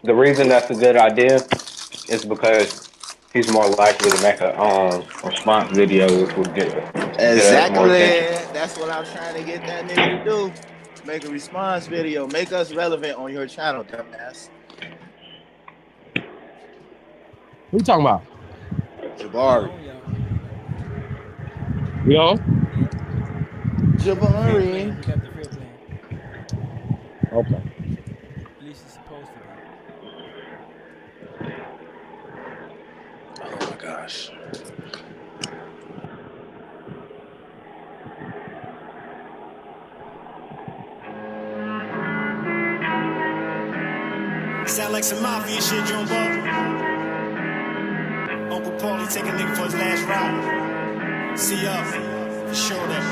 The reason that's a good idea is because he's more likely to make a response video, which would get us more attention. Exactly. That's what I'm trying to get that nigga to do. Make a response video. Make us relevant on your channel, dumbass. Who you talking about? We Jabari. on, y'all. We on? Yep. Crib Jabari. playing. We got the crib playing. Okay. At least it's supposed to be. Oh my gosh. Sound like some mafia shit, Jumbo. Uncle Paulie take a nigga for his last ride. See ya, for sure that.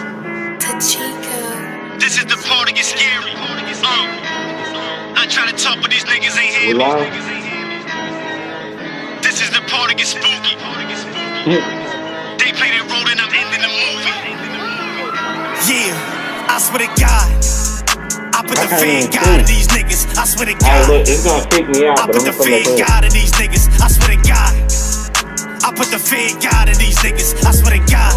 This is the part that gets scary. I try to talk, but these niggas ain't hear me. This is the part that gets spooky. They play their role and I'm ending the movie. Yeah, I swear to God. I put the fear God in these niggas. I swear to God. Look, it's gonna freak me out, I but put I'm the gonna fear come back God in these niggas. I swear to God. I put the fear God in these niggas. I swear to God.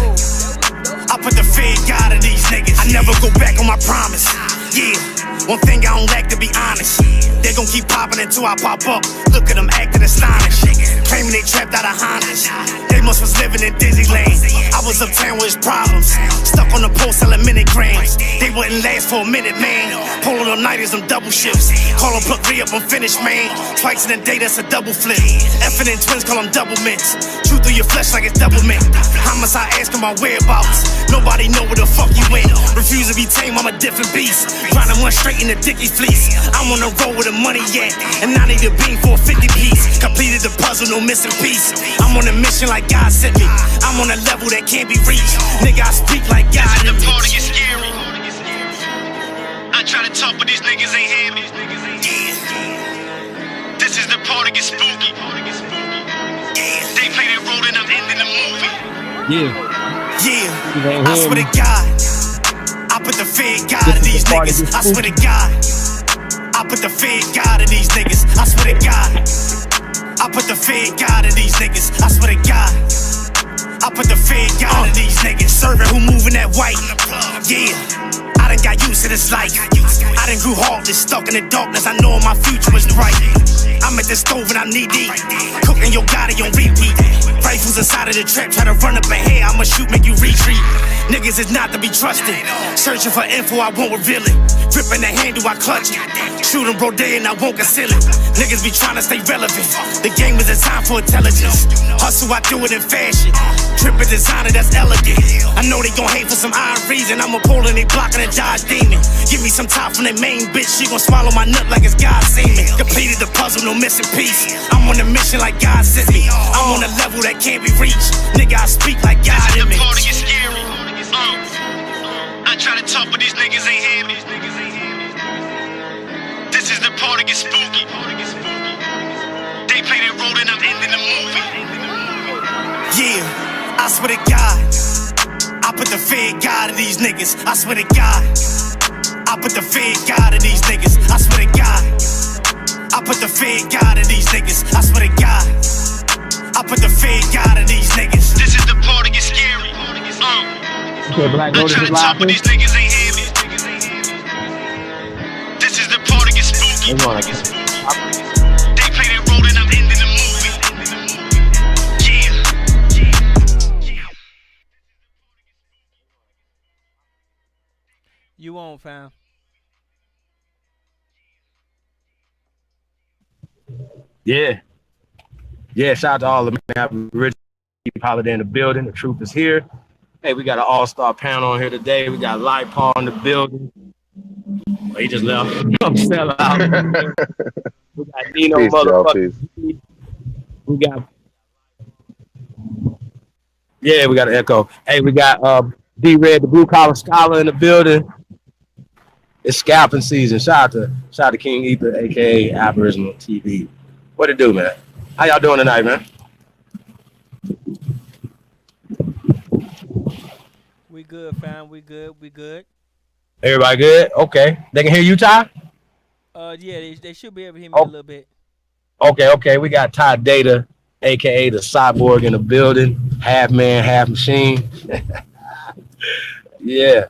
I put the fear God in these niggas. I never go back on my promise. Yeah, one thing I don't like to be honest. They gon' keep popping until I pop up. Look at them acting astonished. Claiming they trapped out of Hondas. They must was living in Disneyland. I was uptown with his problems. Stuck on the post selling milligrams. They wouldn't last for a minute, man. Pulling them night is them double shifts. Call them plug re-up, I'm finished, man. Twice in a day, that's a double flip. Effing and twins, call them double mints. Chew through your flesh like it's double mint. Homicide asking my whereabouts. Nobody know where the fuck you went. Refuse to be tame, I'm a different beast. Grinding one straight in the dicky fleece. I'm on the road with the money yet. And I need a beam for a 50 piece. Completed the puzzle, no missing piece. I'm on a mission like God sent me. I'm on a level that can't be reached. Nigga, I speak like God. This is the part that gets scary. I try to talk, but these niggas ain't hear me. Yeah. This is the part that gets spooky. Yeah. They play their role and I'm ending the movie. Yeah. Yeah. I swear to God. I put the fear God in these niggas. I swear to God. I put the fear God in these niggas. I swear to God. I put the fear God in these niggas. I swear to God. I put the fear God in these niggas. Serving who moving that white. Yeah. I done got used to this life. I done grew heartless, stuck in the darkness. I know my future was bright. I'm at the stove and I'm knee deep. Cooking your Gotti on repeat. Rifles inside of the trap, try to run up ahead. I'ma shoot, make you retreat. Niggas is not to be trusted. Searching for info, I won't reveal it. Gripping the handle, I clutch it. Shoot 'em broad day and I won't conceal it. Niggas be trying to stay relevant. The game is a time for intelligence. Hustle, I do it in fashion. Trippin' designer, that's elegant. I know they gon' hate for some iron reason. I'm a pole and they blocking a Dodge Demon. Give me some time from that main bitch. She gon' swallow my nut like it's God semen. Completed the puzzle, no missing piece. I'm on a mission like God sent me. I'm on a level that can't be reached. Nigga, I speak like God in me. This is the part that gets scary. I try to talk, but these niggas ain't hear me. This is the part that gets spooky. They play their role and I'm ending the movie. Yeah, I swear to God. I put the fear God in these niggas. I swear to God. I put the fear God in these niggas. I swear to God. I put the fear God in these niggas. I swear to God. I put the fear God in these niggas. This is the part that gets scary. Black I try to talk, but these niggas ain't hear me. This is the part that gets spooky. They play their role and I'm ending the movie. Yeah. You on, fam? Yeah. Yeah, shout out to all the man. Rich Holiday in the building. The truth is here. Hey, we got an all-star panel on here today. We got Light Paul in the building. Oh, he just left. I'm selling out. We got Dino Peace, motherfucker. We got we got an echo. Hey, we got D-Red, the blue collar scholar in the building. It's scalping season. Shout out to King Ether, aka Aboriginal TV. What it do, man? How y'all doing tonight, man? We good, fam. We good. Everybody good? Okay. They can hear you, Ty? Yeah, they should be able to hear me a little bit. Okay. We got Ty Data, aka the Cyborg, in the building. Half man, half machine. Yeah.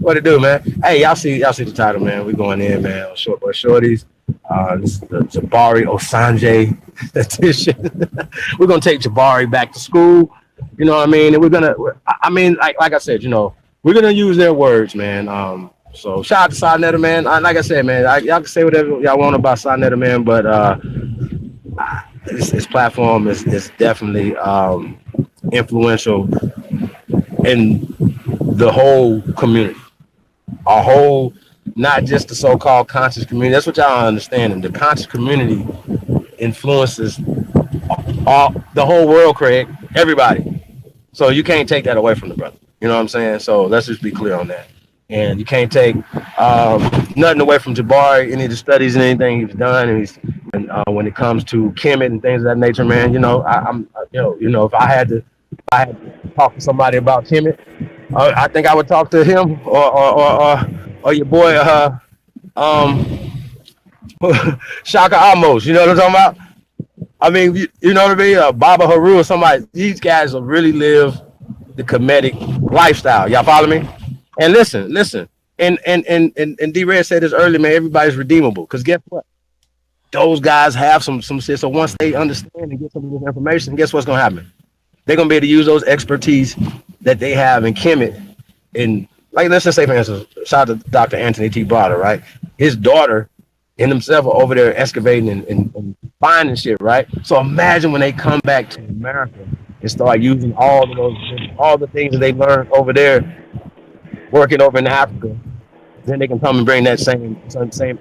What it do, man? Hey, y'all see the title, man. We going in, man. On Short Boy Shorties. This is the Jabari Osanje edition. We're gonna take Jabari back to school. You know what I mean? And like I said, we're gonna use their words, man. So shout out to Sonetta, man. Like I said, man, y'all can say whatever y'all want about Sonetta, man, but this platform is definitely influential in the whole community. Our whole, not just the so-called conscious community. That's what y'all understand. And the conscious community influences the whole world, Craig. Everybody. So you can't take that away from the brother. You know what I'm saying? So let's just be clear on that. And you can't take nothing away from Jabari, any of the studies and anything he's done. And when it comes to Kemet and things of that nature, man, if I had to talk to somebody about Kemet, I think I would talk to him or your boy Shaka Amos. You know what I'm talking about? I mean, you know what I mean? Baba Haru or somebody. These guys will really live the Kemetic lifestyle. Y'all follow me? And listen. And D-Red said this earlier, man. Everybody's redeemable. Because guess what? Those guys have some shit. So once they understand and get some of this information, guess what's gonna happen? They're gonna be able to use those expertise that they have in Kemet. And like, let's just say, for instance, shout out to Dr. Anthony T. Broder, right? His daughter and himself are over there excavating and finding shit, right? So imagine when they come back to America and start using all the things that they learned over there, working over in Africa. Then they can come and bring that same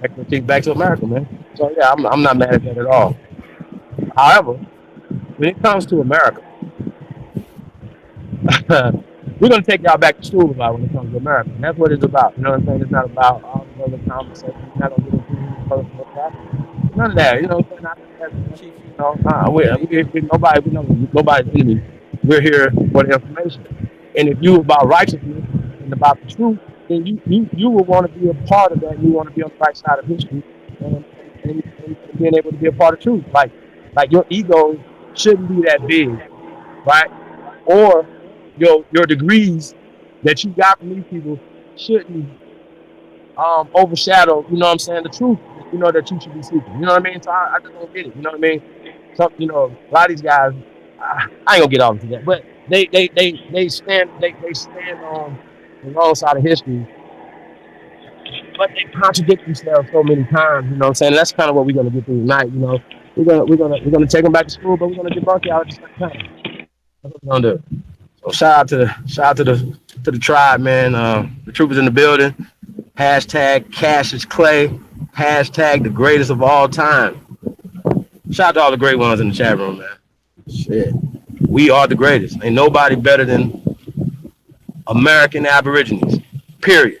expertise back to America, man. So yeah, I'm not mad at that at all. However, when it comes to America, we're gonna take y'all back to school about when it comes to America. And that's what it's about. You know what I'm saying? It's not about all the other conversations. We're not gonna get into personal stuff. None of that. You know what I'm saying? Nobody's enemy. We're here for the information. And if you about righteousness and about the truth, then you will want to be a part of that. You want to be on the right side of history and being able to be a part of truth. Like your ego shouldn't be that big, right? Or your degrees that you got from these people shouldn't overshadow, you know what I'm saying, the truth, that you should be seeking. You know what I mean? So I just don't get it. You know what I mean? So, a lot of these guys, I ain't gonna get off into that, but they stand on the wrong side of history, but they contradict themselves so many times. You know what I'm saying? And that's kind of what we're gonna get through tonight. We're gonna take them back to school, but we're gonna debunk y'all at the same time. That's what we're gonna do. So shout out to the tribe, man. The troopers in the building. Hashtag Cassius Clay. Hashtag the greatest of all time. Shout out to all the great ones in the chat room, man. Shit. We are the greatest. Ain't nobody better than American Aborigines. Period.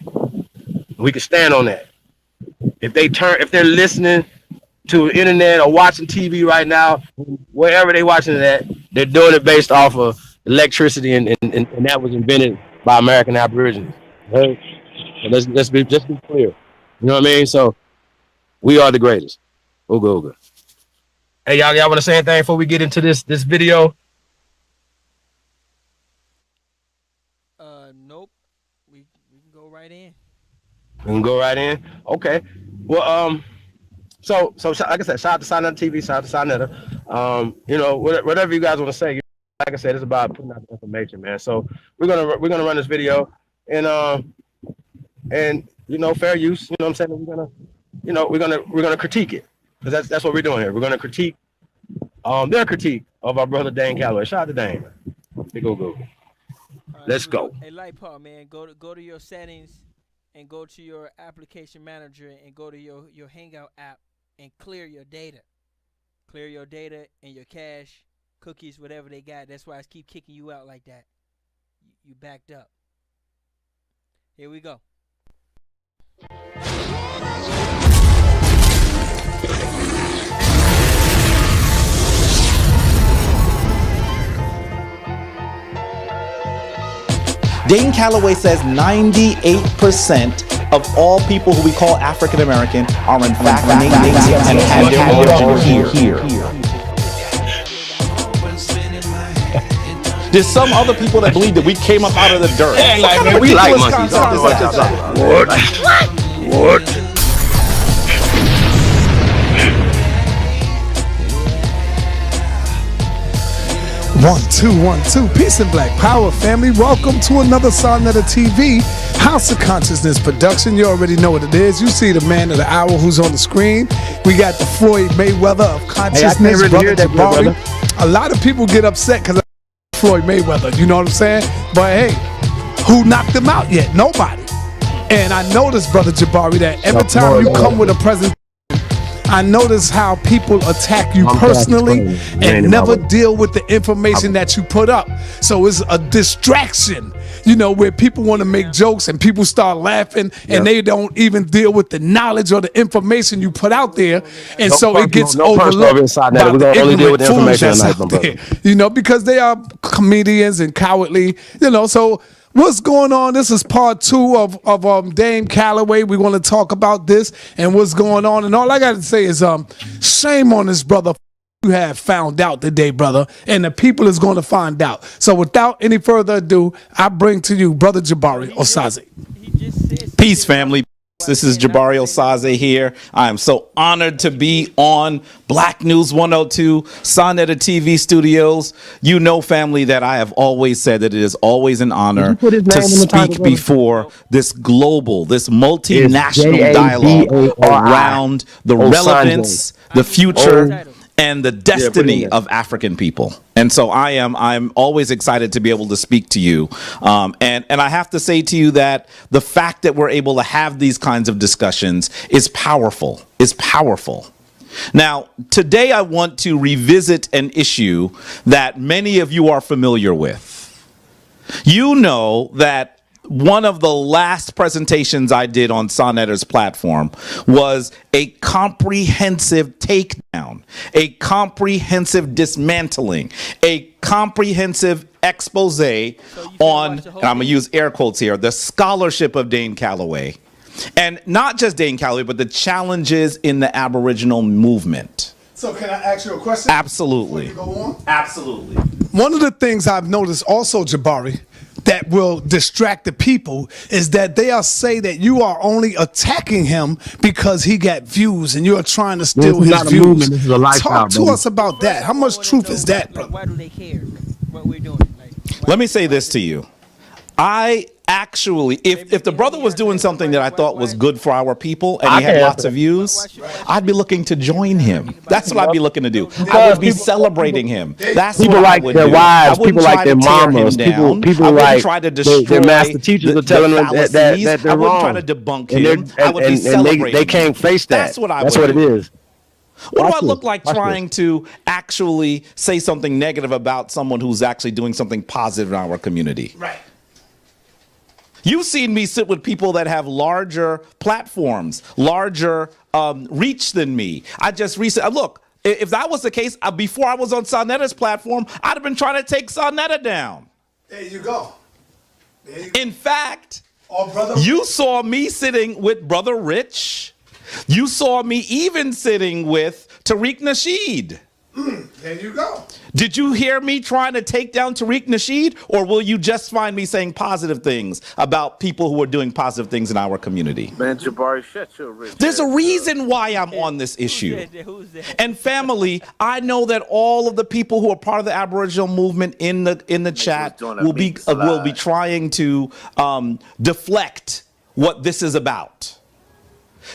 We can stand on that. If they're listening to the internet or watching TV right now, wherever they watching it at, they're doing it based off of electricity, and that was invented by American Aborigines. Right? So let's be clear. You know what I mean? So we are the greatest. Ooga. Hey, y'all want to say anything before we get into this video? Nope. We can go right in. We can go right in. Okay. Well, so like I said, shout out to Sonetta TV, shout out to Sonetta. Whatever you guys want to say. Like I said, it's about putting out the information, man. So we're gonna run this video, and fair use. You know what I'm saying? We're gonna critique it, because that's what we're doing here. We're gonna critique their critique of our brother Dane Calloway. Shout out to Dane. Big go. Let's go. Hey, Lightpaw, man, go to your settings and go to your application manager and go to your Hangout app and clear your data. Clear your data and your cache, cookies, whatever they got. That's why I keep kicking you out like that. You backed up. Here we go. Dane Calloway says 98% of all people who we call African American are in fact natives and have their origin here. There's some other people that believe that we came up out of the dirt. Yeah, like, man, we like monkeys. What? One, two. Peace and Black Power, family. Welcome to another Sonetta TV House of Consciousness production. You already know what it is. You see the man of the hour who's on the screen. We got the Floyd Mayweather of consciousness, really brother Jabari. A lot of people get upset because Floyd Mayweather, you know what I'm saying? But hey, who knocked him out yet? Nobody. And I noticed, brother Jabari, that every time you come with a presentation, I notice how people attack you personally and never deal with the information that you put up. So it's a distraction, you know, where people want to make jokes and people start laughing and they don't even deal with the knowledge or the information you put out there. And so it gets overlooked by the ignorant fools that's out there, you know, because they are comedians and cowardly, you know, so what's going on? This is part 2 of Dame Calloway. We want to talk about this and what's going on. And all I got to say is shame on this brother. You have found out today, brother, and the people is going to find out. So without any further ado, I bring to you Brother Jabari Osaze. Peace, family. This is Jabari Osaze here. I am so honored to be on Black News 102, Sonetta TV studios. You know, family, that I have always said that it is always an honor to speak before this global, this multinational dialogue around the relevance, the future, and the destiny of African people. And so I'm always excited to be able to speak to you. And I have to say to you that the fact that we're able to have these kinds of discussions is powerful, Now, today I want to revisit an issue that many of you are familiar with. You know that one of the last presentations I did on Sonetta's platform was a comprehensive takedown, a comprehensive dismantling, a comprehensive expose on, and I'm going to use air quotes here, the scholarship of Dane Calloway. And not just Dane Calloway, but the challenges in the Aboriginal movement. So can I ask you a question? Absolutely. Before you go on? Absolutely. One of the things I've noticed also, Jabari, that will distract the people is that they'll say that you are only attacking him because he got views and you're trying to steal his views. This is a lifestyle, Talk to us about that. How much truth is that, brother? Why do they care what we're doing? Let me say this to you. I actually, if the brother was doing something that I thought was good for our people and he had lots of views, I'd be looking to join him. That's what I'd be looking to do. I would be celebrating him. That's people what I like would their do. wives, I people like their mamas, people like try to destroy their master teachers are telling them that they're I wouldn't wrong. try to debunk him. I would be celebrating. They can't face that. That's what I That's would what do. it is. What do I look like trying to actually say something negative about someone who's actually doing something positive in our community? Right. You've seen me sit with people that have larger platforms, larger reach than me. I just recently, look, if that was the case, before I was on Sonetta's platform, I'd have been trying to take Sonetta down. There you go. In fact, you saw me sitting with Brother Rich. You saw me even sitting with Tariq Nasheed. There you go. Did you hear me trying to take down Tariq Nasheed, or will you just find me saying positive things about people who are doing positive things in our community? Man, Jabari, shut your rich. There's a reason why I'm on this issue. And family, I know that all of the people who are part of the Aboriginal movement in the chat will be trying to deflect what this is about.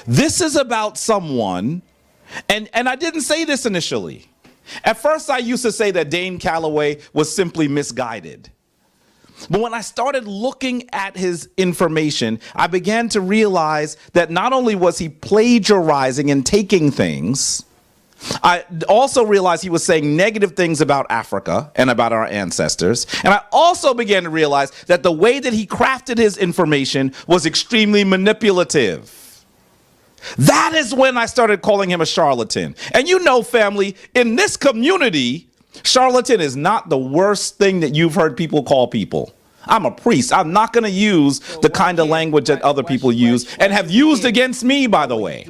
This is about someone, and I didn't say this initially. At first, I used to say that Dane Calloway was simply misguided. But when I started looking at his information, I began to realize that not only was he plagiarizing and taking things, I also realized he was saying negative things about Africa and about our ancestors. And I also began to realize that the way that he crafted his information was extremely manipulative. That is when I started calling him a charlatan. And you know, family, in this community, charlatan is not the worst thing that you've heard people call people. I'm a priest. I'm not going to use the kind of language that other people use and have used against me, by the way.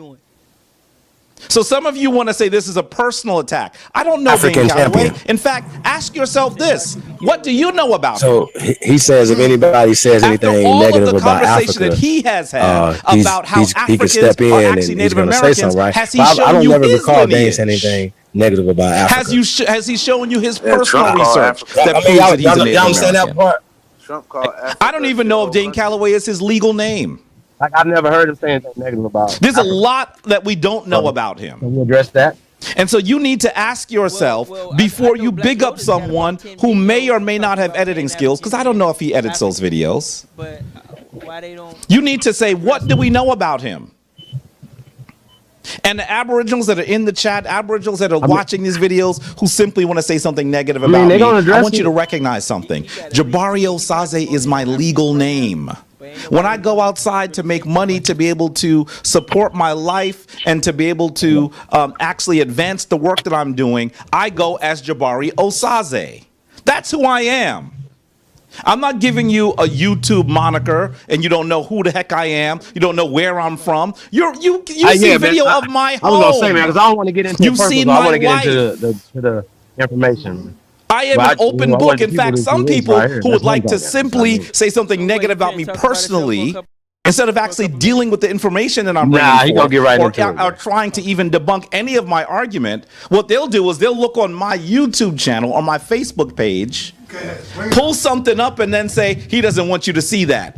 So some of you want to say this is a personal attack. I don't know Dane Calloway. In fact, ask yourself this. What do you know about him? So he says if anybody says anything negative about Africa, that he has had about how he can step in and he's going to say something, right? Has he shown I don't you never his recall Dane lineage? saying anything negative about Africa. Has he shown you his personal research that proves y'all, that he's a Native y'all understand American? that part? Trump called Africa. I don't even know if Dane Calloway is his legal name. Like, I've never heard him say anything negative about There's Africa. a lot that we don't know about him. Can we address that? And so you need to ask yourself before you big up someone who may or may not have editing skills, because I don't know if he edits those videos. But why they don't? You need to say, what do we know about him? And the Aboriginals that are in the chat, Aboriginals that are watching these videos who simply want to say something negative about me, I want you to recognize something. Jabari Osaze is my legal name. When I go outside to make money, to be able to support my life and to be able to actually advance the work that I'm doing, I go as Jabari Osaze. That's who I am. I'm not giving you a YouTube moniker and you don't know who the heck I am. You don't know where I'm from. You see video of my home. I was gonna say, man, because I don't want to get into You've seen I my want to get life. into the information. I am an open book. In fact, some people who would like to simply say something negative about me personally, instead of actually dealing with the information that I'm bringing forth, or trying to even debunk any of my argument, what they'll do is they'll look on my YouTube channel or my Facebook page, pull something up, and then say, he doesn't want you to see that.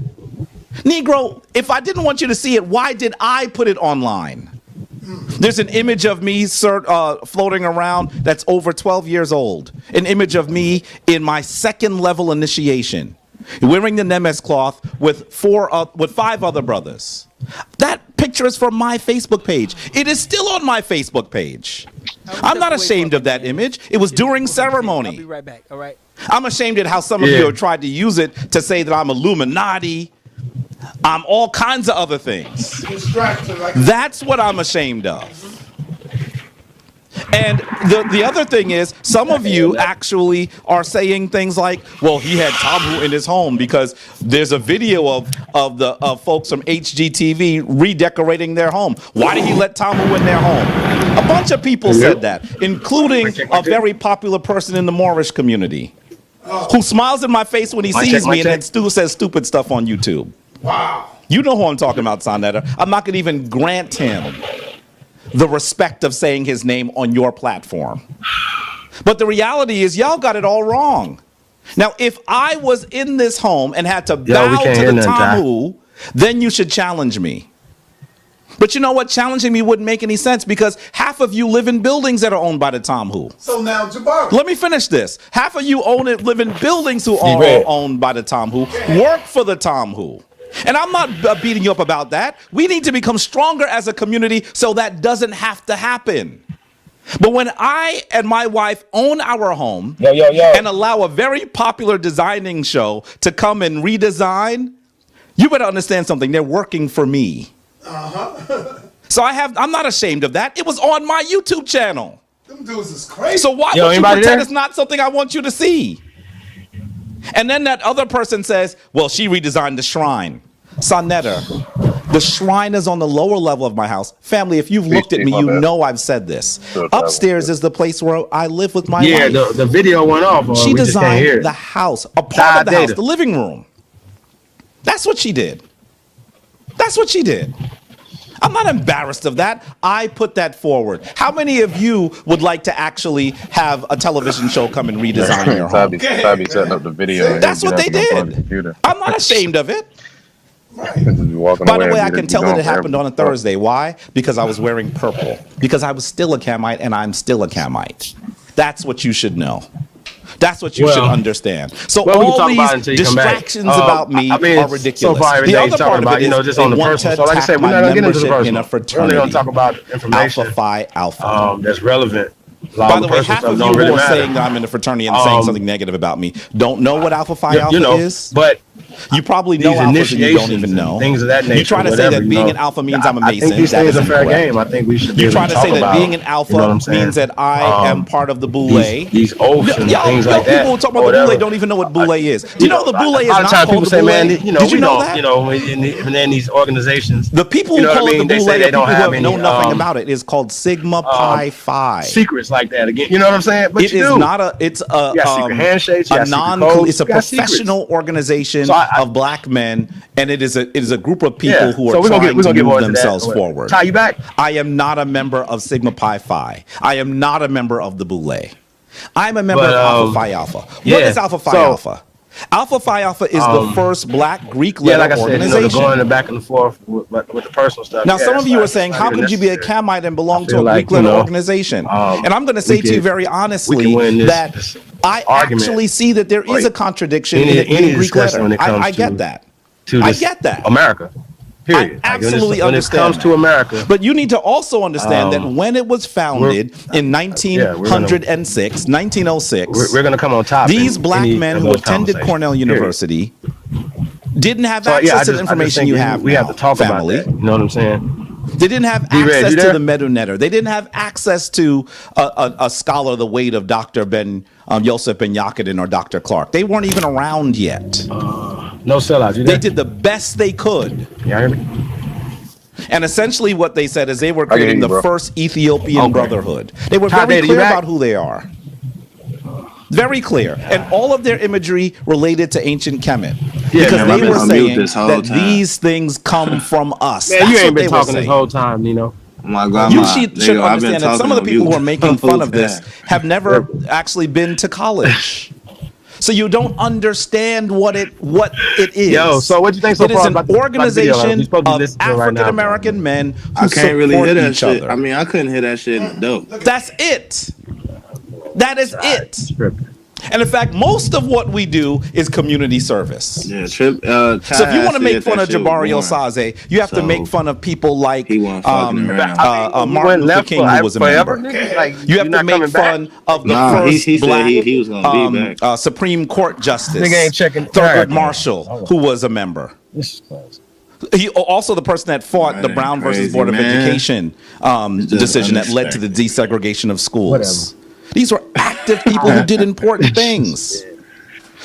Negro, if I didn't want you to see it, why did I put it online? There's an image of me floating around that's over 12 years old. An image of me in my second level initiation, wearing the Nemes cloth with 5 other brothers. That picture is from my Facebook page. It is still on my Facebook page. I'm not ashamed of that image. It was during ceremony. I'll be right back. All right. I'm ashamed at how some of you have tried to use it to say that I'm Illuminati. I'm all kinds of other things. That's what I'm ashamed of. And the other thing is, some of you actually are saying things like, well, he had Tabu in his home because there's a video of folks from HGTV redecorating their home. Why did he let Tabu in their home? A bunch of people said that, including a very popular person in the Moorish community who smiles in my face when he sees me and then says stupid stuff on YouTube. Wow. You know who I'm talking about, Sonetta. I'm not going to even grant him the respect of saying his name on your platform. But the reality is y'all got it all wrong. Now, if I was in this home and had to bow to the Tamu, then you should challenge me. But you know what? Challenging me wouldn't make any sense because half of you live in buildings that are owned by the Tamu. So now, Jabari. Let me finish this. Half of you live in buildings who are owned by the Tamu, work for the Tamu. And I'm not beating you up about that. We need to become stronger as a community so that doesn't have to happen. But when I and my wife own our home and allow a very popular designing show to come and redesign, you better understand something. They're working for me. So I'm not ashamed of that. It was on my YouTube channel. Them dudes is crazy. So why would you pretend it's not something I want you to see? And then that other person says, well, she redesigned the shrine. Sonetta, the shrine is on the lower level of my house. Family, if you've looked at me, you know I've said this. Upstairs is the place where I live with my wife. Yeah, the video went off. She designed the house, a part of the house, the living room. That's what she did. That's what she did. I'm not embarrassed of that. I put that forward. How many of you would like to actually have a television show come and redesign your home? Tabby setting up the video. That's what they did. I'm not ashamed of it. By the way, I can tell that it happened on a Thursday. Why? Because I was wearing purple. Because I was still a Camite and I'm still a Camite. That's what you should know. That's what you should understand. So all these distractions about me are ridiculous. So far, every day talking about, just on the personal. So like I said, we're not going to get into the personal. In a fraternity, we're going to talk about information Alpha Phi Alpha. That's relevant. By the way, half of you who are saying that I'm in a fraternity and saying something negative about me don't know what Alpha Phi Alpha is. But You probably know alphas and you don't even know. Things of that nature. You try to say that being an alpha means I'm a Mason. I think these things are fair game. I think we should be You able try to to say talk that about, being an alpha means that I am part of the boule. These oaths and things like that. People talk about the boule don't even know what boule is. Do you know the boule is not called the boule? Say, man, Did you know that? You know, in these organizations, the people who call it the boule are people who have known nothing about it. It's called Sigma Pi Phi. Secrets like that again. You know what I'm saying? But it is not a. It's a secret handshakes. It's a professional organization of black men, and it is a group of people who are trying to move themselves forward. Tie you back. I am not a member of Sigma Pi Phi. I am not a member of the boule. I'm a member of Alpha Phi Alpha. What is Alpha Phi Alpha? Alpha Phi Alpha is the first black Greek letter organization. Going back and forth with the personal stuff. Now, some of you are saying, how could you be a Camite and belong to a Greek letter organization? And I'm going to say to you very honestly that I actually see that there is a contradiction in the Greek letter. I get that. I get that. America. Period. I absolutely when understand. When it comes to America. But you need to also understand that when it was founded in 1906, we're going to come on top. These black men who attended Cornell University didn't have access to the information you have now. We have to talk about that. You know what I'm saying? They didn't have access to the Medunetter. They didn't have access to a scholar the weight of Dr. Ben Yosef Ben Yakadin or Dr. Clark. They weren't even around yet. No sellouts. They did the best they could. You hear me? And essentially what they said is they were creating the first Ethiopian brotherhood. They were very clear about who they are. Very clear. And all of their imagery related to ancient Kemet. Because they were saying that these things come from us. Man, you ain't been talking this whole time, you know. My God, you should understand that some of the people who are making fun of this have never actually been to college. So you don't understand what it is. Yo, so what do you think so far about an organization of African American men who support each other. I mean, I couldn't hear that shit in the dope. That's it. That is it. And in fact, most of what we do is community service. Yeah, so if you want to make fun of Jabari Osaze, you have to make fun of people like Martin Luther King, who was a member. You have to make fun of the first black Supreme Court Justice, Thurgood Marshall, who was a member. He also the person that fought the Brown versus Board of Education decision that led to the desegregation of schools. These were active people who did important things.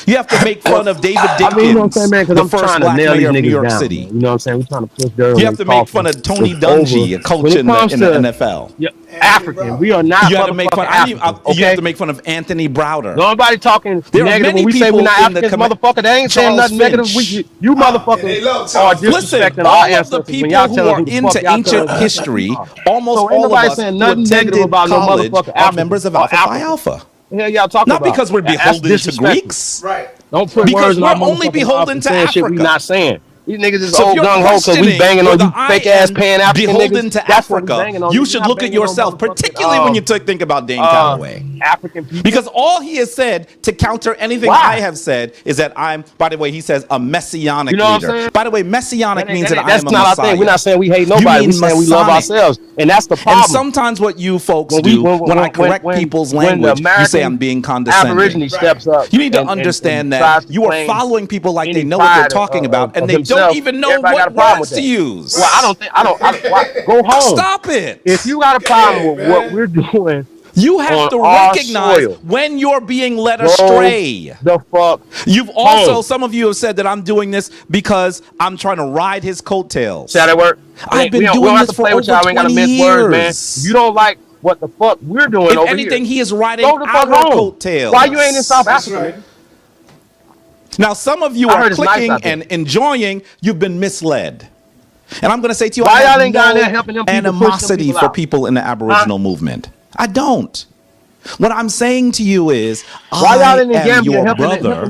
You have to make fun of David Dinkins, the first black mayor of New York City. You know what I'm saying? We're trying to push dirt. You have to make fun of Tony Dungy, a coach in the NFL. African, we are not. You have to make fun. You have to make fun of Anthony Browder. Nobody talking negative when we say we're not Africans, motherfucker. They ain't saying nothing negative. You motherfuckers are disrespecting our ancestors. All of the people who are into ancient history, almost all of us who attended college are members of Alpha Phi Alpha. Yeah, y'all talking not because we're beholden to Greeks, right? Don't put because we're only beholden to Africa. Shit we not saying. These niggas is old gung ho because we banging on you fake ass pan African beholden niggas. to Africa. You should look at yourself, particularly when you think about Dane Calloway. African people. Because all he has said to counter anything I have said is that I'm, by the way, he says a messianic leader. By the way, messianic means that I am a Messiah. That's not our thing. We're not saying we hate nobody. We're saying we love ourselves. And that's the problem. And sometimes what you folks do when I correct people's language, you say I'm being condescending. Aborigine steps up. You need to understand that you are following people like they know what they're talking about, and they don't even know what words to use. Well, I don't. Go home. Stop it. If you got a problem with what we're doing, you have to recognize when you're being led astray. The fuck. You've also, some of you have said that I'm doing this because I'm trying to ride his coattails. See how that work? I've been doing this for over 20 years. You don't like what the fuck we're doing over here. If anything, he is riding our coattails. Why you ain't in South Africa? Now, some of you are clicking and enjoying. You've been misled. And I'm going to say to you, I have no animosity for people in the Aboriginal movement. I don't. What I'm saying to you is, I am your brother.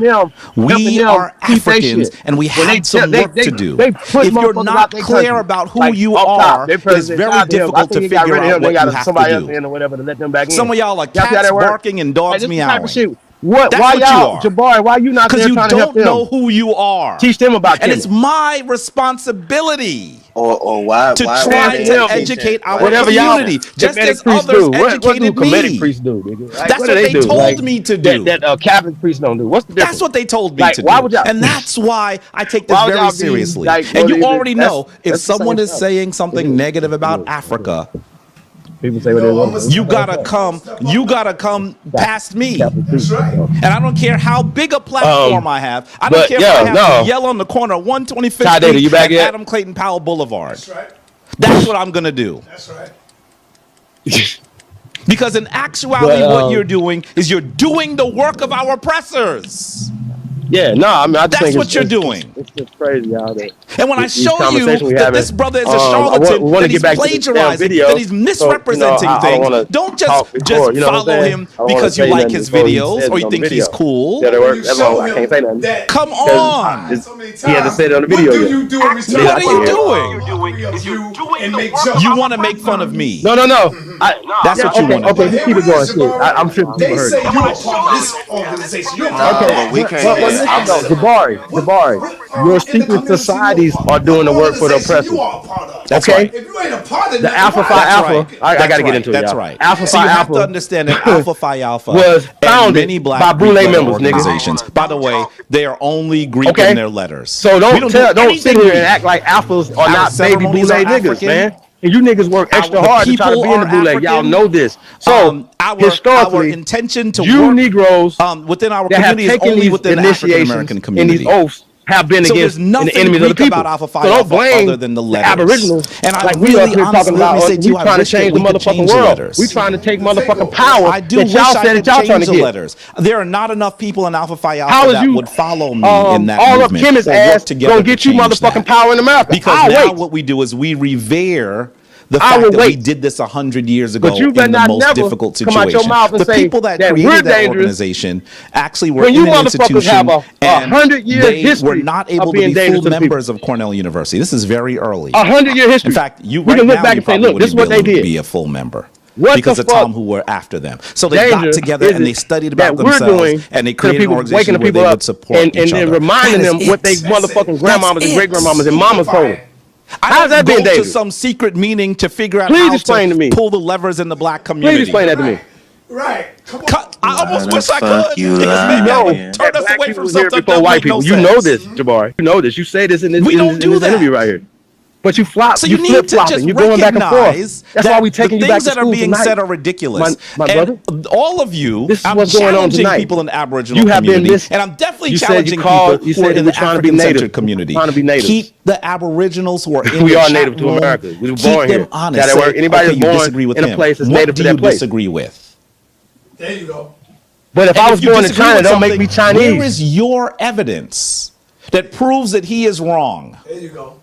We are Africans, and we have some work to do. If you're not clear about who you are, it's very difficult to figure out what you have to do. Some of y'all are cats barking and dogs meowing. What? That's why what y'all, you are. Jabari? Why you not there you trying to help don't them? know who you are. Teach them about and Kenny. it's my responsibility Or why try to educate our whatever community, just as others do. What educated do comedic me. priests do? Nigga? Like, That's what they do? told Like, me to do. That Catholic priests don't do. What's the difference? That's what they told me like, to why do. Would y'all, and that's why I take this why would very y'all be, seriously. like, and you already know if that's someone is stuff. saying something negative about Africa, people say what they want. you gotta come past me. That's right. And I don't care how big a platform I have. I don't care if I have to yell on the corner of 125th Street and Adam Clayton Powell Boulevard. That's right. That's what I'm gonna do. That's right. Because in actuality, what you're doing is you're doing the work of our oppressors. Yeah, no, I mean, I just that's what you're doing. It's just crazy how that. And when I show you that this brother is a charlatan, that he's plagiarizing, that he's misrepresenting things, don't just follow him because you like his videos or you think he's cool. I can't say nothing. Come on. He had to say it on the video. What do you do in return? What are you doing? You want to make fun of me. No. That's what you want to do. Okay, just keep it going. Shit. I'm sure people heard. They say you're a part of this organization. Okay, we can't. Jabari, your secret societies are doing the work for the oppressors. That's okay? Right. If you ain't a part of the Alpha Phi Alpha, I got to get into it. That's y'all. right. Alpha so Phi you Alpha have to understand that Alpha Phi Alpha was founded many black by Boule members, organizations. Nigga. By the way, they are only Greek in their letters. So don't sit here and act like Alphas are not baby Boule niggas, man. And you niggas work extra hard to try to be in the Boule. Y'all know this. So historically, our intention to you work Negroes within our community is only within the African American community. And these oaths have been against the enemies of the people. About Alpha Phi so don't blame other than the letters. Aboriginals. And I like really we up here talking about we trying to change the motherfucking world. We trying to take motherfucking power. I do wish I could change the letters. There are not enough people in Alpha Phi Alpha that would follow me in that all movement. All of Kemis ass gonna get you motherfucking power in America. Because now what we do is we revere the fact that we did this 100 years ago in the most difficult situation. The people that created that organization actually were in an institution and they were not able to be full members of Cornell University. This is very early. 100-year history. In fact, you can look back and say, look, this is what they did. Be a full member. Because of Tom who were after them. So they got together and they studied about themselves and they created an organization where they would support each other. And then reminding them what they motherfucking grandmamas and great-grandmamas and mamas told them. How's that been, David? To some secret meaning to figure out how to pull the levers in the black community. Please explain that to me. Right. I almost wish I could. Turn us away from something before white people. You know this, Jabari. You know this. You say this in this interview right here. But you flop. So you need to just you're going back and forth. That's why we taking you back to school tonight. The things that are being said are ridiculous. My brother, all of you, this is what's going on tonight. People in the Aboriginal community, and I'm definitely challenging people who are in the African-centered community. Trying to be native. Keep the Aboriginals who are in we the are native to America. We were born here. Keep them honest. Anybody who's born in a place that's native to that place. What do you disagree with? There you go. But if I was born in China, don't make me Chinese. Where is your evidence that proves that he is wrong? There you go.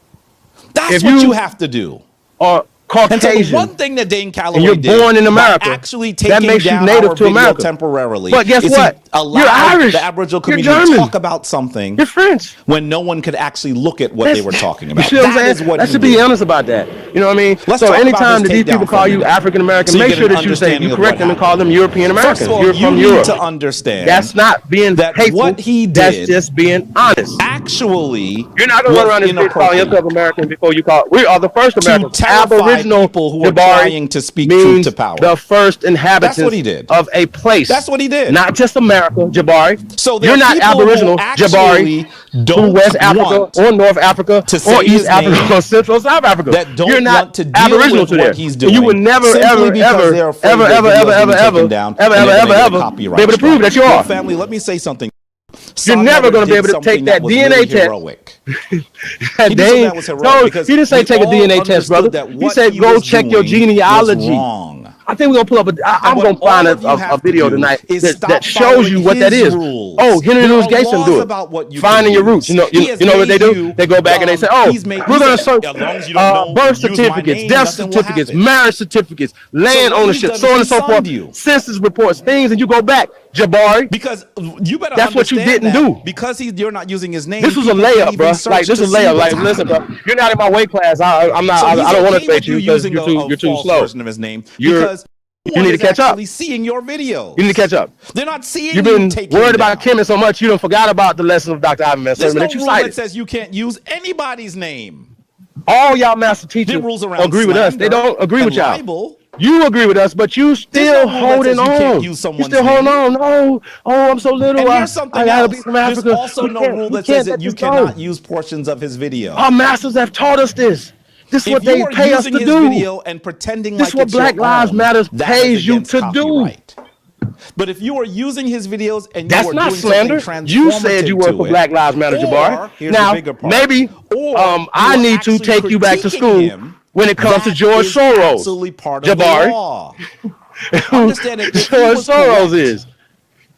That's what you have to do. Or Caucasian. And so the one thing that Dane Calloway and you're did born in America, actually taking that makes down you native our to America temporarily. But guess what? You're Irish. The Aboriginal community to talk about something. You're French. When no one could actually look at what they were talking about. You see what I'm saying? Let's just be honest about that. You know what I mean? So anytime that these people call you African American, make sure that you say you correct them and call them European Americans. You're from Europe. To understand that's not being hateful. What he did. That's just being honest. Actually, you're not going to run this bitch calling yourself American before you call. We are the first Americans. Aboriginal people who are trying to speak truth to power. The first inhabitants That's what he did. Of a place. That's what he did. Not just America, Jabari. So you're not Aboriginal, Jabari, from West Africa or North Africa or East Africa or Central South Africa. That don't you're not want to deal Aboriginal with to what there. he's doing. You would never, ever be able to prove that you are. Family, let me say something. You're never going to be able to take that DNA test. No, he didn't say take a DNA test, brother. He said go check your genealogy. I think we're going to pull up I'm going to find a video tonight that shows you what that is. Oh, Henry Louis Gates didn't do it. Finding your roots. You know what they do? They go back and they say, oh, we're going to search birth certificates, death certificates, marriage certificates, land ownership, so on and so forth, census reports, things, and you go back, Jabari. Because you better that's what you didn't do. Because you're not using his name. This was a layup, bro. Like, this is a layup. Like, listen, bro. You're not in my weight class. I'm not. I don't want to debate you because you're too slow. Version of his name. Because You need to catch up. Seeing your videos. You need to catch up. They're not seeing. You've been worried about Kemet so much, you don't forgot about the lesson of Dr. Ivan Man. There's no rule that says you can't use anybody's name. All y'all master teachers agree with us. They don't agree with y'all. You agree with us, but you still holding on. You still holding on. No, oh, I'm so little. And here's something else. There's also no rule that says that you cannot use portions of his video. Our masters have taught us this. This is what they pay us to do. Video and pretending this is what Black Lives Matter pays you to do. But if you are using his videos and that's not slander. You said you work for Black Lives Matter, Jabari. Now, maybe I need to take you back to school when it comes to George Soros. Absolutely part of Jabari. The law. Understand it. George Soros is.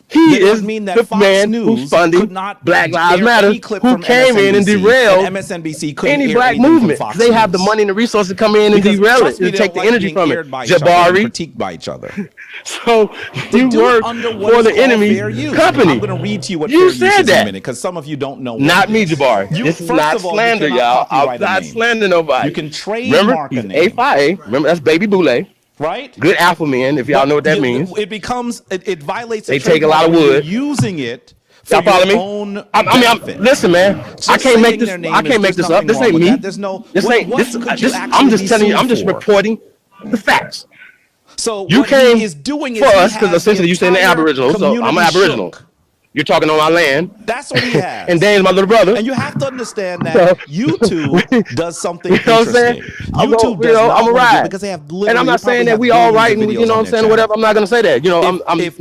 He is the man who's funding Black Lives Matter, who came in and derailed any black movement. They have the money and the resources to come in and derail it, and take the energy from it. Jabari. Critiqued by each other. So you work for the enemy company. I'm going to read to you what you said that in a minute, because some of you don't know. Not me, Jabari. This is not slander, y'all. I'm not slandering nobody. You can trademark a name. A5A. Remember, that's Baby Boulay. Right? Good alpha men, if y'all know what that means. It becomes, it violates. They take a lot of wood. Using it for your own benefit. Listen, man. I can't make this. I can't make this up. This ain't me. There's no. This ain't. I'm just telling you. I'm just reporting the facts. So you came for us because essentially you said an Aboriginal. So I'm an Aboriginal. You're talking on my land. That's what he has. And Dane's my little brother. And you have to understand that YouTube does something interesting. YouTube does not want to do because they have literally. And I'm not saying that we all right and you know what I'm saying, whatever. I'm not going to say that. You know, I'm never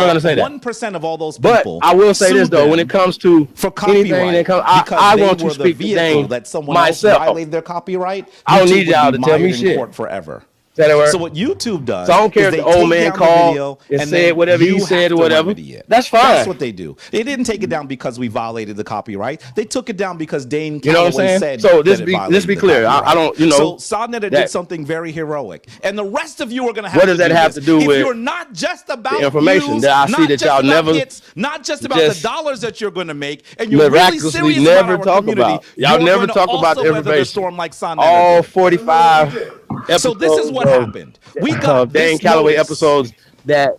going to say that. 1% of all those people. But I will say this though, when it comes to anything that comes, I want to speak to Dane that someone myself. Else violated their copyright. I don't need y'all to tell me shit. Court forever. So what YouTube does, so I don't care if the old man called and said whatever he said or whatever. That's fine. That's what they do. They didn't take it down because we violated the copyright. They took it down because Dane Calloway said. So let's be clear. I don't, you know. So Sodnetta did something very heroic, and the rest of you are going to have. What does that have to do with? If you're not just about the information that I see that y'all never, not just about the dollars that you're going to make, and you're really serious never talk about. Y'all never talk about the information. All 45. So this is what happened. We got Dane Calloway episodes that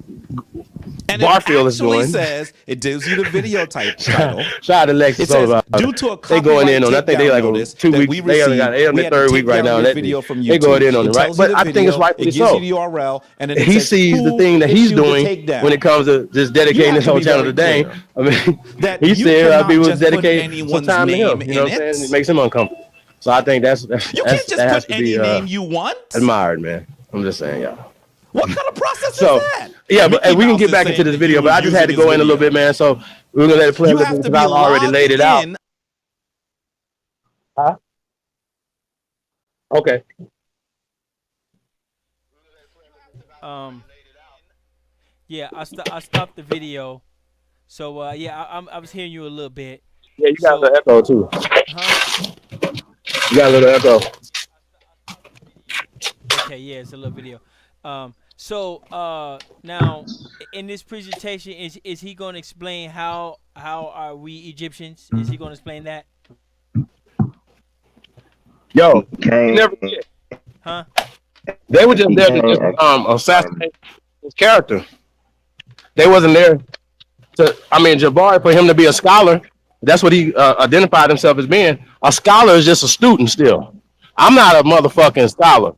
Barfield is doing. Says it gives you the video type title. Shout out to Lex. It says, due to a they going in on. I think they like 2 weeks. They on their third week right now. They going in on it, right? But I think it's rightfully so. The URL, and then he sees the thing that he's doing when it comes to just dedicating his whole channel to Dane. I mean, he said people was dedicating some time to him. You know what I'm saying? It makes him uncomfortable. So I think that's you can't just put any name you want. Admired, man. I'm just saying, y'all. What kind of process is that? Yeah, but we can get back into this video, but I just had to go in a little bit, man. So we're gonna let it play a little bit because I've already laid it out. Huh? Okay. Yeah, I stopped the video. So yeah, I was hearing you a little bit. Yeah, you got the echo too. Huh? You got a little echo. Okay, yeah, it's a little video. So now in this presentation, is he going to explain how are we Egyptians? Is he going to explain that? Yo, never did. Huh? They were just there to just assassinate his character. They wasn't there to. I mean, Jabari, for him to be a scholar. That's what he identified himself as being. A scholar is just a student still. I'm not a motherfucking scholar.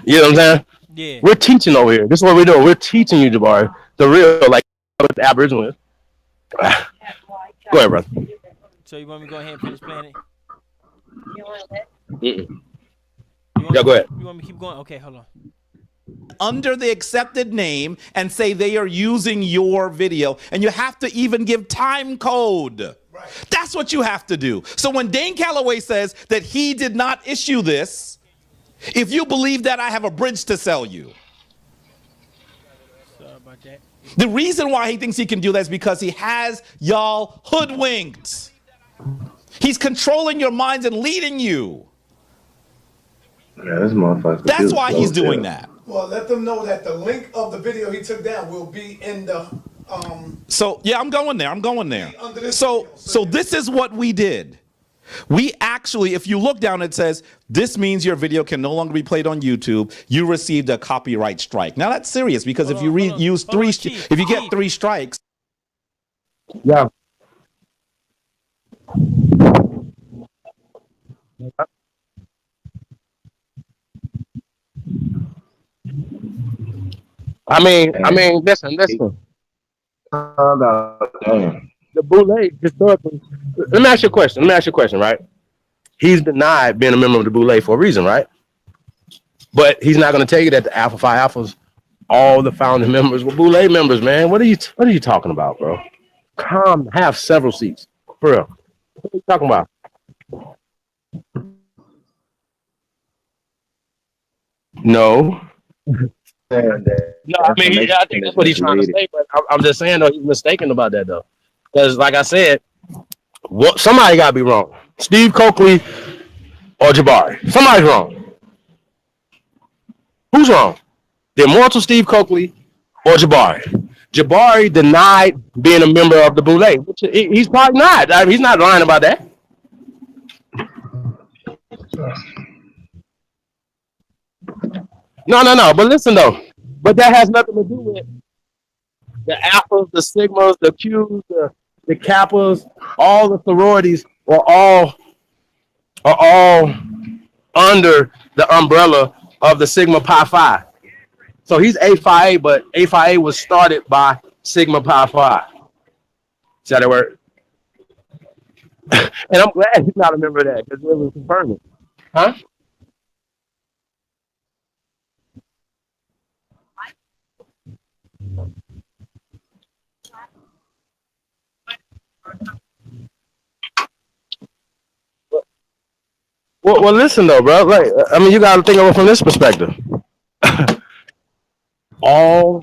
You know what I'm saying? Yeah. We're teaching over here. This is what we're doing. We're teaching you, Jabari, the real, like, what the Aboriginal is. Go ahead, brother. So you want me to go ahead and finish playing it? You want yeah, go ahead. You want me to keep going? Okay, hold on. Under the accepted name and say they are using your video, and you have to even give time code. Right. That's what you have to do. So when Dane Calloway says that he did not issue this, if you believe that, I have a bridge to sell you. Sorry about that. The reason why he thinks he can do that is because he has y'all hoodwinked. He's controlling your minds and leading you. Yeah, this motherfucker. That's why he's doing that. Well, let them know that the link of the video he took down will be in the So yeah, I'm going there. So this is what we did. We actually, if you look down, it says, this means your video can no longer be played on YouTube. You received a copyright strike. Now that's serious because if you if you get 3 strikes. Yeah. I mean, listen. The Boule historically. Let me ask you a question. Right? He's denied being a member of the Boule for a reason, right? But he's not going to tell you that the Alpha Phi Alphas, all the founding members were Boule members, man. What are you talking about, bro? Have several seats, for real. What are you talking about? No. No, I mean, I think that's what he's trying to say, but I'm just saying, though, he's mistaken about that, though. Because, like I said, somebody got to be wrong. Steve Coakley or Jabari. Somebody's wrong. Who's wrong? The immortal Steve Coakley or Jabari? Jabari denied being a member of the Boule, which he's probably not. I mean, he's not lying about that. No. But listen, though. But that has nothing to do with the Alphas, the Sigmas, the Qs, the Kappas, all the sororities are all under the umbrella of the Sigma Pi Phi. So he's A Phi A, but A Phi A was started by Sigma Pi Phi. See how that work? And I'm glad he's not a member of that because it was confirming. Huh? Well, listen though, bro. Like, I mean, you got to think of it from this perspective. all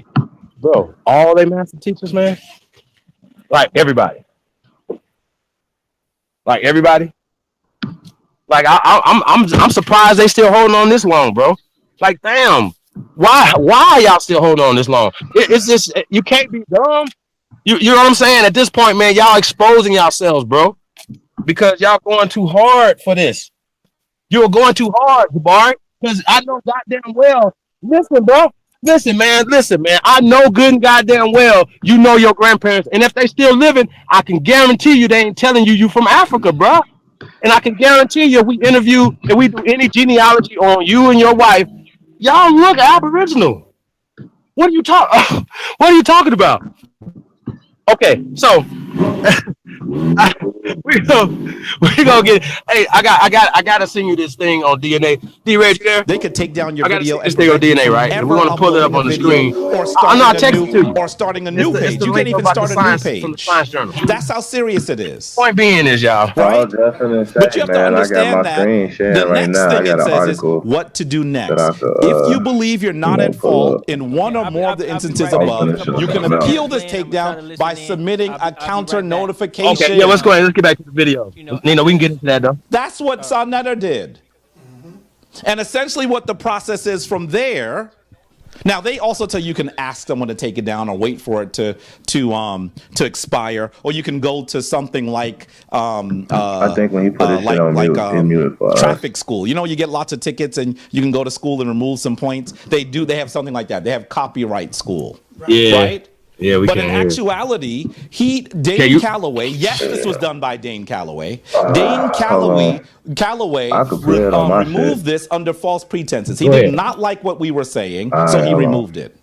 they master teachers, man. Like everybody. Like I'm surprised they still holding on this long, bro. Like, damn, why are y'all still holding on this long? It's just you can't be dumb. You know what I'm saying? At this point, man, y'all exposing yourselves, bro, because y'all going too hard for this. You're going too hard, Jabari, because I know goddamn well. Listen, bro. Listen, man. I know good and goddamn well you know your grandparents, and if they still living, I can guarantee you they ain't telling you from Africa, bro. And I can guarantee you, if we interview and we do any genealogy on you and your wife, y'all look Aboriginal. What are you talking about? Okay, so we gonna get. Hey, I gotta send you this thing on DNA. D-Red, you there? They could take down your video. This thing on DNA, right? And we're gonna pull it up on the screen. I'm not texting to you. Or starting a new page. You can't even start a new page. From the Science Journal. That's how serious it is. Point being is, y'all. Right? But you have to understand that the next thing it says is what to do next. If you believe you're not at fault in one or more of the instances above, you can appeal this takedown by submitting a counter notification. Okay, yeah, let's go ahead. Let's get back to the video. Nino, we can get into that, though. That's what Sonetta did. And essentially what the process is from there. Now, they also tell you can ask someone to take it down or wait for it to expire, or you can go to something like I think when you put it on mute, it muted for traffic school. You know, you get lots of tickets and you can go to school and remove some points. They have something like that. They have copyright school. Yeah. Right? Yeah, but in actuality, Dane Calloway, yes, this was done by Dane Calloway. Dane Calloway removed this under false pretenses. He did not like what we were saying, so he removed it.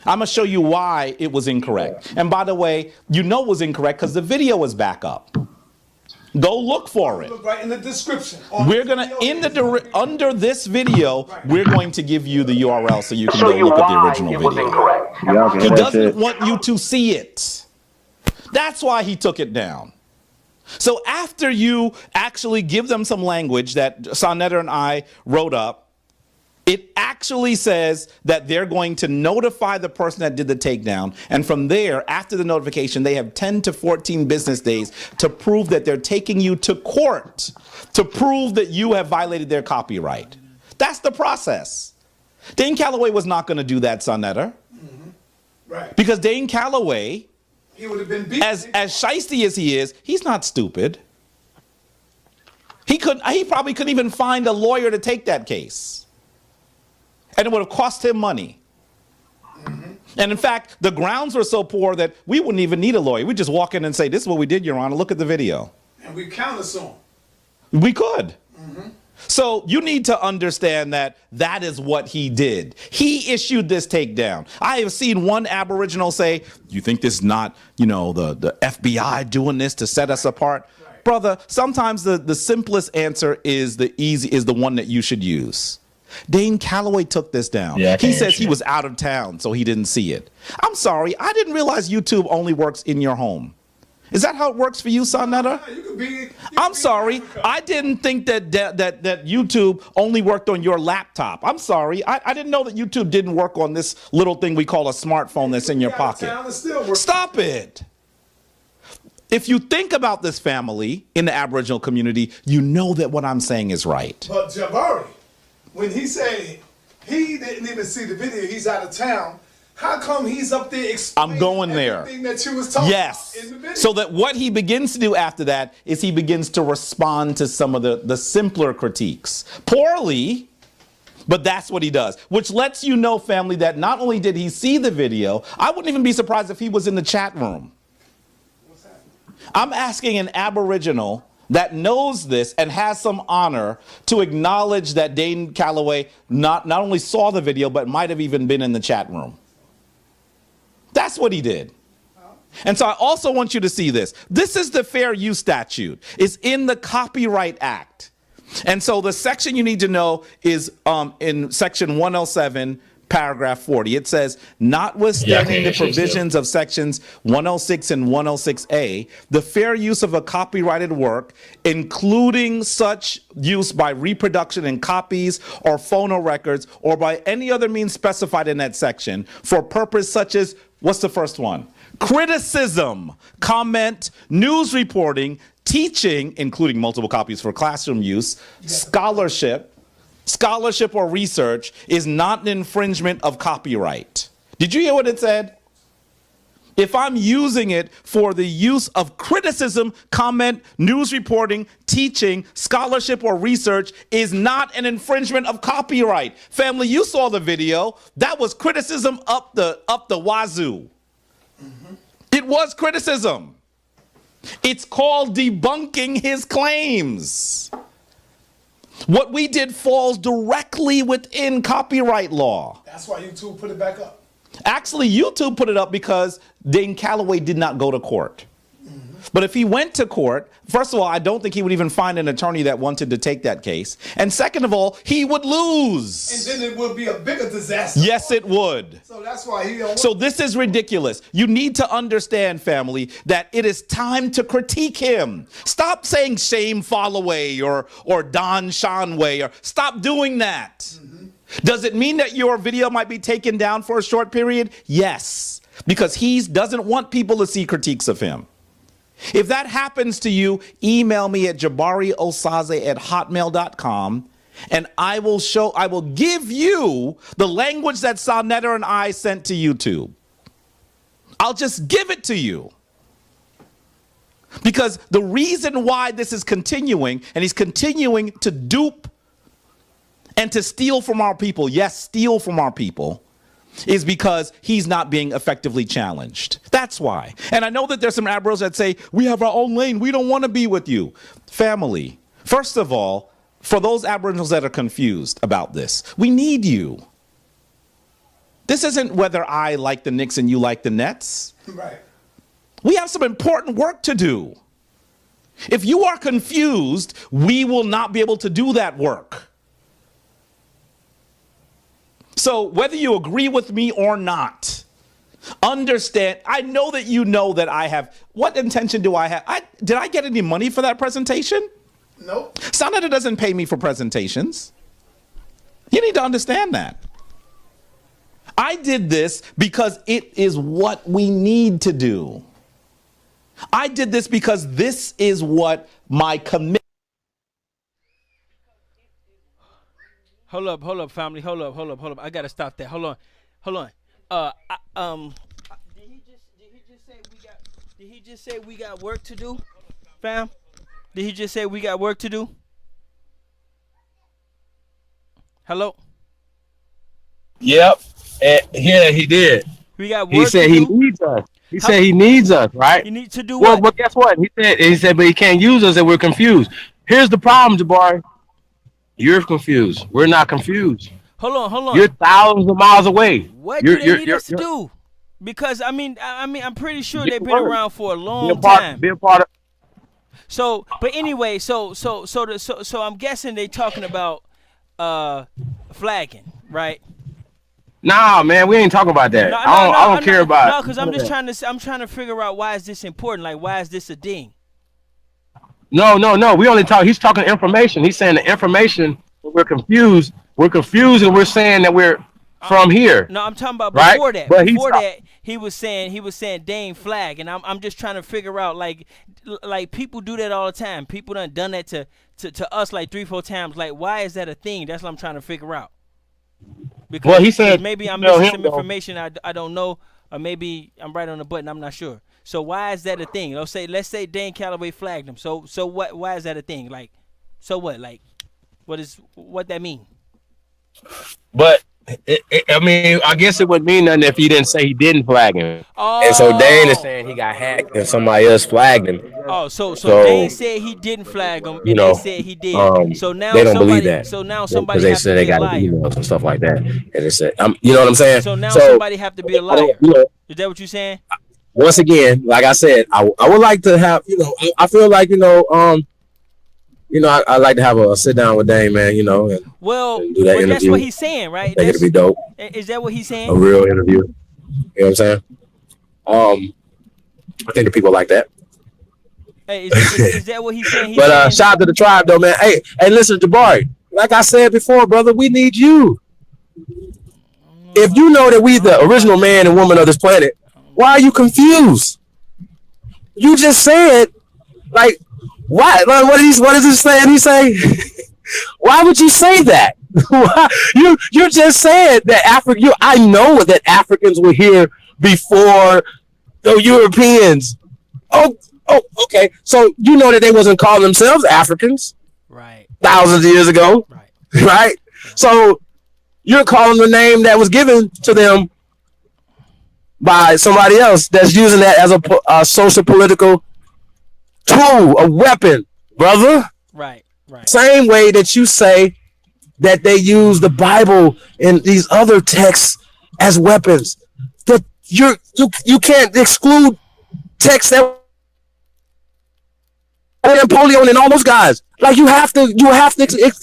I'm going to show you why it was incorrect. And by the way, you know it was incorrect because the video is back up. Go look for it. Right in the description. We're gonna under this video, we're going to give you the URL so you can go look at the original video. He doesn't want you to see it. That's why he took it down. So after you actually give them some language that Sonetta and I wrote up, it actually says that they're going to notify the person that did the takedown. And from there, after the notification, they have 10 to 14 business days to prove that they're taking you to court to prove that you have violated their copyright. That's the process. Dane Calloway was not going to do that, Sonetta. Right. Because Dane Calloway, he would have been beat. As shiesty as he is, he's not stupid. He probably couldn't even find a lawyer to take that case. And it would have cost him money. And in fact, the grounds were so poor that we wouldn't even need a lawyer. We'd just walk in and say, this is what we did, Your Honor. Look at the video. And we countersue him. We could. So you need to understand that that is what he did. He issued this takedown. I have seen one Aboriginal say, you think this is not, the FBI doing this to set us apart? Right. Brother, sometimes the simplest answer is the one that you should use. Dane Calloway took this down. Yeah, he says he was out of town, so he didn't see it. I'm sorry, I didn't realize YouTube only works in your home. Is that how it works for you, Sonetta? I'm sorry. I didn't think that YouTube only worked on your laptop. I'm sorry. I didn't know that YouTube didn't work on this little thing we call a smartphone that's in your pocket. Stop it. If you think about this family in the Aboriginal community, you know that what I'm saying is right. But Jabari, when he said he didn't even see the video, he's out of town, how come he's up there explaining everything that you was talking about in the video? So that what he begins to do after that is he begins to respond to some of the simpler critiques. Poorly, but that's what he does. Which lets you know, family, that not only did he see the video, I wouldn't even be surprised if he was in the chat room. What's happening? I'm asking an Aboriginal that knows this and has some honor to acknowledge that Dane Calloway not only saw the video, but might have even been in the chat room. That's what he did. And so I also want you to see this. This is the fair use statute. It's in the Copyright Act. And so the section you need to know is in section 107, paragraph 40. It says, notwithstanding the provisions of sections 106 and 106A, the fair use of a copyrighted work, including such use by reproduction in copies or phonorecords or by any other means specified in that section for purpose such as, what's the first one? Criticism, comment, news reporting, teaching, including multiple copies for classroom use, scholarship or research is not an infringement of copyright. Did you hear what it said? If I'm using it for the use of criticism, comment, news reporting, teaching, scholarship, or research is not an infringement of copyright. Family, you saw the video. That was criticism up the wazoo. It was criticism. It's called debunking his claims. What we did falls directly within copyright law. That's why YouTube put it back up. Actually, YouTube put it up because Dane Calloway did not go to court. But if he went to court, first of all, I don't think he would even find an attorney that wanted to take that case. And second of all, he would lose. And then it would be a bigger disaster. Yes, it would. So that's why he don't. So this is ridiculous. You need to understand, family, that it is time to critique him. Stop saying shame Followay or Don Shanway, or stop doing that. Does it mean that your video might be taken down for a short period? Yes, because he doesn't want people to see critiques of him. If that happens to you, email me at jabariosaze@hotmail.com, and I will give you the language that Sonetta and I sent to YouTube. I'll just give it to you. Because the reason why this is continuing, and he's continuing to dupe and to steal from our people, yes, steal from our people, is because he's not being effectively challenged. That's why. And I know that there's some Aboriginals that say, we have our own lane, we don't want to be with you. Family, first of all, for those Aboriginals that are confused about this, we need you. This isn't whether I like the Knicks and you like the Nets. Right. We have some important work to do. If you are confused, we will not be able to do that work. So whether you agree with me or not, understand, I know that you know that I have, what intention do I have? Did I get any money for that presentation? Nope. Sonetta doesn't pay me for presentations. You need to understand that. I did this because it is what we need to do. I did this because this is what my commitment. Hold up, family. Hold up. I gotta stop that. Hold on. Did he just say we got work to do, fam? Did he just say we got work to do? Hello. Yep. And yeah, he did. We got work He said to he do. needs us. He said he needs us, right? You need to do Well, what? but guess what? He said, but he can't use us and we're confused. Here's the problem, Jabari. You're confused. We're not confused. Hold on. You're thousands of miles away. What do they need us to do? Because I'm pretty sure they've been around for a long time. Be a part of. So, but anyway, so I'm guessing they talking about flagging, right? Nah, man, we ain't talking about that. I don't care about. No, because I'm trying to figure out why is this important? Like, why is this a ding? No. We only talk. He's talking information. He's saying the information. We're confused. We're confused, and we're saying that we're from here. No, I'm talking about right? before that. But before that, he was saying Dane flag, and I'm just trying to figure out like people do that all the time. People done that to us like 3-4 times. Like, why is that a thing? That's what I'm trying to figure out. Because he said maybe I'm missing some information I don't know, or maybe I'm right on the button. I'm not sure. So why is that a thing? Let's say Dane Calloway flagged him. So what? Why is that a thing? Like, so what? Like, what that mean? But I mean, I guess it wouldn't mean nothing if he didn't say he didn't flag him. Oh. And so Dane is saying he got hacked and somebody else flagged him. Oh, so Dane said he didn't flag him, and they said he did. So now they don't believe that. So now somebody because they said they got emails and stuff like that, and they said, you know what I'm saying. So now somebody have to be a liar. Is that what you're saying? Once again, like I said, I would like to have, I feel like, I like to have a sit down with Dane, man, and do that interview. That's what he's saying, right? I think it'd be dope. Is that what he's saying? A real interview. You know what I'm saying? I think the people like that. Hey, is that what he's saying? But shout out to the tribe, though, man. Hey, listen, Jabari. Like I said before, brother, we need you. If you know that we the original man and woman of this planet, why are you confused? You just said, like, why? Like, what is he saying? He say, why would you say that? you just said that I know that Africans were here before the Europeans. Oh, okay. So you know that they wasn't calling themselves Africans, right? Thousands of years ago, right? So you're calling the name that was given to them by somebody else that's using that as a social political tool, a weapon, brother. Right. Same way that you say that they use the Bible and these other texts as weapons. That you can't exclude texts that Napoleon and all those guys. Like you have to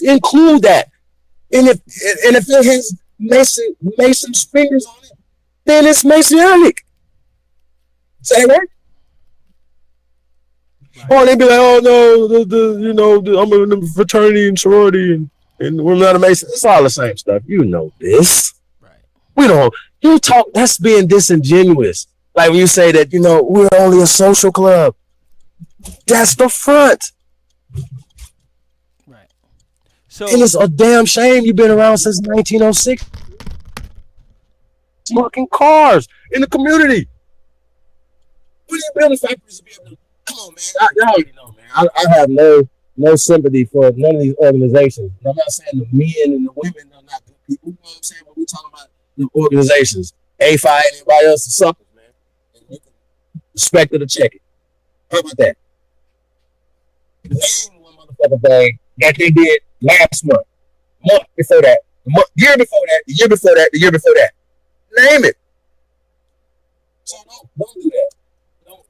include that. And if it has Mason's fingers on it, then it's Masonic. Say that right? Or they be like, oh no, I'm in the fraternity and sorority and we're not a Mason. It's all the same stuff. You know this. Right. We don't. You talk. That's being disingenuous. Like when you say that, we're only a social club. That's the front. Right. So and it's a damn shame you've been around since 1906. Smoking cars in the community. What are you building factories to be able to? Come on, man. Y'all already know, man. I have no sympathy for none of these organizations. I'm not saying the men and the women are not good people. You know what I'm saying? But we're talking about the organizations. A5 and everybody else is suckers, man. And you can respect it or check it. How about that? Name one motherfucking thing that they did last month before that, year before that, the year before that, the year before that. Name it. So don't do that. Don't.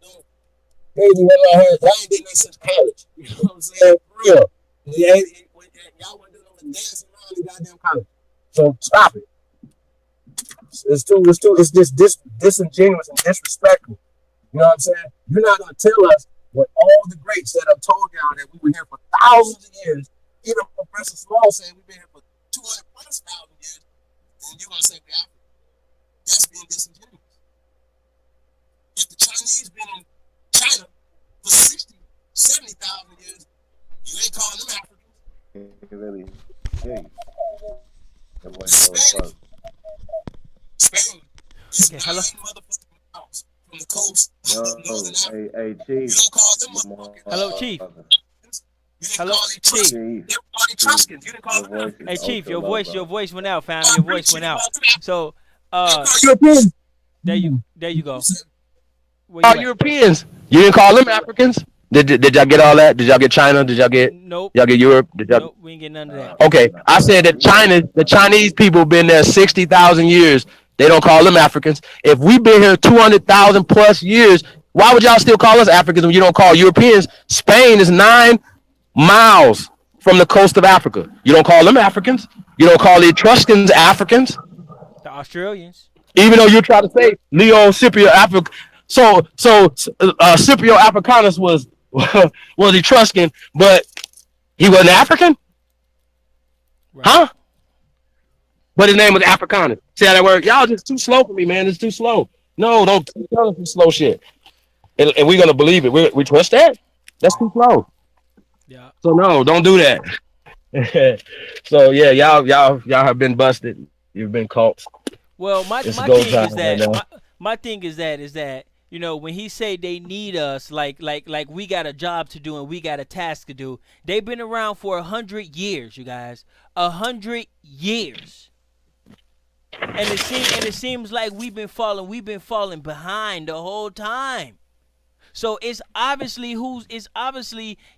Maybe I ain't did that since college. You know what I'm saying? For real. Y'all wasn't doing no dancing around in goddamn college. So stop it. It's just disingenuous and disrespectful. You know what I'm saying? You're not gonna tell us what all the greats that have told y'all that we were here for thousands of years. Even Professor Small saying we've been here for 200 plus thousand years, and you're gonna say we're African. That's being disingenuous. If the Chinese been in China for 60, 70,000 years, you ain't calling them Africans. Really? Spain. Okay, hello. From the coast. Hey, Chief. You don't call them Hello, Chief. Hello, Chief. Hey, Chief, your voice went out, fam. Your voice went out. So, Europeans. there you go. All Europeans. You didn't call them Africans? Did y'all get all that? Did y'all get China? Did y'all get Nope. Y'all get Europe? Nope, we ain't get none of that. Okay, I said that the Chinese people been there 60,000 years. They don't call them Africans. If we've been here 200,000 plus years, why would y'all still call us Africans when you don't call Europeans? Spain is 9 miles from the coast of Africa. You don't call them Africans. You don't call the Etruscans Africans. The Australians. Even though you try to say Leo Scipio Africa. So Scipio Africanus was Etruscan, but he wasn't African? Right. Huh? But his name was Africanus. See how that works? Y'all just too slow for me, man. It's too slow. No, don't tell us this slow shit. And we're going to believe it. We trust that? That's too slow. Yeah. So, no, don't do that. So, yeah, y'all have been busted. You've been caught. Well, my thing is that you know, when he say they need us, like we got a job to do and we got a task to do, they've been around for 100 years, you guys. 100 years. And it seems like we've been falling behind the whole time. So it's obviously,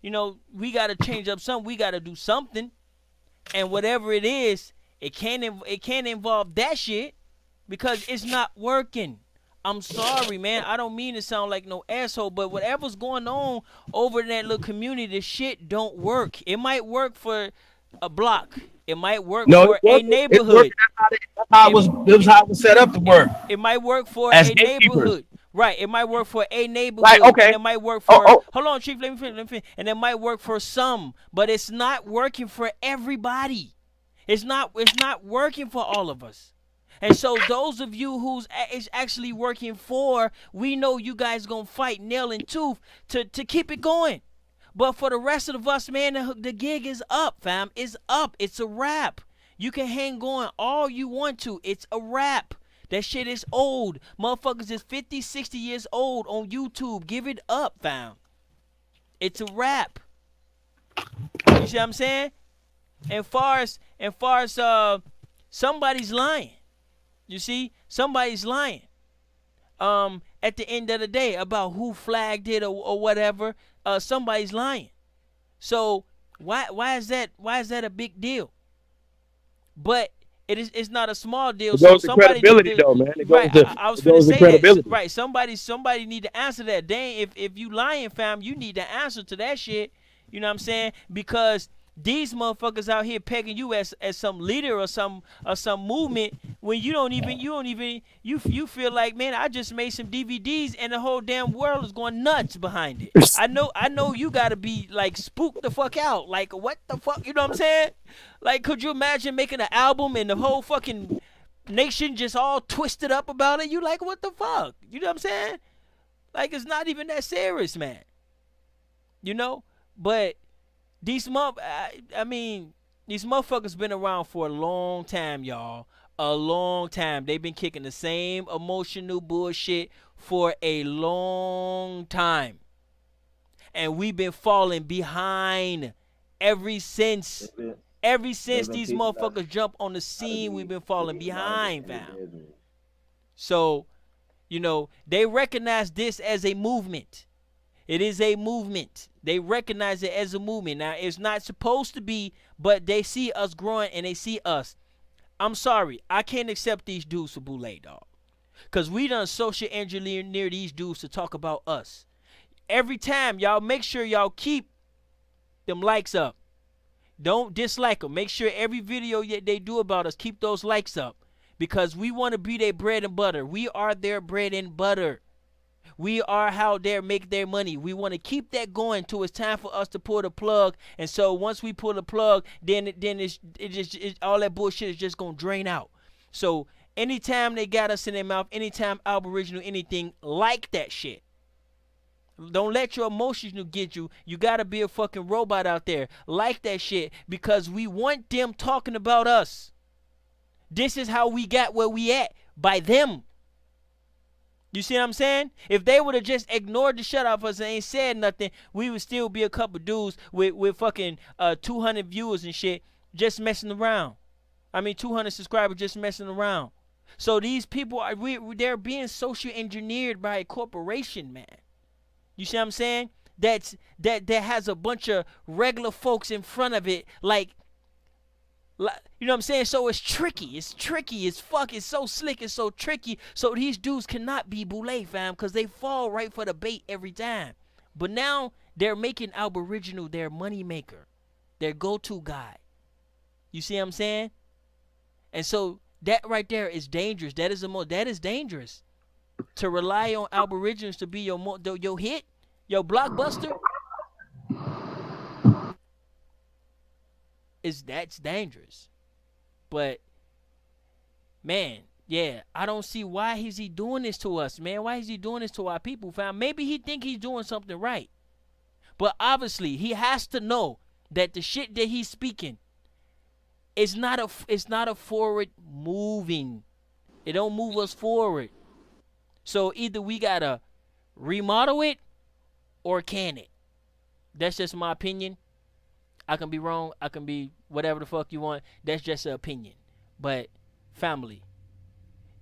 you know, we got to change up something. We got to do something. And whatever it is, it can't involve that shit because it's not working. I'm sorry, man. I don't mean to sound like no asshole, but whatever's going on over in that little community, the shit don't work. It might work for a block. It might work for a neighborhood. That's how it was set up to work. It might work for a neighborhood. Right. It might work for a neighborhood. Right, okay. And it might work for hold on, Chief, let me finish. And it might work for some, but it's not working for everybody. It's not working for all of us. And so those of you who's actually working for, we know you guys gonna fight nail and tooth to keep it going. But for the rest of us, man, the gig is up, fam. It's up. It's a wrap. You can hang on all you want to. It's a wrap. That shit is old. Motherfuckers is 50, 60 years old on YouTube. Give it up, fam. It's a wrap. You see what I'm saying? And far as somebody's lying. You see, somebody's lying. At the end of the day, about who flagged it or whatever, somebody's lying. So why is that a big deal? But it's not a small deal. It goes to credibility, though, man. I was going to say that. Right, somebody need to answer that. Dang, if you lying, fam, you need to answer to that shit. You know what I'm saying? Because these motherfuckers out here pegging you as some leader or some movement when you feel like, man, I just made some DVDs and the whole damn world is going nuts behind it. I know you gotta be like spooked the fuck out. Like, what the fuck? You know what I'm saying? Like, could you imagine making an album and the whole fucking nation just all twisted up about it? You like, what the fuck? You know what I'm saying? Like, it's not even that serious, man. You know? But these motherfuckers been around for a long time, y'all. A long time. They've been kicking the same emotional bullshit for a long time. And we've been falling behind ever since these motherfuckers jump on the scene. We've been falling behind, fam. So, you know, they recognize this as a movement. It is a movement. They recognize it as a movement. Now, it's not supposed to be, but they see us growing and they see us. I'm sorry. I can't accept these dudes for Boule, dog. Because we done social engineer these dudes to talk about us. Every time, y'all make sure y'all keep them likes up. Don't dislike them. Make sure every video they do about us, keep those likes up. Because we want to be their bread and butter. We are their bread and butter. We are how they make their money. We want to keep that going till it's time for us to pull the plug. And so once we pull the plug, then all that bullshit is just gonna drain out. So anytime they got us in their mouth, anytime Aboriginal anything, like that shit. Don't let your emotions get you. You gotta be a fucking robot out there. Like that shit, because we want them talking about us. This is how we got where we at, by them. You see what I'm saying? If they would have just ignored the shut off us and ain't said nothing, we would still be a couple dudes with fucking 200 viewers and shit just messing around. I mean, 200 subscribers just messing around. So these people are they're being social engineered by a corporation, man. You see what I'm saying? That has a bunch of regular folks in front of it, like you know what I'm saying? So it's tricky. It's tricky. It's so slick. It's so tricky. So these dudes cannot be boule, fam, because they fall right for the bait every time. But now they're making Aboriginal their money maker, their go-to guy. You see what I'm saying? And so that right there is dangerous. That is dangerous. To rely on Aboriginals to be your hit, your blockbuster, that's dangerous. But man, yeah, I don't see why is he doing this to us, man. Why is he doing this to our people, fam? Maybe he think he's doing something right, but obviously he has to know that the shit that he's speaking is not a forward moving. It don't move us forward. So either we gotta remodel it or can it. That's just my opinion. I can be wrong. I can be whatever the fuck you want. That's just an opinion. But family,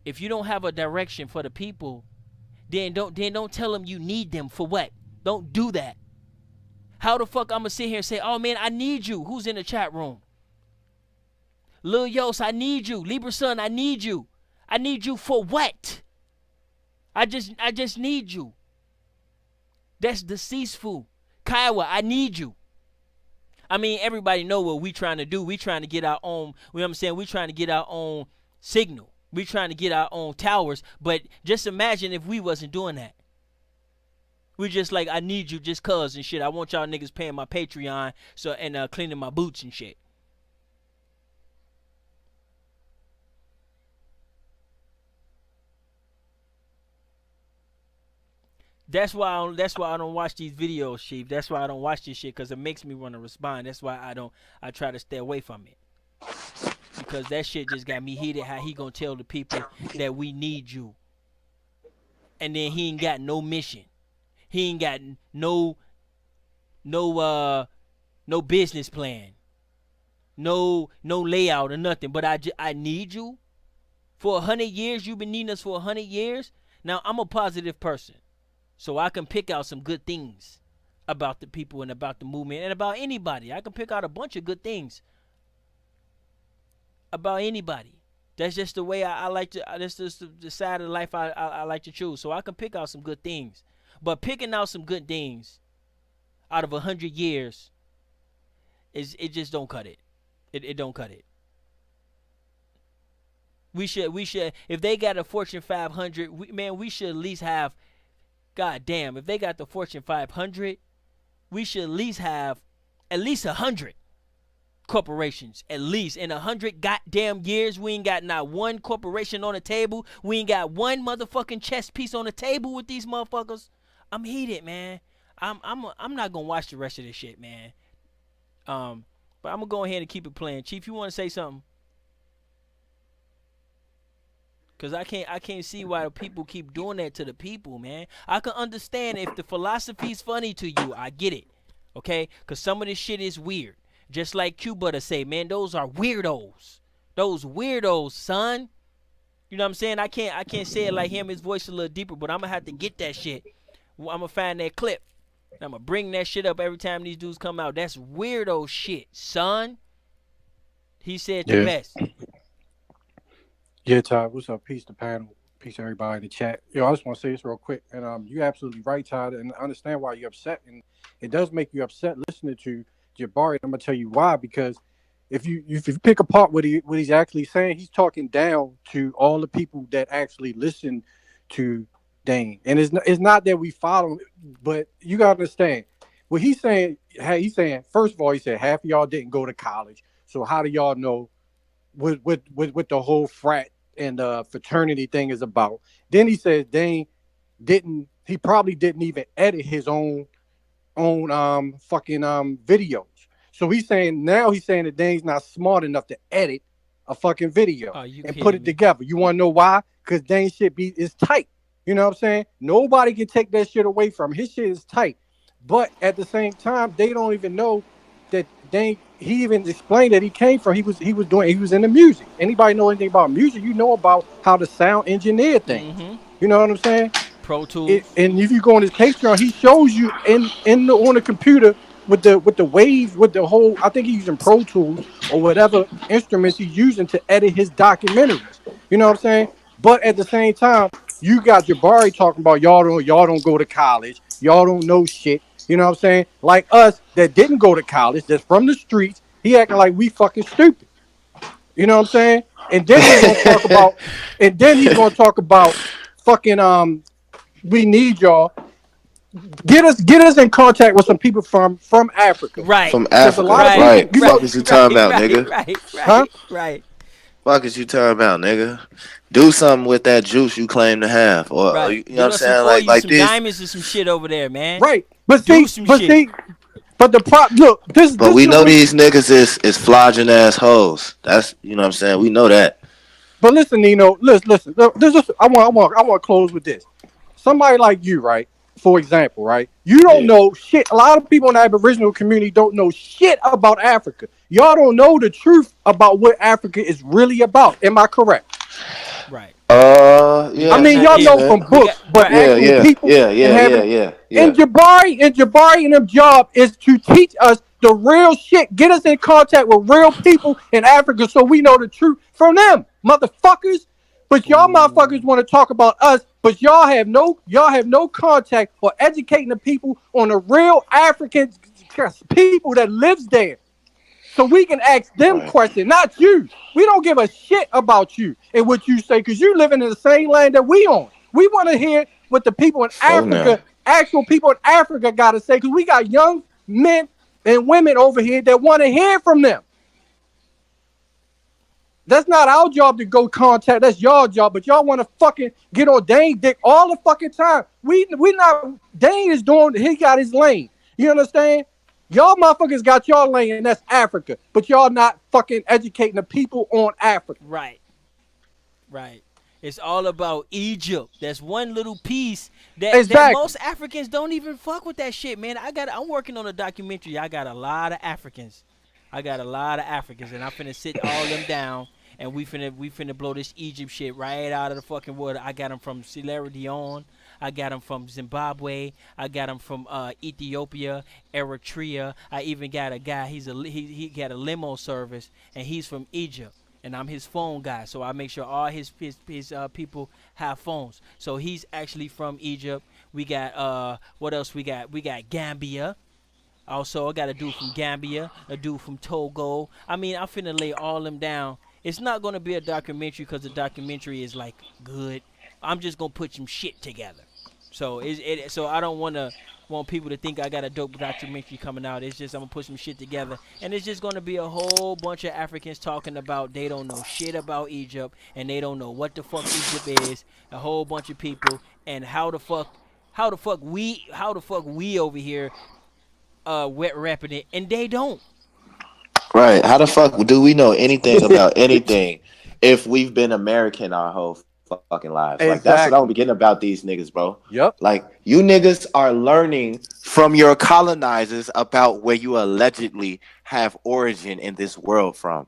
if you don't have a direction for the people, then don't tell them you need them for what. Don't do that. How the fuck I'm gonna sit here and say, oh man, I need you? Who's in the chat room? Lil Yos, I need you. Libra Son, I need you. I need you for what? I just need you. That's deceitful. Kiowa, I need you. I mean, everybody know what we trying to do. We trying to get our own, you know what I'm saying? We trying to get our own signal. We trying to get our own towers. But just imagine if we wasn't doing that. We just like, I need you just cuz and shit. I want y'all niggas paying my Patreon and cleaning my boots and shit. That's why I don't watch these videos, Chief. That's why I don't watch this shit, because it makes me want to respond. That's why I try to stay away from it. Because that shit just got me heated, how he gonna tell the people that we need you. And then he ain't got no mission. He ain't got no business plan. No layout or nothing. But I need you. For 100 years, you've been needing us for 100 years. Now, I'm a positive person. So I can pick out some good things about the people and about the movement and about anybody. I can pick out a bunch of good things about anybody. That's just the way I like to. That's just the side of life I like to choose. So I can pick out some good things. But picking out some good things out of 100 years it just don't cut it. It don't cut it. We should if they got a Fortune 500, we should at least have. God damn, if they got the Fortune 500, we should at least have at least 100 corporations. At least in 100 goddamn years, we ain't got not one corporation on the table. We ain't got one motherfucking chess piece on the table with these motherfuckers. I'm heated, man. I'm not gonna watch the rest of this shit, man. But I'm gonna go ahead and keep it playing. Chief, you want to say something? Cause I can't see why the people keep doing that to the people, man. I can understand if the philosophy's funny to you, I get it, okay? Cause some of this shit is weird. Just like Q-Butter say, man, those are weirdos. Those weirdos, son. You know what I'm saying? I can't say it like him. His voice a little deeper, but I'm gonna have to get that shit. I'm gonna find that clip. I'm gonna bring that shit up every time these dudes come out. That's weirdo shit, son. He said the best. Yeah, Todd, what's up? Peace to panel. Peace to everybody in the chat. Yo, I just want to say this real quick. And you're absolutely right, Todd, and I understand why you're upset. And it does make you upset listening to Jabari. I'm going to tell you why. Because if you pick apart what he's actually saying, he's talking down to all the people that actually listen to Dane. And it's not that we follow him, but you got to understand. What he's saying, first of all, he said half of y'all didn't go to college. So how do y'all know what the whole frat and fraternity thing is about? Then he says Dane he probably didn't even edit his own fucking videos. So he's saying that Dane's not smart enough to edit a fucking video and put it together. You want to know why? Because Dane shit is tight. You know what I'm saying? Nobody can take that shit away from him. His shit is tight. But at the same time, they don't even know that he even explained that he came from, he was in the music. Anybody know anything about music, you know about how the sound engineer things. Mm-hmm. You know what I'm saying? Pro Tools. And if you go on his Patreon, he shows you on the computer with the waves, with the whole, I think he's using Pro Tools or whatever instruments he's using to edit his documentaries. You know what I'm saying? But at the same time, you got Jabari talking about y'all don't go to college, y'all don't know shit. You know what I'm saying? Like us that didn't go to college, that's from the streets, he acting like we fucking stupid. You know what I'm saying? And then he's gonna talk about fucking we need y'all. Get us in contact with some people from Africa. Right. From Africa. Right. Fuck is you talking about, nigga? Right. Fuck is you talking about, nigga? Do something with that juice you claim to have, or you know what I'm saying, like some this. Diamonds or some shit over there, man. Right, but the prop. Look, this. But we know these niggas is flogging ass hoes. That's, you know what I'm saying. We know that. But listen, Nino. Listen. I want to close with this. Somebody like you, right? For example, right? You don't know shit. A lot of people in the Aboriginal community don't know shit about Africa. Y'all don't know the truth about what Africa is really about. Am I correct? Right. Yeah. I mean, y'all know from books, but actual people. Yeah. And Jabari and them job is to teach us the real shit. Get us in contact with real people in Africa so we know the truth from them, motherfuckers. But y'all motherfuckers want to talk about us, but y'all have no contact or educating the people on the real African people that lives there. So we can ask them questions, not you. We don't give a shit about you and what you say, because you living in the same land that we on. We want to hear what the people in Africa, actual people in Africa got to say, because we got young men and women over here that want to hear from them. That's not our job to go contact. That's y'all job. But y'all want to fucking get on Dane dick all the fucking time. We not. Dane is doing. He got his lane. You understand? Y'all motherfuckers got y'all lane, and that's Africa. But y'all not fucking educating the people on Africa. Right. It's all about Egypt. That's one little piece that most Africans don't even fuck with that shit, man. I'm working on a documentary. I got a lot of Africans, and I'm finna sit all them down. And we finna blow this Egypt shit right out of the fucking water. I got them from Sierra Leone. I got them from Zimbabwe. I got them from Ethiopia, Eritrea. I even got a guy. He got a limo service, and he's from Egypt. And I'm his phone guy, so I make sure all his people have phones. So he's actually from Egypt. We got what else we got? We got Gambia. Also, I got a dude from Gambia, a dude from Togo. I mean, I'm finna lay all them down. It's not gonna be a documentary because the documentary is like good. I'm just gonna put some shit together. So so I don't want people to think I got a dope documentary coming out. It's just I'm gonna put some shit together, and it's just gonna be a whole bunch of Africans talking about they don't know shit about Egypt and they don't know what the fuck Egypt is. A whole bunch of people, and how the fuck we over here wet rapping it, and they don't. Right. How the fuck do we know anything about anything if we've been American our whole fucking lives? Exactly. Like, that's what I don't be getting about these niggas, bro. Yep. Like, you niggas are learning from your colonizers about where you allegedly have origin in this world from.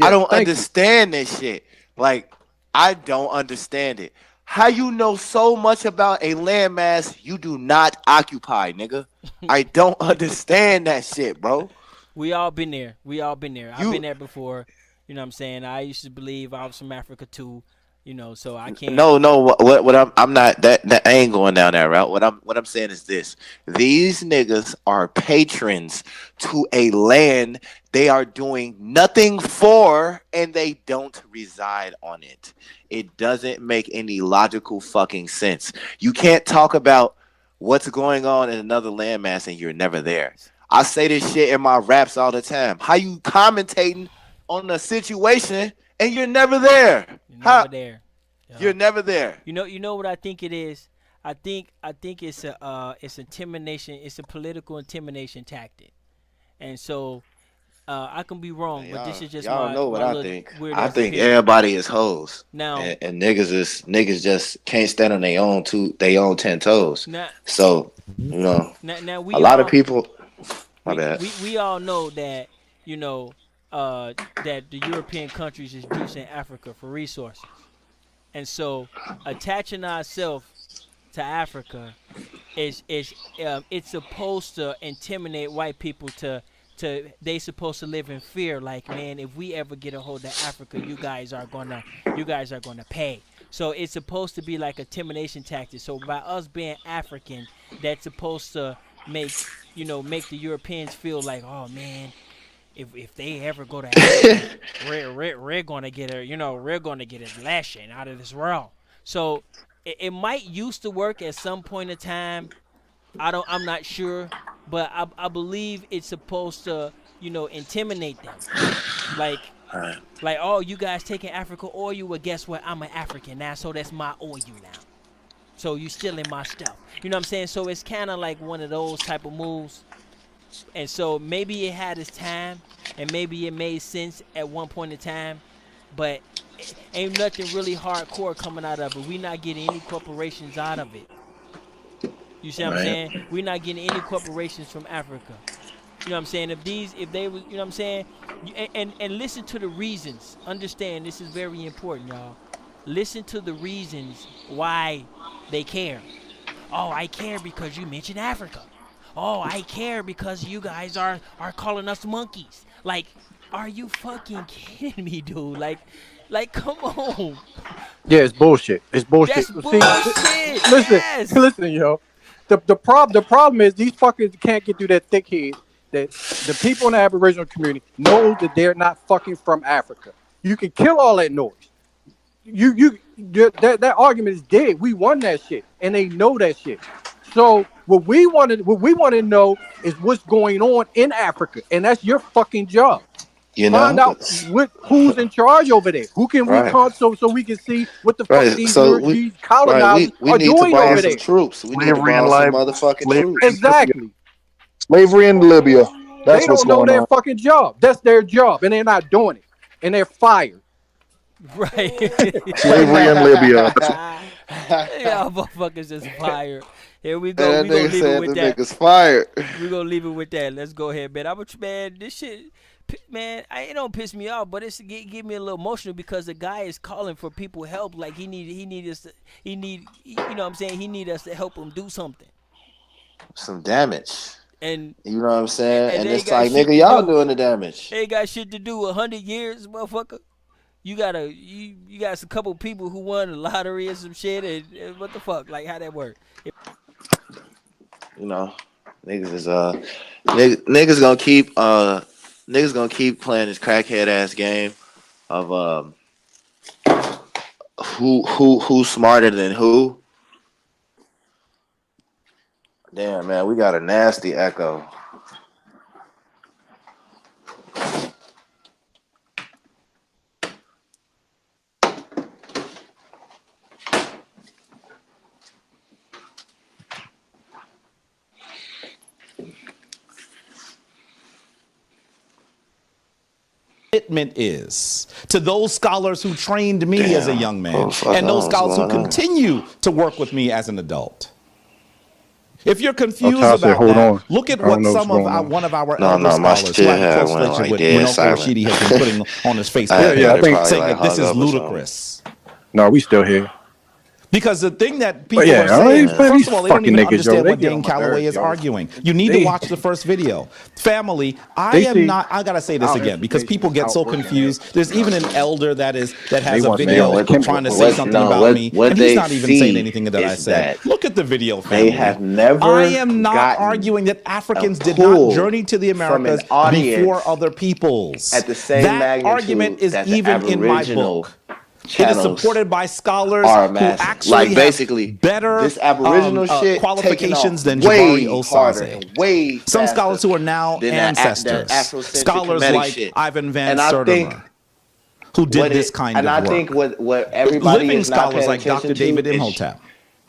I don't understand this shit. Like, I don't understand it. How you know so much about a landmass you do not occupy, nigga? I don't understand that shit, bro. We all been there. I've been there before. You know what I'm saying? I used to believe I was from Africa too. You know, so I can't. No. What I'm not that I ain't going down that route. What I'm saying is this: these niggas are patrons to a land they are doing nothing for, and they don't reside on it. It doesn't make any logical fucking sense. You can't talk about what's going on in another landmass and you're never there. I say this shit in my raps all the time. How you commentating on a situation and you're never there? You're never there. You know what I think it is? I think it's intimidation. It's a political intimidation tactic. And so I can be wrong, but this is just y'all my know what my I little think. weird I ass think opinion. everybody is hoes. Now, and niggas just can't stand on their own 10 toes. now, So, you know, now a lot of people. My bad. we all know that, you know, that the European countries is juicing Africa for resources, and so attaching ourselves to Africa is it's supposed to intimidate white people to they supposed to live in fear, like, man, if we ever get a hold of Africa, you guys are gonna pay. So it's supposed to be like a intimidation tactic. So by us being African, that's supposed to make make the Europeans feel like, oh man, if they ever go to Africa, we're gonna get we're gonna get a lashing out of this world. So it might used to work at some point in time. I'm not sure, but I believe it's supposed to, intimidate them. Like, oh, you guys taking Africa oil? Well, guess what? I'm an African now, so that's my oil now. So you stealing my stuff. You know what I'm saying? So it's kind of like one of those type of moves. And so maybe it had its time, and maybe it made sense at one point in time, but ain't nothing really hardcore coming out of it. We not getting any corporations out of it. You see what I'm saying? We're not getting any corporations from Africa. You know what I'm saying? If they was, you know what I'm saying? And listen to the reasons. Understand, this is very important, y'all. Listen to the reasons why they care. Oh, I care because you mentioned Africa. Oh, I care because you guys are calling us monkeys. Like, are you fucking kidding me, dude? Like, come on. Yeah, it's bullshit. It's bullshit. That's bullshit. Listen, Yes. listen, yo. The problem is these fuckers can't get through that thick head that the people in the Aboriginal community know that they're not fucking from Africa. You can kill all that noise. That argument is dead. We won that shit, and they know that shit. So what we want to know is what's going on in Africa, and that's your fucking job. Find out who's in charge over there. Who can we consult so we can see what the fuck these colonizers are doing over there? Troops. We need to borrow some motherfucking troops. Exactly. Slavery in Libya. That's they don't know their fucking job. That's their job, and they're not doing it, and they're fired. Right. Slavery in Libya. Y'all motherfuckers just fired. Here we go. We gonna leave it with that. Fired. We gonna leave it with that. Let's go ahead, man. This shit, man, it don't piss me off, but it's give me a little emotional because the guy is calling for people help. Like he need us to, you know what I'm saying? He need us to help him do something. Some damage. And you know what I'm saying? And it's like, nigga, y'all doing the damage. They ain't got shit to do. 100 years, motherfucker. You got a couple people who won the lottery or some shit, and what the fuck? Like, how that work? You know, niggas is niggas gonna keep playing this crackhead ass game of who's smarter than who. Damn, man, we got a nasty echo. Commitment is to those scholars who trained me as a young man and those scholars who continue to work with me as an adult. If you're confused about that, look at what some of one of our elder scholars who I have a close relationship with, Winoka Rashidi, has been putting on his Facebook page, saying that this is ludicrous. No, we still here. Because the thing that people are saying, first of all, they don't even understand what Dane Calloway is arguing. You need to watch the first video. Family, I gotta say this again, because people get so confused. There's even an elder that has a video trying to say something about me, and he's not even saying anything that I said. Look at the video, family. They have never I am not arguing that Africans did not journey to the Americas before other peoples. At the same that argument is even in my book. It is supported by scholars who actually have better this Aboriginal shit qualifications than Jabari Osaze. Some scholars who are now ancestors. Scholars like Ivan Van Sertimer, who did this kind of work. And I think what everybody living is not scholars paying like attention Dr. David to Imhotep.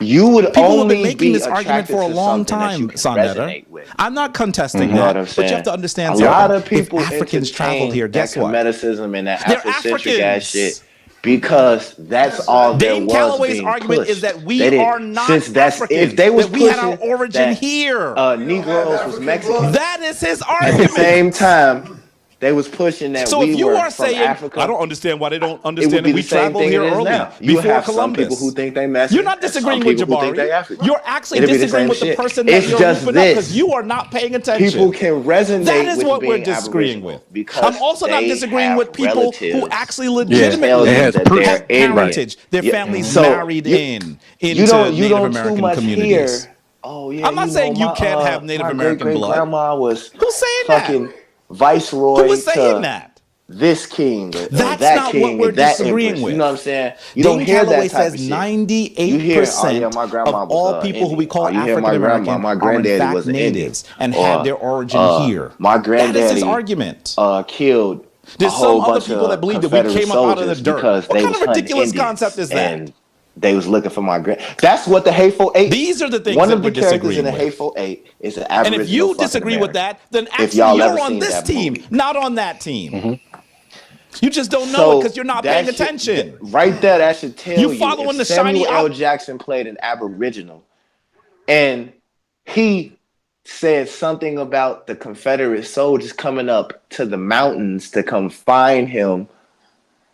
You would People have only been making be this argument for a long time, Sonnetta. I'm not contesting that, but you have to understand a lot of something. people If Africans traveled here, guess that what? Comedicism and that They're Afrocentric ass shit Africans. because that's all there Dane was Calloway's being argument pushed. is that we are not Africans. If they was that we had our pushing origin that, here. Negroes was Mexican. That is his At argument. the same time, they was pushing that So we if you were are from saying, Africa. I don't understand why they don't It understand would be that we the same traveled thing here it is early now. You before have Columbus. some people who think they Mexican. You're not disagreeing with Jabari. You're actually It'll be the disagreeing same with the shit. person that It's you're just looping up this. because you are not paying attention. People can resonate That is with what we're being disagreeing Aboriginal with. because I'm also not they disagreeing have with people who relatives actually legitimately that they're have Indian. parentage. Their Yeah. families So married you into don't Native too American much communities. hear. Oh yeah, I'm not saying you can't have Native my American blood. grandma was Who's saying fucking that? viceroy Who is saying to that? this king or That's that not king what we're and that disagreeing empress. with. You know what I'm saying? You Dane don't hear Calloway that type says of shit. 98% my grandma of all was, people who we Indian. call Oh, you hear African my grandma, American my are in granddaddy fact was an natives Indian. and had their origin here. My That is his granddaddy argument. Killed There's a whole some other bunch people that of believe that we Confederate came up out of the soldiers dirt. because What they kind was of hunting ridiculous Indians, concept is that? and they was looking for my grand. That's what the Hateful Eight. These are the things One that of the we're characters in disagreeing the with. Hateful Eight is an And Aboriginal. if you fucking disagree with American. that, then If actually y'all you're ever on seen this that team, movie. not on that team. Mm-hmm. You just don't know So it because you're not that paying attention. Right there, that should tell you. following If the Samuel shiny L. Jackson played an Aboriginal, and he said something about the Confederate soldiers coming up to the mountains to come find him,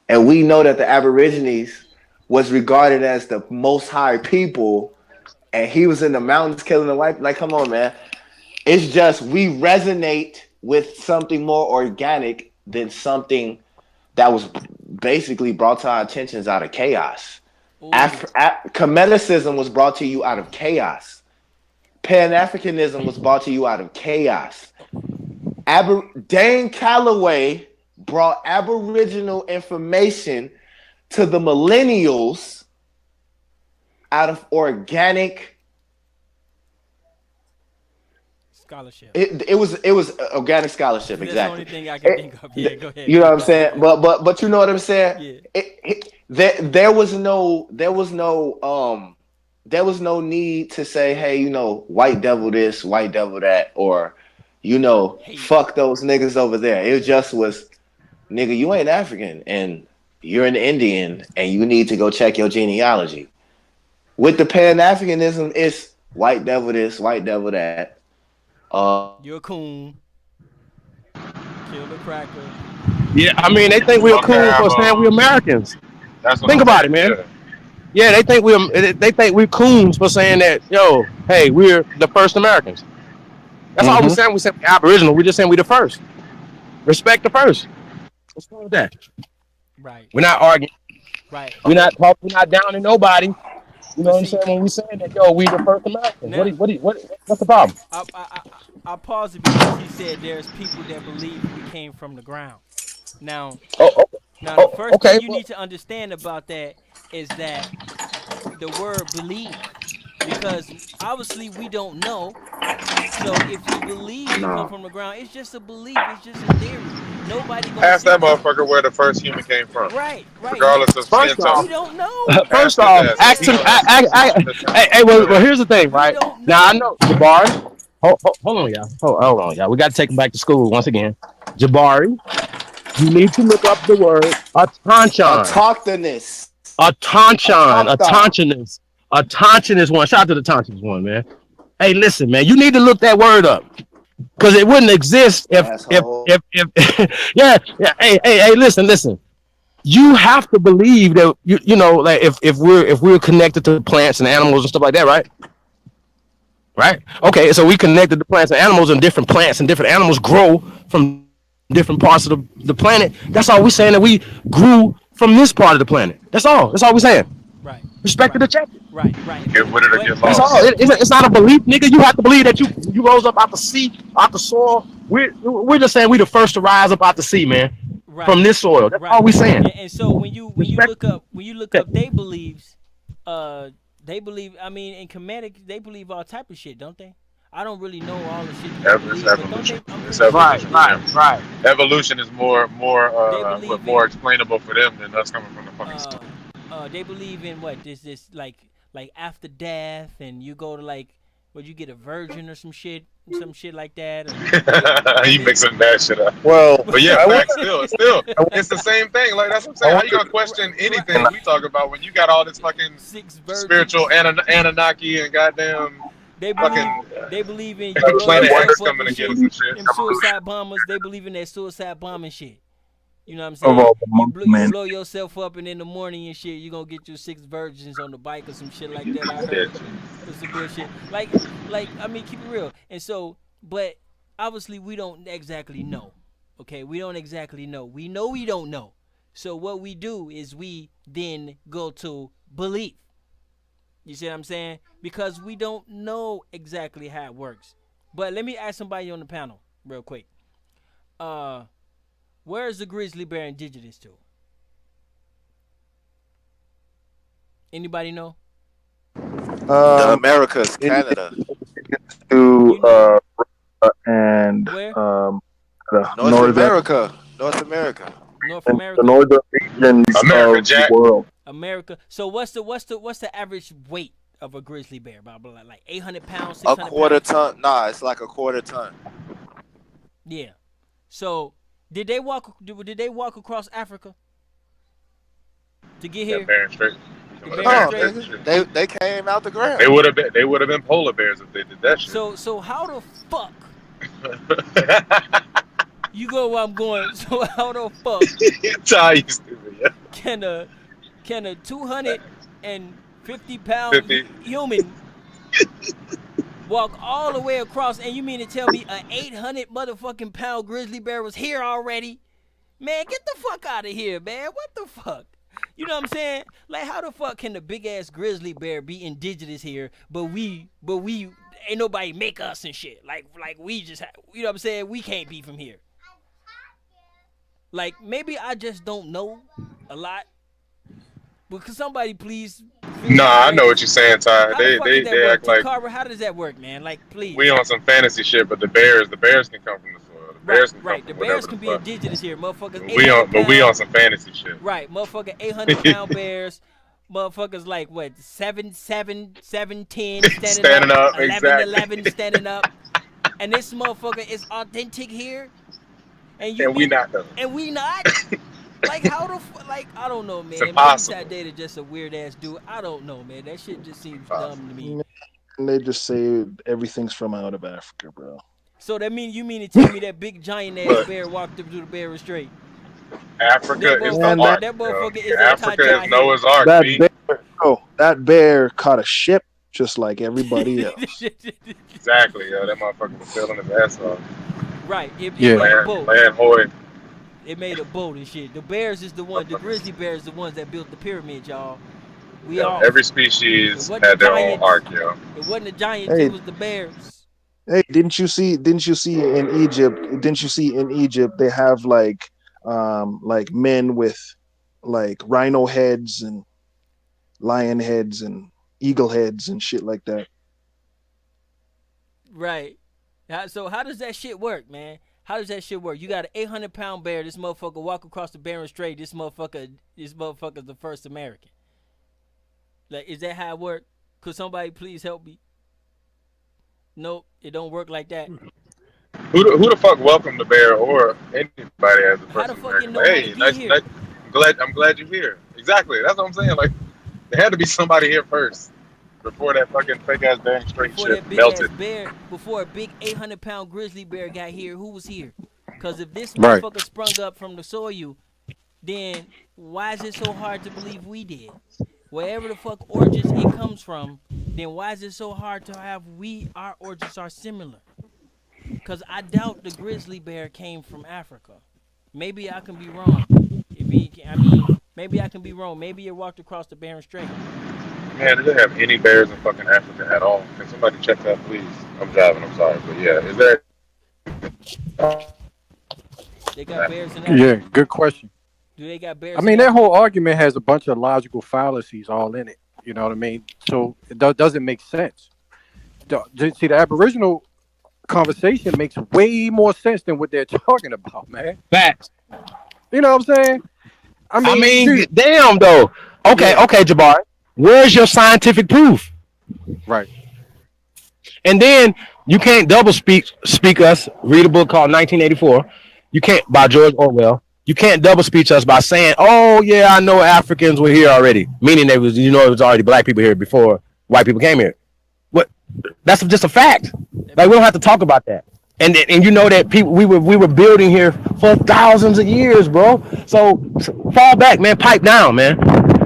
and we know that the Aborigines was regarded as the most high people, and he was in the mountains killing the white. Like, come on, man. It's just we resonate with something more organic than something that was basically brought to our attentions out of chaos. Comedicism was brought to you out of chaos. Pan-Africanism was brought to you out of chaos. Dane Calloway brought Aboriginal information to the millennials out of organic scholarship. It was organic scholarship. That's exactly. the only thing I can think of. Yeah, go ahead. You know what I'm saying? But you know what I'm saying? Yeah. There was no need to say, hey, you know, white devil this, white devil that, or you know, fuck those niggas over there. It just was, nigga, you ain't African and you're an Indian and you need to go check your genealogy. With the Pan-Africanism, it's white devil this, white devil that. You're a coon. Kill the cracker. Yeah, I mean, they think we're cool for saying we're Americans. Think about it, man. Yeah, they think we're coons for saying that, yo, hey, we're the first Americans. That's all we're saying. We say we're Aboriginal. We're just saying we're the first. Respect the first. What's wrong with that? Right. We're not arguing. Right. We're not talking. We're not downing nobody. You know what I'm saying? When we saying that, yo, we the first Americans. Now, What's the problem? I'll pause it because he said there's people that believe we came from the ground. Now, the first thing you need to understand about that is that the word believe, because obviously we don't know. So if you believe we come from the ground, it's just a belief. It's just a theory. Nobody gonna ask that motherfucker where the first human came from. Right. Regardless of skin tone. We don't know. First off, ask him. Hey, well, here's the thing, right? Now I know Jabari. Hold on, y'all. Hold on, y'all. We got to take him back to school once again. Jabari, you need to look up the word attention. Autochthonous. Attentionist one. Shout out to the attentionist one, man. Hey, listen, man. You need to look that word up because it wouldn't exist if yeah. Hey, listen. You have to believe that you know, like if we're connected to plants and animals and stuff like that, right? Right. Okay. So we connected to plants and animals, and different plants and different animals grow from different parts of the planet. That's all we're saying, that we grew from this part of the planet. That's all we're saying. Right. Respect to the champion. Right. Get with it or get That's lost. all. It's not a belief, nigga. You have to believe that you rose up out the sea, out the soil. We're just saying we the first to rise up out the sea, man. Right. From this soil. That's all we saying. And so when you look up they beliefs, they believe. I mean, in Kemetic, they believe all type of shit, don't they? I don't really know all the shit. It's evolution. It's evolution. Right. Evolution is more explainable for them than us coming from the fucking they believe in what this like like after death, and you go to like, would you get a virgin or some shit like that? Or, You mixing that shit up. Well, But yeah, facts still, it's the same thing. Like that's what I'm saying. How you gonna question anything we talk about when you got all this fucking spiritual Anunnaki and goddamn they believe in like you Planet blow X yourself up coming to and get shit. us and shit. Them suicide bombers, they believe in that suicide bombing shit. You know what I'm Of saying? all the You blow yourself up, and in the morning and shit, you gonna get your 6 virgins on the bike or some shit like that. I heard it's some bullshit. Like I mean, keep it real. And so, but obviously we don't exactly know. Okay, we don't exactly know. We know we don't know. So what we do is we then go to belief. You see what I'm saying? Because we don't know exactly how it works. But let me ask somebody on the panel real quick. Where is the grizzly bear indigenous to? Anybody know? The Americas, Canada. To and Where? North America. North America. North America. The northern regions of the world. America. So what's the average weight of a grizzly bear? Blah, blah, blah, like 800 pounds, 600 A quarter pounds? ton. Nah, it's like a quarter ton. Yeah. So did they walk across Africa to get here? They came out the ground. They would have been polar bears if they did that shit. So how the fuck? You go where I'm going. So how the fuck? Ty, you stupid, yeah. Can a 250 pound human walk all the way across? And you mean to tell me an 800 motherfucking pound grizzly bear was here already? Man, get the fuck out of here, man. What the fuck? You know what I'm saying? Like, how the fuck can the big ass grizzly bear be indigenous here, but we ain't nobody make us and shit. Like we just, you know what I'm saying? We can't be from here. Like, maybe I just don't know a lot. But could somebody please? Nah, I know what you're saying, Ty. They act like Carver, how does that work, man? Like, please. We on some fantasy shit, but the bears can come from the soil. The bears can come from the bears can be fuck. indigenous here, motherfuckers. We on some fantasy shit. Right, motherfucker, 800-pound bears. Motherfuckers like what 7'10" standing up, 11'11" standing up, and this motherfucker is authentic here, and we not though. And we not. Like how the like I don't know, man. It's impossible. Maybe Data just a weird ass dude. I don't know, man. That shit just seems dumb to me. And they just say everything's from out of Africa, bro. So that mean you mean to tell me that big giant ass bear walked up through the Bering Strait? Africa is the ark. That motherfucker is Africa is Noah's Ark. That bear caught a ship just like everybody else. Exactly, yo. That motherfucker was sailing his ass off. Right. It made a boat. Land hoy. It made a boat and shit. The bears is the one. The grizzly bears is the ones that built the pyramid, y'all. Every species had their own ark, yo. It wasn't the giants. It was the bears. Hey, didn't you see in Egypt they have like men with like rhino heads and lion heads and eagle heads and shit like that. Right. So how does that shit work, man? How does that shit work? You got an 800-pound bear. This motherfucker walk across the Bering Strait. This motherfucker's the first American. Like, is that how it work? Could somebody please help me? Nope, it don't work like that. Who the fuck welcomed the bear or anybody as a person? Hey, I'm glad you're here. Exactly. That's what I'm saying. Like, there had to be somebody here first before that fucking fake ass Bering Strait shit melted. Before a big 800-pound grizzly bear got here, who was here? Because if this motherfucker sprung up from the soil, then why is it so hard to believe we did? Wherever the fuck origins it comes from, then why is it so hard to have our origins are similar? Because I doubt the grizzly bear came from Africa. Maybe I can be wrong. Maybe I can be wrong. Maybe it walked across the Bering Strait. Man, do they have any bears in fucking Africa at all? Can somebody check that, please? I'm driving, I'm sorry. But yeah, is there... They got bears in Africa? Yeah, good question. Do they got bears? I mean, that whole argument has a bunch of logical fallacies all in it. You know what I mean? So it doesn't make sense. See, the Aboriginal conversation makes way more sense than what they're talking about, man. Facts. You know what I'm saying? I mean damn though. Okay, Jabari. Where's your scientific proof? Right. And then you can't double speak us. Read a book called 1984. You can't by George Orwell. You can't double speech us by saying, "Oh yeah, I know Africans were here already," meaning it was it was already black people here before white people came here. What? That's just a fact. Like we don't have to talk about that. And you know that people we were building here for thousands of years, bro. So fall back, man. Pipe down, man.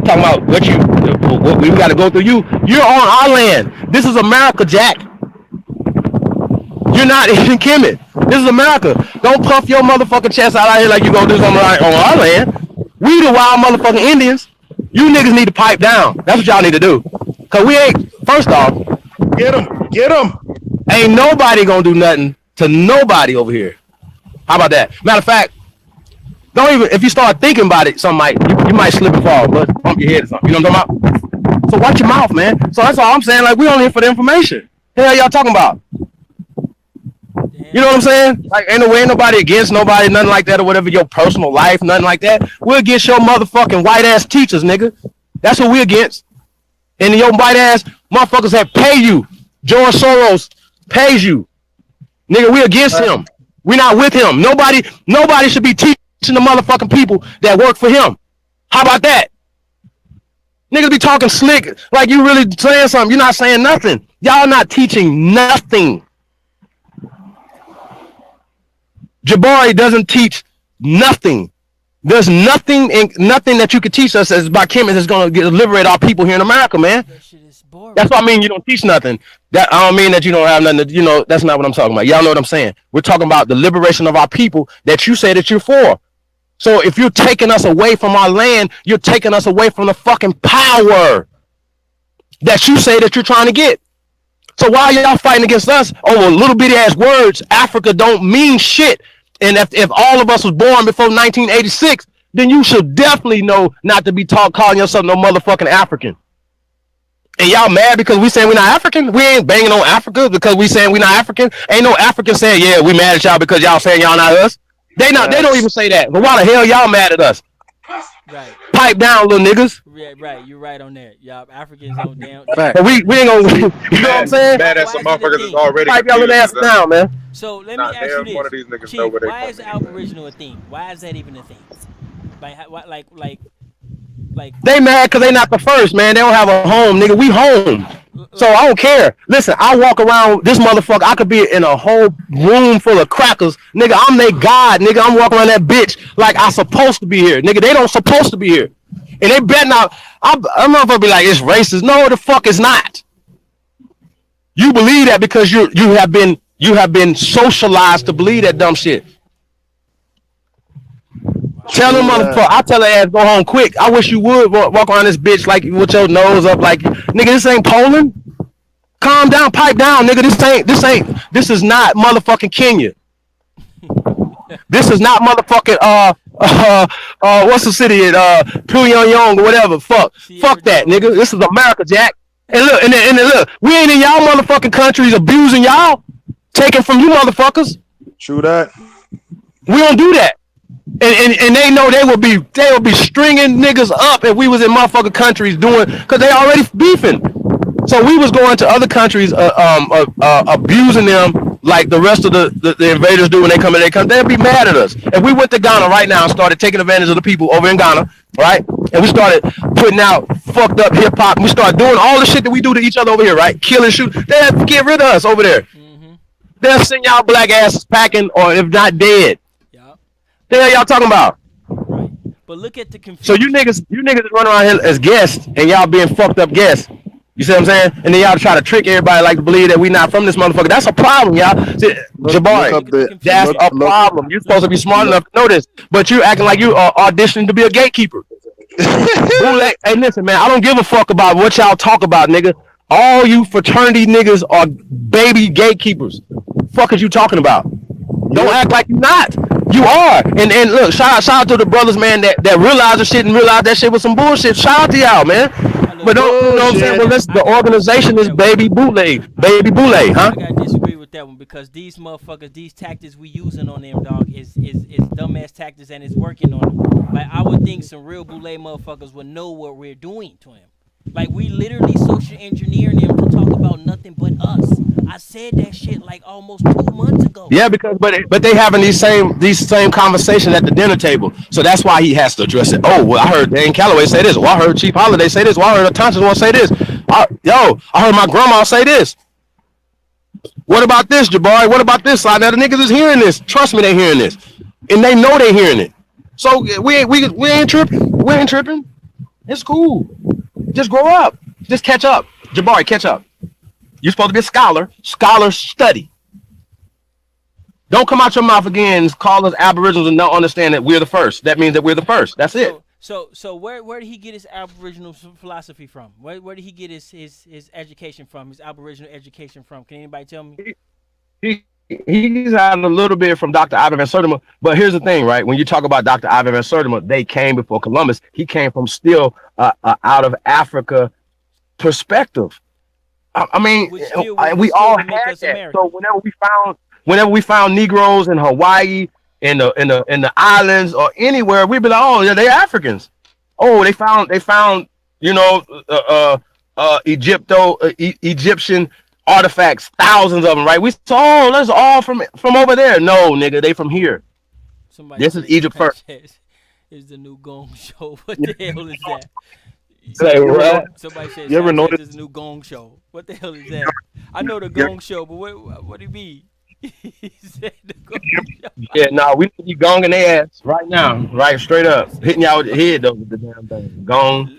Talking about what we got to go through. You're on our land. This is America, Jack. You're not in Kemet. This is America. Don't puff your motherfucking chest out here like you gonna do something on our land. We the wild motherfucking Indians. You niggas need to pipe down. That's what y'all need to do. Cause we ain't. First off, get them. Ain't nobody gonna do nothing to nobody over here. How about that? Matter of fact, don't even. If you start thinking about it, you might slip and fall, but bump your head or something. You know what I'm talking about? So watch your mouth, man. So that's all I'm saying. Like we only here for the information. The hell y'all talking about? You know what I'm saying? Like, ain't nobody against nobody, nothing like that, or whatever, your personal life, nothing like that. We're against your motherfucking white ass teachers, nigga. That's what we're against. And your white ass motherfuckers that pay you. George Soros pays you. Nigga, we against him. We're not with him. Nobody should be teaching the motherfucking people that work for him. How about that? Niggas be talking slick like you really saying something. You're not saying nothing. Y'all not teaching nothing. Jabari doesn't teach nothing. There's nothing that you could teach us as biochemists that's going to liberate our people here in America, man. That's what I mean. You don't teach nothing. That I don't mean that you don't have nothing. That's not what I'm talking about. Y'all know what I'm saying. We're talking about the liberation of our people that you say that you're for. So if you're taking us away from our land, you're taking us away from the fucking power that you say that you're trying to get. So why y'all fighting against us over little bitty ass words? Africa don't mean shit. And if all of us was born before 1986, then you should definitely know not to be calling yourself no motherfucking African. And y'all mad because we saying we're not African? We ain't banging on Africa because we saying we're not African. Ain't no African saying, yeah, we mad at y'all because y'all saying y'all not us. They don't even say that. But why the hell y'all mad at us? Right. Pipe down, little niggas. Yeah, right. You're right on that. Y'all Africans on down. But we ain't gonna. You know what I'm saying? Mad at some motherfuckers is already. Pipe y'all ass down, man. So let me ask you this: one of these niggas Chief, know where they why is from. Aboriginal a thing? Why is that even a thing? Like they mad because they not the first, man. They don't have a home, nigga. We home. So I don't care. Listen, I walk around this motherfucker. I could be in a whole room full of crackers, nigga. I'm their god, nigga. I'm walking around that bitch like I'm supposed to be here, nigga. They don't supposed to be here, and they bet not. I'm not gonna be like it's racist. No, the fuck it's not. You believe that because you have been socialized to believe that dumb shit. Tell them motherfucker, I tell her ass go home quick. I wish you would walk around this bitch like with your nose up like nigga, this ain't Poland. Calm down, pipe down, nigga. This is not motherfucking Kenya. This is not motherfucking what's the city at Pyongyang or whatever. Fuck that, nigga. This is America, Jack. And look, and look, we ain't in y'all motherfucking countries abusing y'all, taking from you motherfuckers. True that. We don't do that. And they know they will be stringing niggas up if we was in motherfucking countries doing, cause they already beefing. So we was going to other countries abusing them like the rest of the invaders do when they come in. They'd be mad at us. If we went to Ghana right now and started taking advantage of the people over in Ghana, right? And we started putting out fucked up hip hop, and we started doing all the shit that we do to each other over here, right? Killing, shoot. They have to get rid of us over there. Mm-hmm. They'll send y'all black asses packing, or if not dead. The hell y'all talking about? Right. But look at the confusion. So you niggas run around here as guests and y'all being fucked up guests. You see what I'm saying? And then y'all try to trick everybody like to believe that we not from this motherfucker. That's a problem, y'all. See, Jabari, that's a problem. You're supposed to be smart enough to know this, but you acting like you are auditioning to be a gatekeeper. Hey, listen, man, I don't give a fuck about what y'all talk about, nigga. All you fraternity niggas are baby gatekeepers. Fuck is you talking about? Don't act like you're not. You are. And look, shout out to the brothers, man, that realized the shit and realized that shit was some bullshit. Shout out to y'all, man. But don't, you know what I'm saying? Well, the organization is Baby Boule, huh? I gotta disagree with that one because these motherfuckers, these tactics we using on them, dog, is dumbass tactics and it's working on them. Like I would think some real Boule motherfuckers would know what we're doing to him. Like we literally social engineering them to talk about nothing but us. I said that shit like almost 2 months ago. Yeah, because but they having these same conversations at the dinner table, so that's why he has to address it. Oh, well, I heard Dan Calloway say this. Well, I heard Chief Holiday say this. Well, I heard Thompson one say this. I heard my grandma say this. What about this, Jabari? What about this side? Now the niggas is hearing this. Trust me, they hearing this, and they know they hearing it. So we ain't tripping. We ain't tripping. It's cool. Just grow up. Just catch up. Jabari, catch up. You're supposed to be a scholar. Scholars study. Don't come out your mouth again and call us aboriginals and don't understand that we're the first. That means that we're the first. That's it. So where did he get his aboriginal philosophy from? Where did he get his education from? His aboriginal education from? Can anybody tell me? He's had a little bit from Dr. Ivan Van Sertima, but here's the thing, right? When you talk about Dr. Ivan Van Sertima, they came before Columbus. He came from still out of Africa perspective. I mean, we all had that. American. So whenever we found Negroes in Hawaii, in the islands or anywhere, we'd be like, oh yeah, they're Africans. Oh, they found Egyptian artifacts, thousands of them, right? We saw, oh, that's all from over there. No, nigga, they from here. This is Egypt first. Is the new Gong Show? What the hell is that? Somebody said, you ever noticed this new Gong Show? What the hell is that? I know the Gong Show, but what do you mean? He said the Gong Show. Yeah, nah, we need to be gonging their ass right now, right straight up, hitting y'all with the head though with the damn thing. Gong.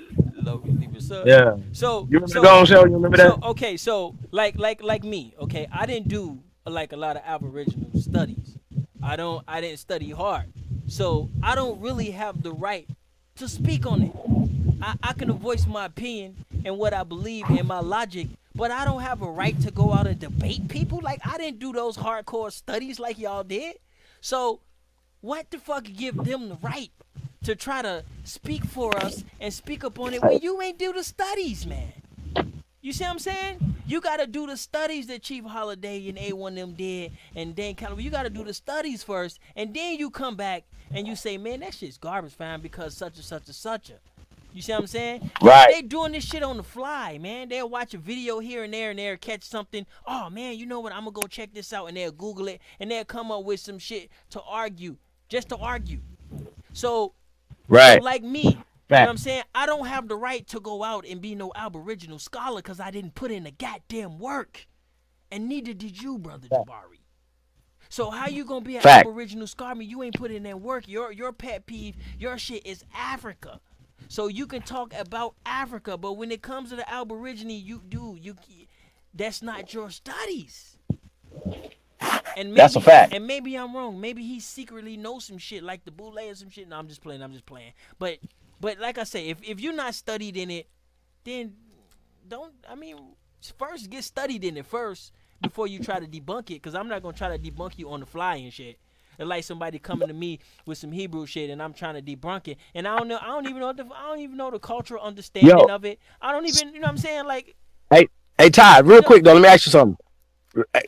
Yeah. So you remember the Gong Show? You remember that? Okay, so like me, okay, I didn't do like a lot of Aboriginal studies. I didn't study hard, so I don't really have the right to speak on it. I can voice my opinion and what I believe and my logic, but I don't have a right to go out and debate people. Like, I didn't do those hardcore studies like y'all did. So what the fuck give them the right to try to speak for us and speak up on it when you ain't do the studies, man? You see what I'm saying? You got to do the studies that Chief Holiday and A1 them did, and then you got to do the studies first, and then you come back and you say, man, that shit's garbage, fam, because such and such and such a. You see what I'm saying? Right. They doing this shit on the fly, man. They'll watch a video here and they'll catch something. Oh, man, you know what? I'm going to go check this out, and they'll Google it, and they'll come up with some shit to argue, just to argue. So, right. Like me, you know what I'm saying? I don't have the right to go out and be no Aboriginal scholar because I didn't put in the goddamn work. And neither did you, Brother Jabari. So how you gonna be an Aboriginal scholar? You ain't put in that work. Your pet peeve, your shit is Africa. So you can talk about Africa, but when it comes to the Aborigine, that's not your studies. And maybe, that's a fact. And maybe I'm wrong. Maybe he secretly knows some shit like the Boule or some shit. No, I'm just playing. But like I say, if you're not studied in it, then first get studied in it first before you try to debunk it. Because I'm not gonna try to debunk you on the fly and shit. It's like somebody coming to me with some Hebrew shit and I'm trying to debunk it, and I don't even know the cultural understanding of it. I don't even, you know what I'm saying? Like, hey Ty, real quick though, let me ask you something.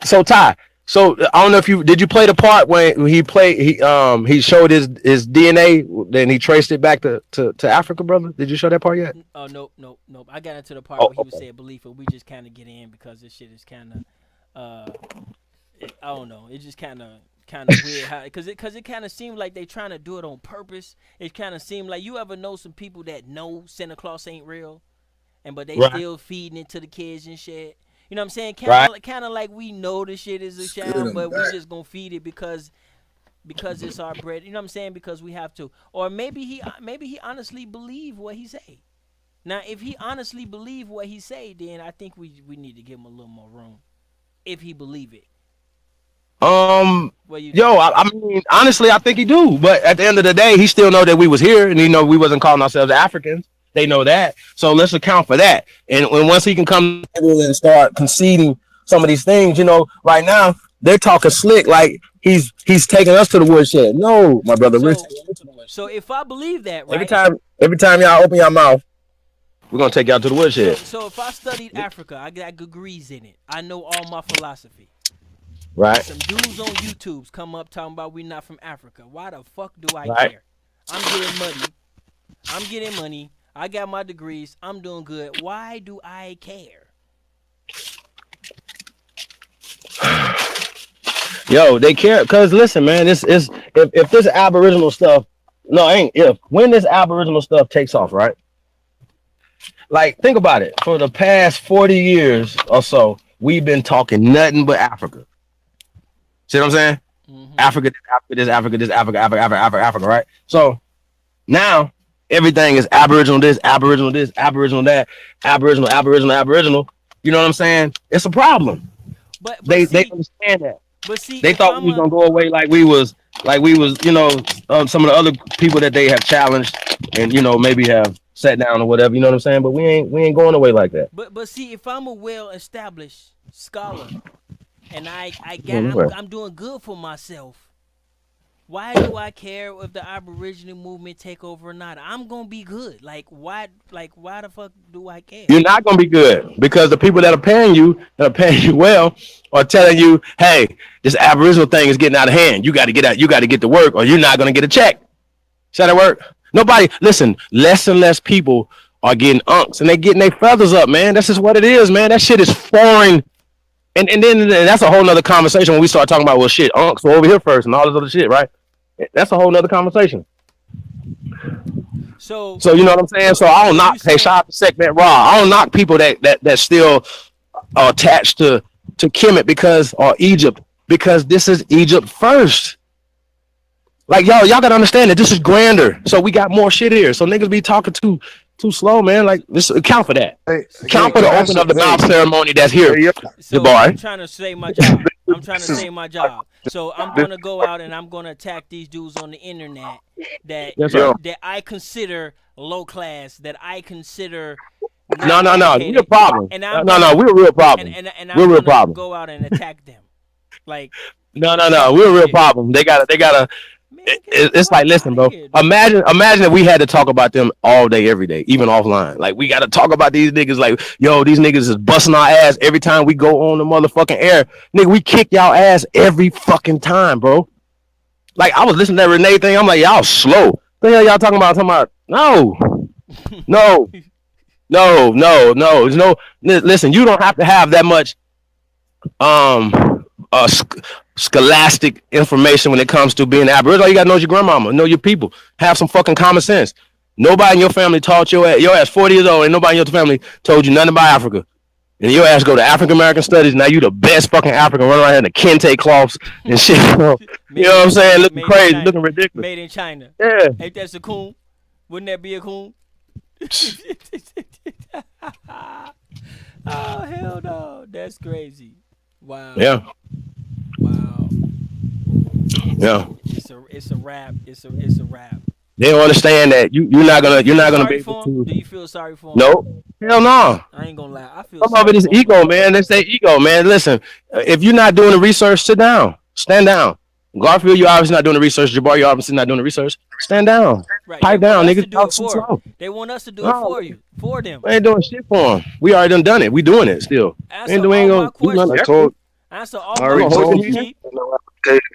So Ty, I don't know if you play the part when he showed his DNA, then he traced it back to Africa, brother. Did you show that part yet? Oh nope. I got into the part where he was saying belief, but we just kind of get in because this shit is kind of I don't know. It just kind of weird how, because it kind of seemed like they trying to do it on purpose. It kind of seemed like, you ever know some people that know Santa Claus ain't real, but they still feeding it to the kids and shit. You know what I'm saying? Kind of like we know the shit is a sham, but we just gonna feed it because it's our bread. You know what I'm saying? Because we have to. Or maybe he honestly believe what he say. Now, if he honestly believe what he say, then I think we need to give him a little more room. If he believe it. I mean, honestly, I think he do. But at the end of the day, he still know that we was here, and he know we wasn't calling ourselves Africans. They know that. So let's account for that. And once he can come and start conceding some of these things, right now they're talking slick like he's taking us to the woodshed. No, my brother, we're taking you to the woodshed. So if I believe that, right? Every time y'all open your mouth, we're gonna take y'all to the woodshed. So if I studied Africa, I got degrees in it. I know all my philosophy. Right. Some dudes on YouTube's come up talking about we not from Africa. Why the fuck do I care? I'm getting money. I got my degrees. I'm doing good. Why do I care? Yo, they care because listen, man. This is if this Aboriginal stuff. No, ain't if when this Aboriginal stuff takes off, right? Like, think about it. For the past 40 years or so, we've been talking nothing but Africa. See what I'm saying? Mm-hmm. Africa, Africa, right? So now everything is Aboriginal this, Aboriginal that, Aboriginal. You know what I'm saying? It's a problem. But they see, understand that. But see, they thought we was gonna go away like we was, you know, some of the other people that they have challenged and you know maybe have sat down or whatever. You know what I'm saying? But we ain't going away like that. But see, if I'm a well-established scholar and I'm doing good for myself, why do I care if the Aboriginal movement take over or not? I'm gonna be good. Like why the fuck do I care? You're not gonna be good because the people that are paying you well, are telling you, hey, this Aboriginal thing is getting out of hand. You got to get out. You got to get to work, or you're not gonna get a check. Should that work? Nobody. Listen, less and less people are getting unks and they getting their feathers up, man. That's just what it is, man. That shit is foreign. And then that's a whole nother conversation when we start talking about, well, shit, unks were over here first and all this other shit, right? That's a whole nother conversation. So you know what I'm saying? So I don't knock. Hey, shout out to Segment Raw. I don't knock people that still are attached to Kemet or Egypt because this is Egypt first. Like y'all gotta understand that this is grander. So we got more shit here. So niggas be talking too slow, man. Like this, account for that. Account for the open of the mouth ceremony that's here. So I'm trying to say my job. So I'm gonna go out and I'm gonna attack these dudes on the internet that I consider low class, that I consider no, we're a problem. We're a real problem. And we're a real problem. Go out and attack them. Like no, we're a real problem. They gotta. It's like, listen, bro. Imagine if we had to talk about them all day, every day, even offline. Like we got to talk about these niggas. Like, yo, these niggas is busting our ass every time we go on the motherfucking air. Nigga, we kick y'all ass every fucking time, bro. Like I was listening to that Renee thing. I'm like, y'all slow. What the hell y'all talking about? No. Listen, you don't have to have that much scholastic information when it comes to being Aboriginal. All you gotta know is your grandmama, know your people, have some fucking common sense. Nobody in your family taught your ass 40 years old, and nobody in your family told you nothing about Africa. And your ass go to African American studies. Now you the best fucking African, running around here in the kente cloths and shit. You know what I'm saying? Looking crazy, looking ridiculous. Made in China. Yeah. Ain't that a coon? Wouldn't that be a coon? Oh hell no, that's crazy. Wow. Yeah. Wow. Yeah. It's a wrap. It's a wrap. They don't understand that you're not gonna be able to. Do you feel sorry for him? No. Hell no. I ain't gonna lie. I feel some of it is ego, man. They say ego, man. Listen, if you're not doing the research, sit down. Stand down. Garfield, you're obviously not doing the research. Jabbar, you're obviously not doing the research. Stand down. Right. Pipe down, nigga. They want us to do it for them. We ain't doing shit for them. We already done it. We doing it still. Answer all my questions. Answer all my questions.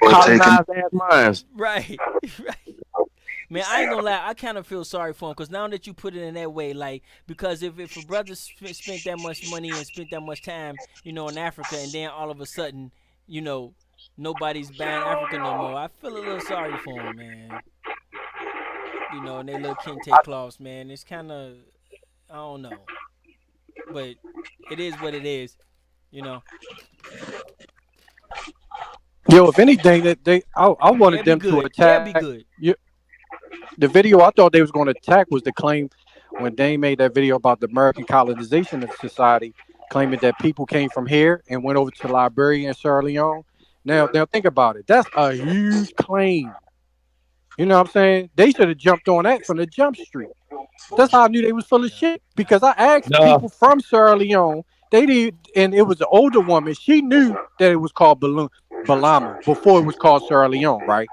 Colonized ass minds. Right. Man, I ain't gonna lie. I kind of feel sorry for him because now that you put it in that way, like, because if a brother spent that much money and spent that much time, you know, in Africa, and then all of a sudden, you know, nobody's buying Africa no more, I feel a little sorry for him, man. You know, and they little kente cloths, man. It's kind of, I don't know, but it is what it is, you know. Yo, if anything, I wanted them to attack. The video I thought they was going to attack was the claim when Dane made that video about the American colonization of society, claiming that people came from here and went over to Liberia and Sierra Leone. Now think about it. That's a huge claim. You know what I'm saying? They should have jumped on that from the jump street. That's how I knew they was full of shit, because I asked people from Sierra Leone. They did, and it was an older woman. She knew that it was called Balama before it was called Sierra Leone, right?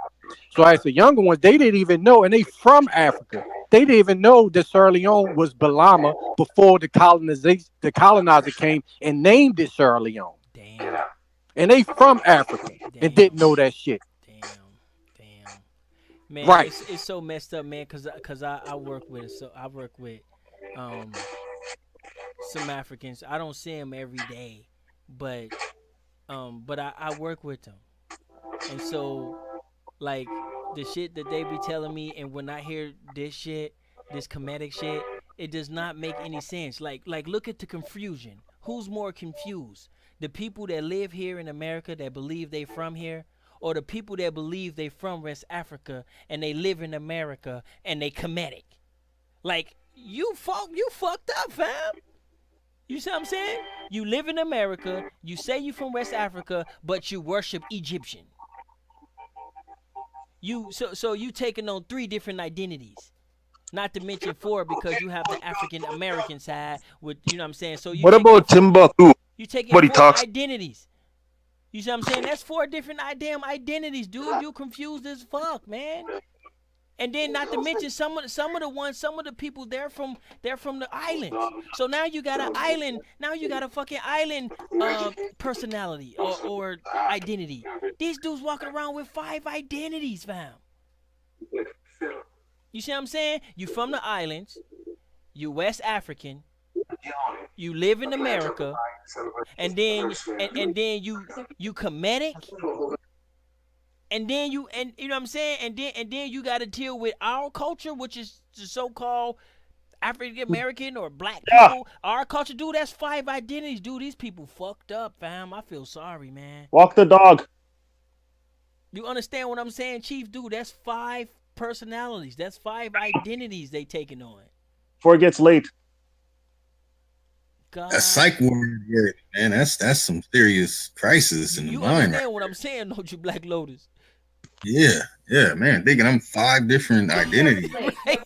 So as the younger ones, they didn't even know, and they from Africa. They didn't even know that Sierra Leone was Balama before the colonizer came and named it Sierra Leone. Damn. And they from Africa and didn't know that shit. Man, right. It's so messed up, man, because I work with some Africans. I don't see them every day, but I work with them, and so like the shit that they be telling me, and when I hear this shit, this comedic shit, it does not make any sense. Like look at the confusion. Who's more confused? The people that live here in America that believe they from here, or the people that believe they from West Africa and they live in America and they comedic? Like you fucked up, fam. You see what I'm saying? You live in America, you say you from West Africa, but you worship Egyptian. So you taking on 3 different identities. Not to mention 4 because you have the African American side with, you know what I'm saying? So you what about Timbuktu? You taking 4 identities. You see what I'm saying? That's 4 different damn identities, dude. You confused as fuck, man. And then not to mention some of the people they're from the islands. So now you got an island. Now you got a fucking island personality or identity. These dudes walking around with 5 identities, fam. You see what I'm saying? You from the islands. You West African. You live in America. And then you comedic. And then you know what I'm saying? And then you got to deal with our culture, which is the so-called African American or black people. Our culture, dude, that's 5 identities, dude. These people fucked up, fam. I feel sorry, man. Walk the dog. You understand what I'm saying, Chief? Dude, that's 5 personalities. That's 5 identities they taking on. Before it gets late. God. That's psych ward, man. That's some serious crisis in the mind. You understand what I'm saying, don't you, Black Lotus? Yeah, man. Thinking I'm 5 different identities. Right.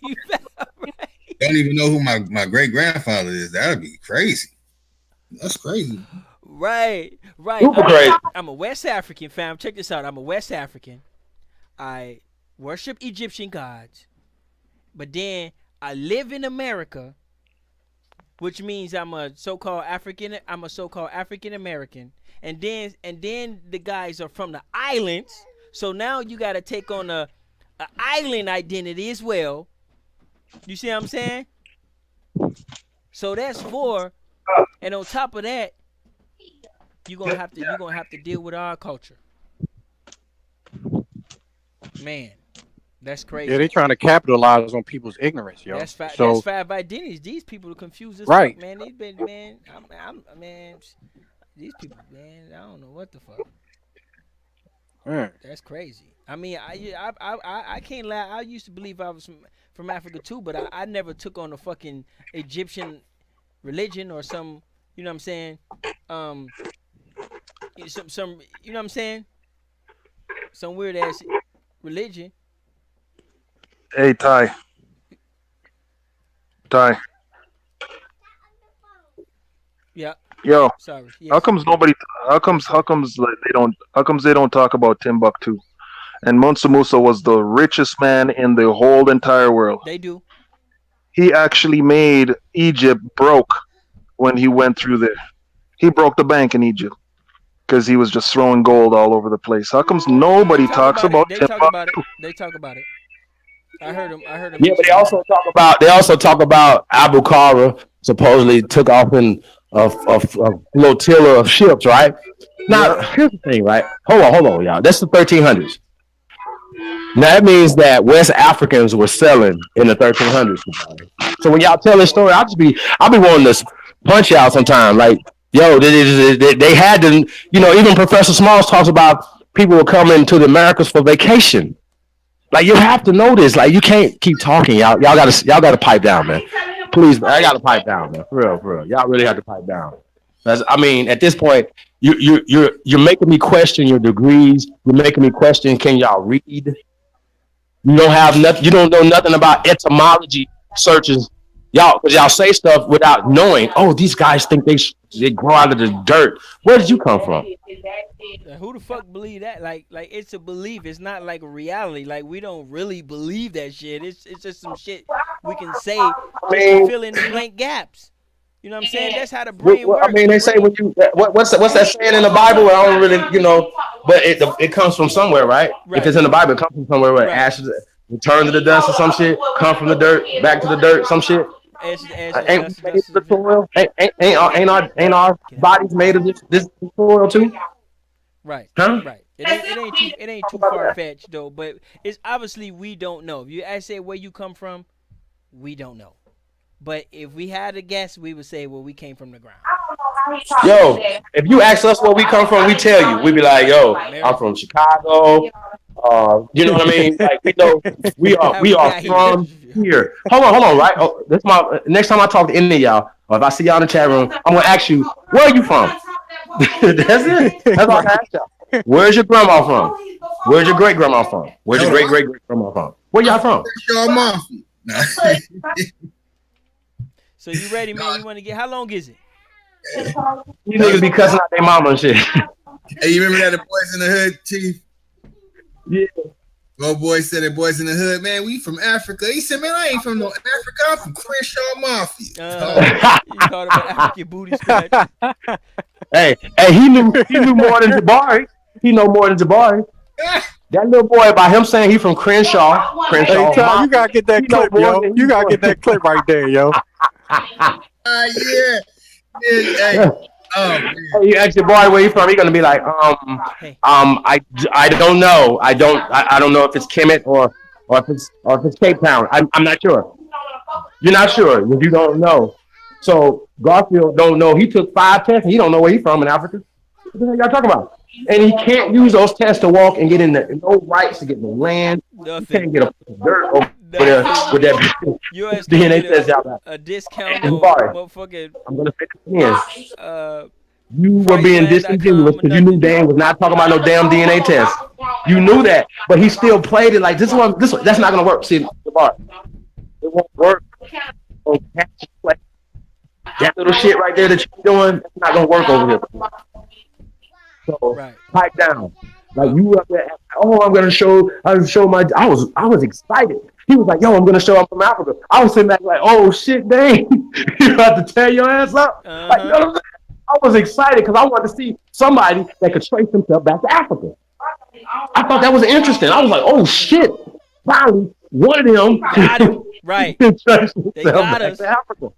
Don't even know who my great grandfather is. That'd be crazy. That's crazy. Right. Super crazy. I'm a West African, fam. Check this out. I'm a West African. I worship Egyptian gods, but then I live in America, which means I'm a so-called African American, and then the guys are from the islands. So now you got to take on a island identity as well. You see what I'm saying? So that's 4, and on top of that, you're gonna have to deal with our culture. Man, that's crazy. Yeah, they trying to capitalize on people's ignorance, yo. That's 5 identities. These people are confused as right. fuck, man. They've been, man. Man, these people, man. I don't know what the fuck. That's crazy. I mean, I can't lie. I used to believe I was from Africa too, but I never took on the fucking Egyptian religion or some, you know what I'm saying? Some you know what I'm saying? Some weird ass religion. Hey, Ty. Yeah. Yo. Sorry. Yes. How comes they don't talk about Timbuktu? And Mansa Musa was the richest man in the whole entire world. They do. He actually made Egypt broke when he went through there. He broke the bank in Egypt because he was just throwing gold all over the place. How comes nobody talks about Timbuktu? They talk about it. I heard him. Yeah, but they also talk about Abu Kara supposedly took off in a flotilla of ships, right? Now, here's the thing, right? Hold on, y'all. That's the 1300s. Now that means that West Africans were selling in the 1300s. So when y'all tell this story, I'll be wanting to punch y'all sometime. Like, yo, they had to, you know, even Professor Smalls talks about people were coming to the Americas for vacation. Like, you have to know this. Like, you can't keep talking, y'all. Y'all gotta pipe down, man. Please, man, I gotta pipe down, man. For real. Y'all really have to pipe down. I mean, at this point, you're making me question your degrees. You're making me question, can y'all read? You don't have nothing. You don't know nothing about etymology searches, y'all, because y'all say stuff without knowing. Oh, these guys think they grow out of the dirt. Where did you come from? Who the fuck believe that? Like it's a belief. It's not like a reality. Like, we don't really believe that shit. It's just some shit we can say to fill in the blank gaps. You know what I'm saying? That's how the brain works. I mean, they say what's that saying in the Bible? I don't really, you know, but it comes from somewhere, right? If it's in the Bible, it comes from somewhere where ashes return to the dust or some shit, come from the dirt, back to the dirt, some shit. Ain't we made of the soil? Ain't our bodies made of this soil too? Right. Huh? Right. It ain't too far fetched though, but it's obviously we don't know. If you ask say where you come from, we don't know. But if we had to guess, we would say, well, we came from the ground. Yo, if you ask us where we come from, we tell you. We be like, yo, I'm from Chicago. You know what I mean? Like we know we are from here. Hold on, right? Oh, this my next time I talk to any of y'all, or if I see y'all in the chat room, I'm gonna ask you, where are you from? That's it. That's all I ask y'all. Where's your grandma from? Where's your great grandma from? Where's your great grandma from? Where y'all from? So you ready, man? You want to get? How long is it? You niggas be cussing out their mama and shit. Hey, you remember that the Boys in the Hood, Chief? Yeah. Old boy said the Boys in the Hood, man, we from Africa. He said, man, I ain't from no Africa. I'm from Crenshaw Mafia. You called him an African booty scratch. Hey, he knew more than Jabari. He know more than Jabari. That little boy, by him saying he from Crenshaw. Hey, Ty, you gotta get that clip, yo. You gotta get that clip right there, yo. Yeah. Hey. You ask your boy where you from, he gonna be like, I don't know. I don't know if it's Kemet or if it's Cape Town. I'm not sure. You're not sure. You don't know. So Garfield don't know. He took 5 tests and he don't know where he's from in Africa. What the hell y'all talking about? And he can't use those tests to walk and get in no rights to get in the land. Nothing. He can't get a dirt over there with that DNA test y'all. A discount motherfucking. I'm gonna say this again. You were being disingenuous because you knew Dan was not talking about no damn DNA test. You knew that, but he still played it like this one. That's not gonna work. See, the bar, it won't work. That little shit right there that you're doing, that's not gonna work over here. So pipe down. Like you up there, I'm gonna show my. I was excited. He was like, yo, I'm gonna show I'm from Africa. I was sitting back like, oh shit, dang, you about to tear your ass up. Like, you know what I'm saying? I was excited because I wanted to see somebody that could trace himself back to Africa. I thought that was interesting. I was like, oh shit, finally one of them got him. Right. They got us. To Africa.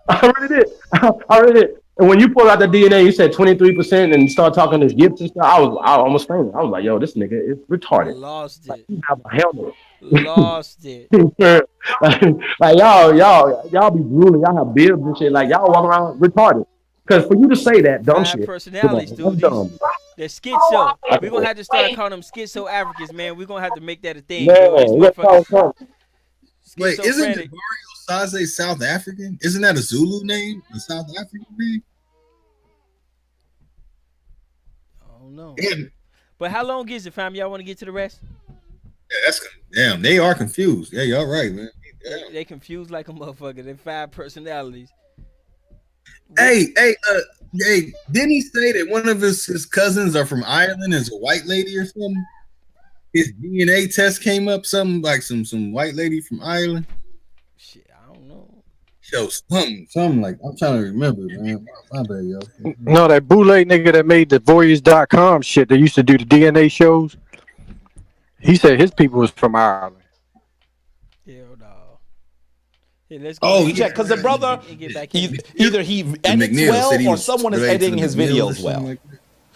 I really did. And when you pulled out the DNA, you said 23% and start talking this Gibbs and stuff. I almost fainted. I was like, yo, this nigga is retarded. Lost it. Like, he have a helmet. Lost it. like y'all be drooling. Y'all have beards and shit. Like y'all walk around retarded. Because for you to say that dumb shit, personalities, dude. They're schizo. We're gonna have to start calling them schizo Africans, man. We're gonna have to make that a thing. Wait, isn't Dario Saze South African? Isn't that a Zulu name? A South African name? I don't know. But how long is it, fam? Y'all want to get to the rest? Yeah, damn. They are confused. Yeah, y'all right, man. They confused like a motherfucker. They're 5 personalities. Hey, didn't he say that one of his cousins are from Ireland, is a white lady or something? His DNA test came up something like some white lady from Ireland. Shit, I don't know. Show something like I'm trying to remember, man. My bad, yo. No, that boule nigga that made the Voyage.com shit that used to do the DNA shows. He said his people was from Ireland. Hell no. Hey, let's go because the brother either he edits well or someone is editing his videos well. Like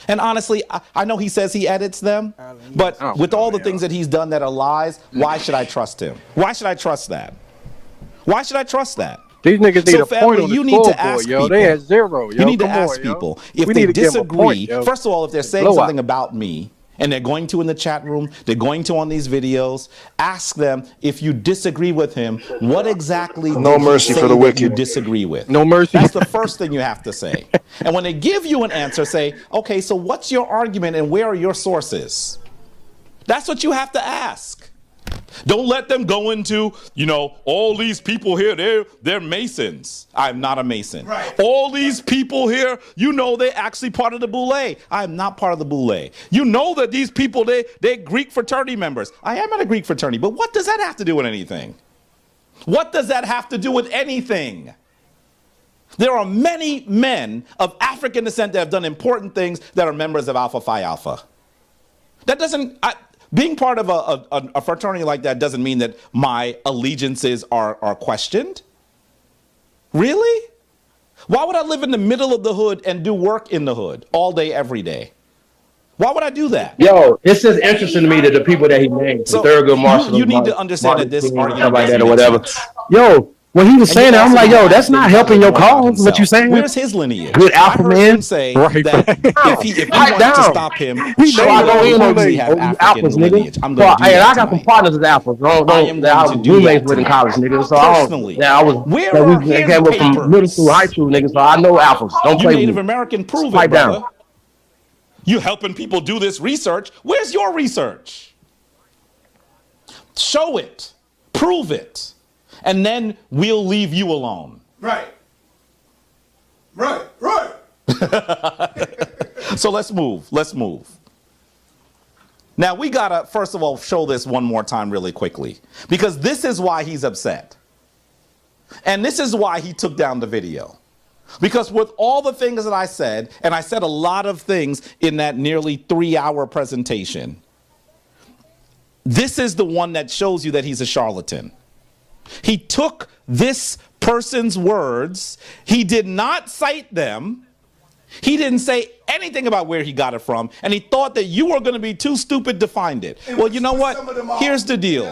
and honestly, I know he says he edits them, but with all the things that he's done that are lies, why should I trust him? Why should I trust that? Why should I trust that? These niggas need a point on the you need to ask people. They had 0, yo. You need to ask people if they disagree. First of all, if they're saying something about me, and they're going to in the chat room, they're going to on these videos, ask them if you disagree with him, what exactly no mercy for the wicked you disagree with. No mercy. That's the first thing you have to say. And when they give you an answer, say, okay, so what's your argument and where are your sources? That's what you have to ask. Don't let them go into, all these people here, they're Masons. I'm not a Mason. Right. All these people here, they're actually part of the Boule. I'm not part of the Boule. You know that these people, they're Greek fraternity members. I am at a Greek fraternity, but what does that have to do with anything? What does that have to do with anything? There are many men of African descent that have done important things that are members of Alpha Phi Alpha. That doesn't... Being part of a fraternity like that doesn't mean that my allegiances are questioned. Really? Why would I live in the middle of the hood and do work in the hood all day, every day? Why would I do that? Yo, it's just interesting to me that the people that he named, So Thurgood Marshall, you need to understand that this King, argument stuff like doesn't that or make whatever. sense. Yo, when he was And saying you that, I'm also like, need yo, to that's ask not Dave helping Calloway your more about cause. What you himself. saying? Where's his lineage? Good I alpha heard man. him say Right. that if he Pipe wants to down. stop him, He show I named that go it he in on actually you, have on you African alphas, nigga. lineage. I'm So, going to do and that I got some tonight. partners as alphas. I am That going I to was do that roommates with in tonight. college, nigga. So I Personally, don't. Yeah, I was. where Yeah, are we his came up from middle school, high papers? school, nigga. So I know alphas. Don't You play with Native me. American, prove Pipe it, brother. down. You helping people do this research. Where's your research? Show it. Prove it. And then we'll leave you alone. Right. So let's move. Now we gotta, first of all, show this one more time really quickly, because this is why he's upset. And this is why he took down the video. Because with all the things that I said, and I said a lot of things in that nearly 3-hour presentation, this is the one that shows you that he's a charlatan. He took this person's words, he did not cite them, he didn't say anything about where he got it from, and he thought that you were going to be too stupid to find it. Well, you know what? Here's the deal.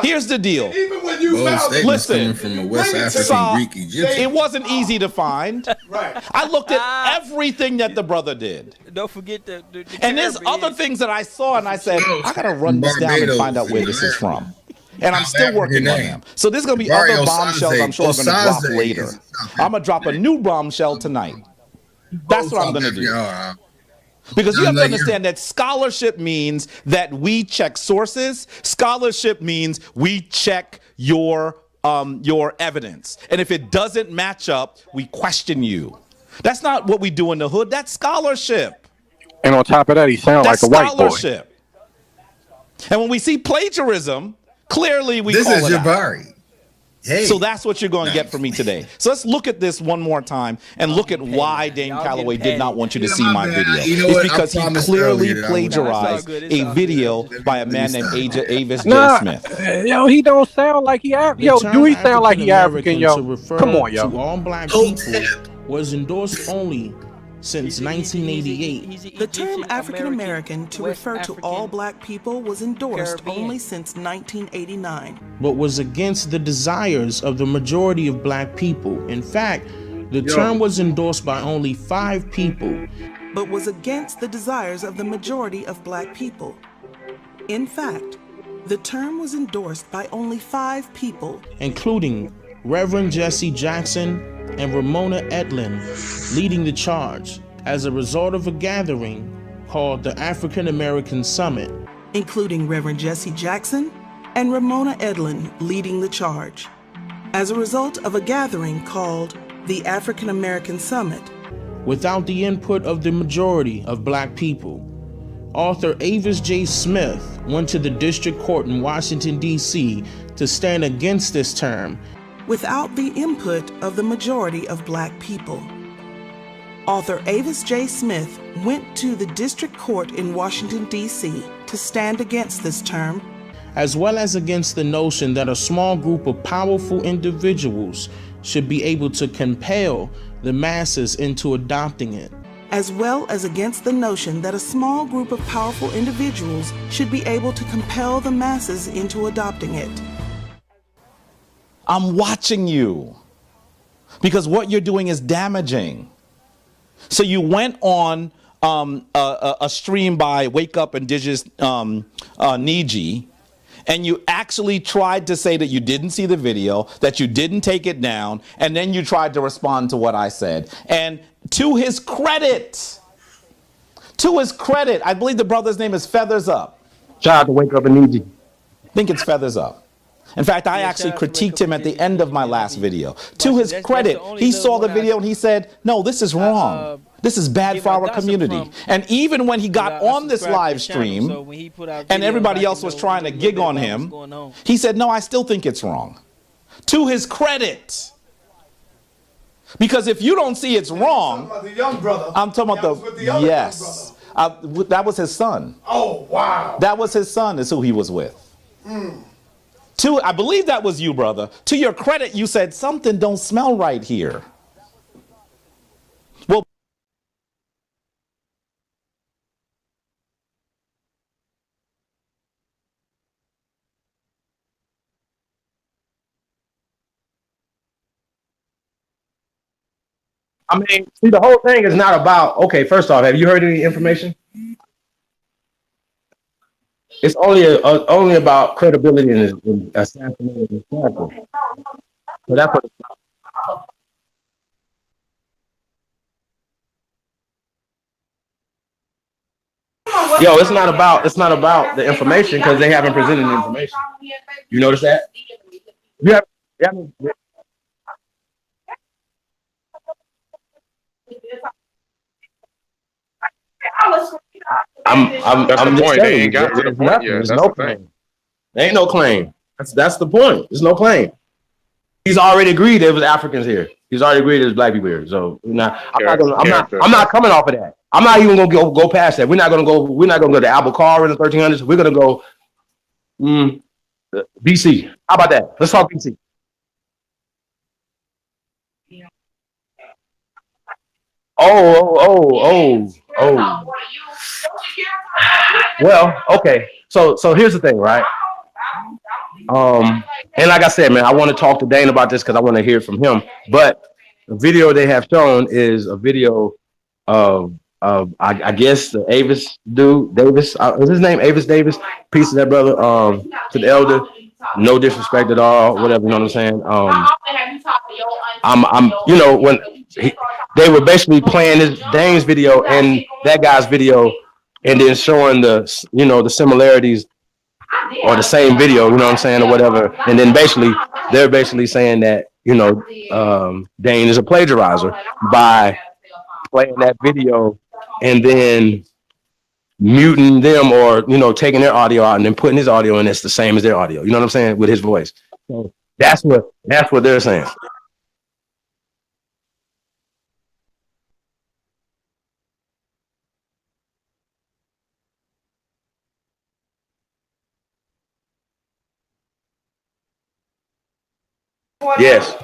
Here's the deal. Even when you found it, Listen, from a West African Greek Egyptian. it wasn't easy to find. right. I looked at everything that the brother did. Don't forget the And there's other things that I saw, and I said, I got to run this down and find out where this is from. And I'm still working on them. So there's going to be other bombshells I'm sure I'm going to drop later. I'm going to drop a new bombshell tonight. That's what I'm going to do. Because you have to understand that scholarship means that we check sources. Scholarship means we check your evidence. And if it doesn't match up, we question you. That's not what we do in the hood. That's scholarship. And on top of that, he sounds like a white boy. And when we see plagiarism, clearly we This call is it out. Jabari. Hey. So that's what you're going to get from me today. So let's look at this one more time and look at why Dane Calloway did not want you to see my video. It's because he clearly plagiarized a video by a man named Avis J. Smith. Yo, he don't sound like he African. Yo, do he sound like he African, yo? Come on, yo. To all black people was endorsed only since 1988. The term African American to refer to all black people was endorsed only since 1989. But was against the desires of the majority of black people. In fact, the term was endorsed by only 5 people. But was against the desires of the majority of black people. In fact, the term was endorsed by only 5 people, including Reverend Jesse Jackson and Ramona Edlin, leading the charge as a result of a gathering called the African American Summit. Including Reverend Jesse Jackson and Ramona Edlin leading the charge, as a result of a gathering called the African American Summit. Without the input of the majority of black people, author Avis J. Smith went to the district court in Washington, D.C. to stand against this term. Without the input of the majority of black people, author Avis J. Smith went to the district court in Washington, D.C. to stand against this term, as well as against the notion that a small group of powerful individuals should be able to compel the masses into adopting it. as well as against the notion that a small group of powerful individuals should be able to compel the masses into adopting it. I'm watching you because what you're doing is damaging. So you went on a stream by Wake Up Indigenous Niji, and you actually tried to say that you didn't see the video, that you didn't take it down, and then you tried to respond to what I said. And to his credit, I believe the brother's name is Feathers Up. Shout out to Wake Up Niji. I think it's Feathers Up. In fact, I actually critiqued him at the end of my last video. To his credit, he saw the video and he said, no, this is wrong. This is bad for our community. And even when he got on this live stream and everybody else was trying to gig on him, he said, no, I still think it's wrong. To his credit. Because if you don't see it's wrong, the young brother. I'm talking about the yes. That was his son. Oh, wow. That was his son is who he was with. I believe that was you, brother. To your credit, you said something don't smell right here. Well, I mean, see, the whole thing is not about. Okay, first off, have you heard any information? It's only about credibility and assassinating the character. So that's what. Yo, it's not about the information because they haven't presented the information. You notice that? You have, yeah, That's the I'm just point. They telling you, ain't got to the there's point nothing. yet. There's That's no the thing. claim. There ain't no claim. That's the point. There's no claim. He's already agreed there was Africans here. He's already agreed there's black people here. So I'm Character not coming off of that. I'm not even gonna go past that. We're not gonna go to Albuquerque in the 1300s. We're gonna go BC. How about that? Let's talk BC. Oh. Well, okay. So here's the thing, right? And like I said, man, I want to talk to Dane about this because I want to hear from him. But the video they have shown is a video of I guess the Avis dude, Davis. Is his name Avis Davis? Peace to that brother. To the elder. No disrespect at all. Whatever, you know what I'm saying. I'm when they were basically playing this Dane's video and that guy's video, and then showing the similarities or the same video, you know what I'm saying, or whatever. And then they're basically saying that, Dane is a plagiarizer by playing that video and then muting them or, taking their audio out and then putting his audio in that's the same as their audio. You know what I'm saying? With his voice. So that's what they're saying. Yes.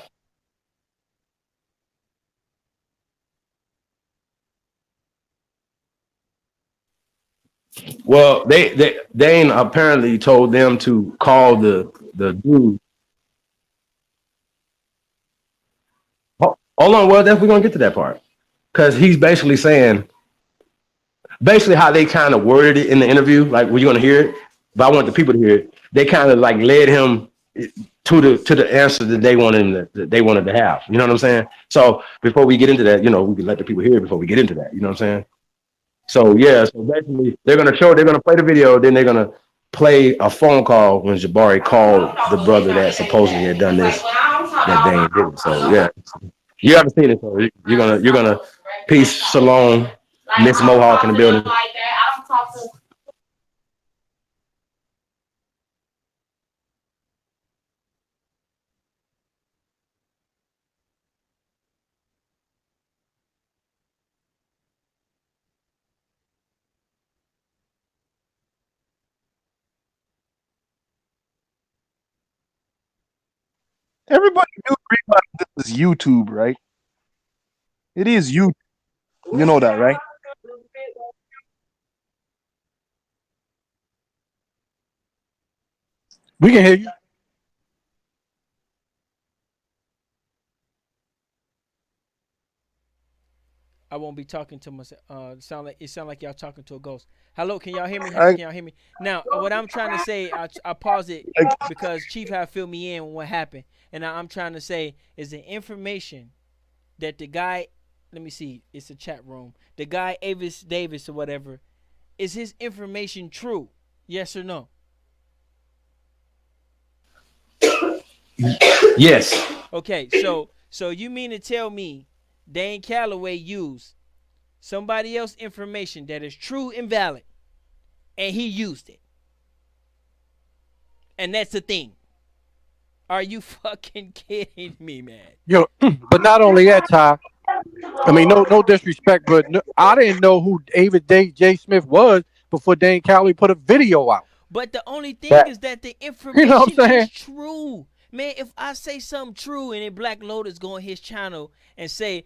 Well, Dane apparently told them to call the dude. Hold on, well, we're gonna get to that part because he's basically saying how they kind of worded it in the interview. Like, well, you're gonna hear it, but I want the people to hear it. They kind of like led him to the answer that they wanted to have. You know what I'm saying? So before we get into that, we can let the people hear it before we get into that. You know what I'm saying? So yeah, so basically they're gonna play the video, then they're gonna play a phone call when Jabari called the brother that supposedly had done this that Dane did. So yeah, you haven't seen it, so you're gonna peace, shalom, Miss Mohawk in the building. Everybody do realize this is YouTube, right? It is YouTube. You know that, right? We can hear you. I won't be talking to myself. Sound like y'all talking to a ghost. Hello, can y'all hear me? Can y'all hear me? Now, what I'm trying to say, I pause it because Chief had filled me in on what happened, and now I'm trying to say is the information that the guy. Let me see. It's a chat room. The guy Avis Davis or whatever. Is his information true? Yes or no? Yes. Okay, so you mean to tell me Dane Calloway used somebody else's information that is true and valid, and he used it, and that's the thing? Are you fucking kidding me, man? Yo, but not only that, Ty. I mean, no disrespect, but I didn't know who David J. Smith was before Dane Calloway put a video out. But the only thing is that the You know what I'm information saying? is true. Man, if I say something true and then Black Lotus go on his channel and say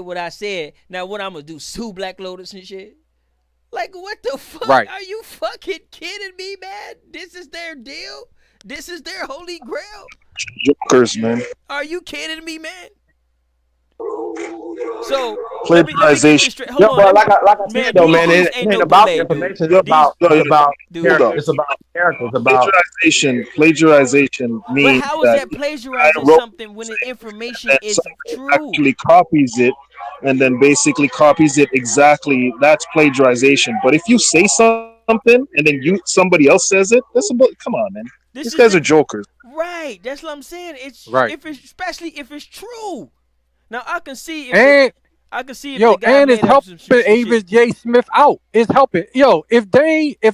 what I said, now what I'm gonna do, sue Black Lotus and shit? Like, what the fuck? Right. Are you fucking kidding me, man? This is their deal? This is their holy grail? Jokers, man. Are you kidding me, man? So plagiarization. Hold on, like I said though, man, it ain't about information. It's about character. It's about character. It's about Plagiarization means but how is that plagiarizing something when the information is true? Actually copies it and then basically copies it exactly. That's plagiarization. But if you say something and then somebody else says it, that's about. Come on, man. These guys are jokers. Right. That's what I'm saying. It's right. Especially if it's true. Now I can see I can see if the guy and it's helping Avis J. Smith out. It's helping. Yo, if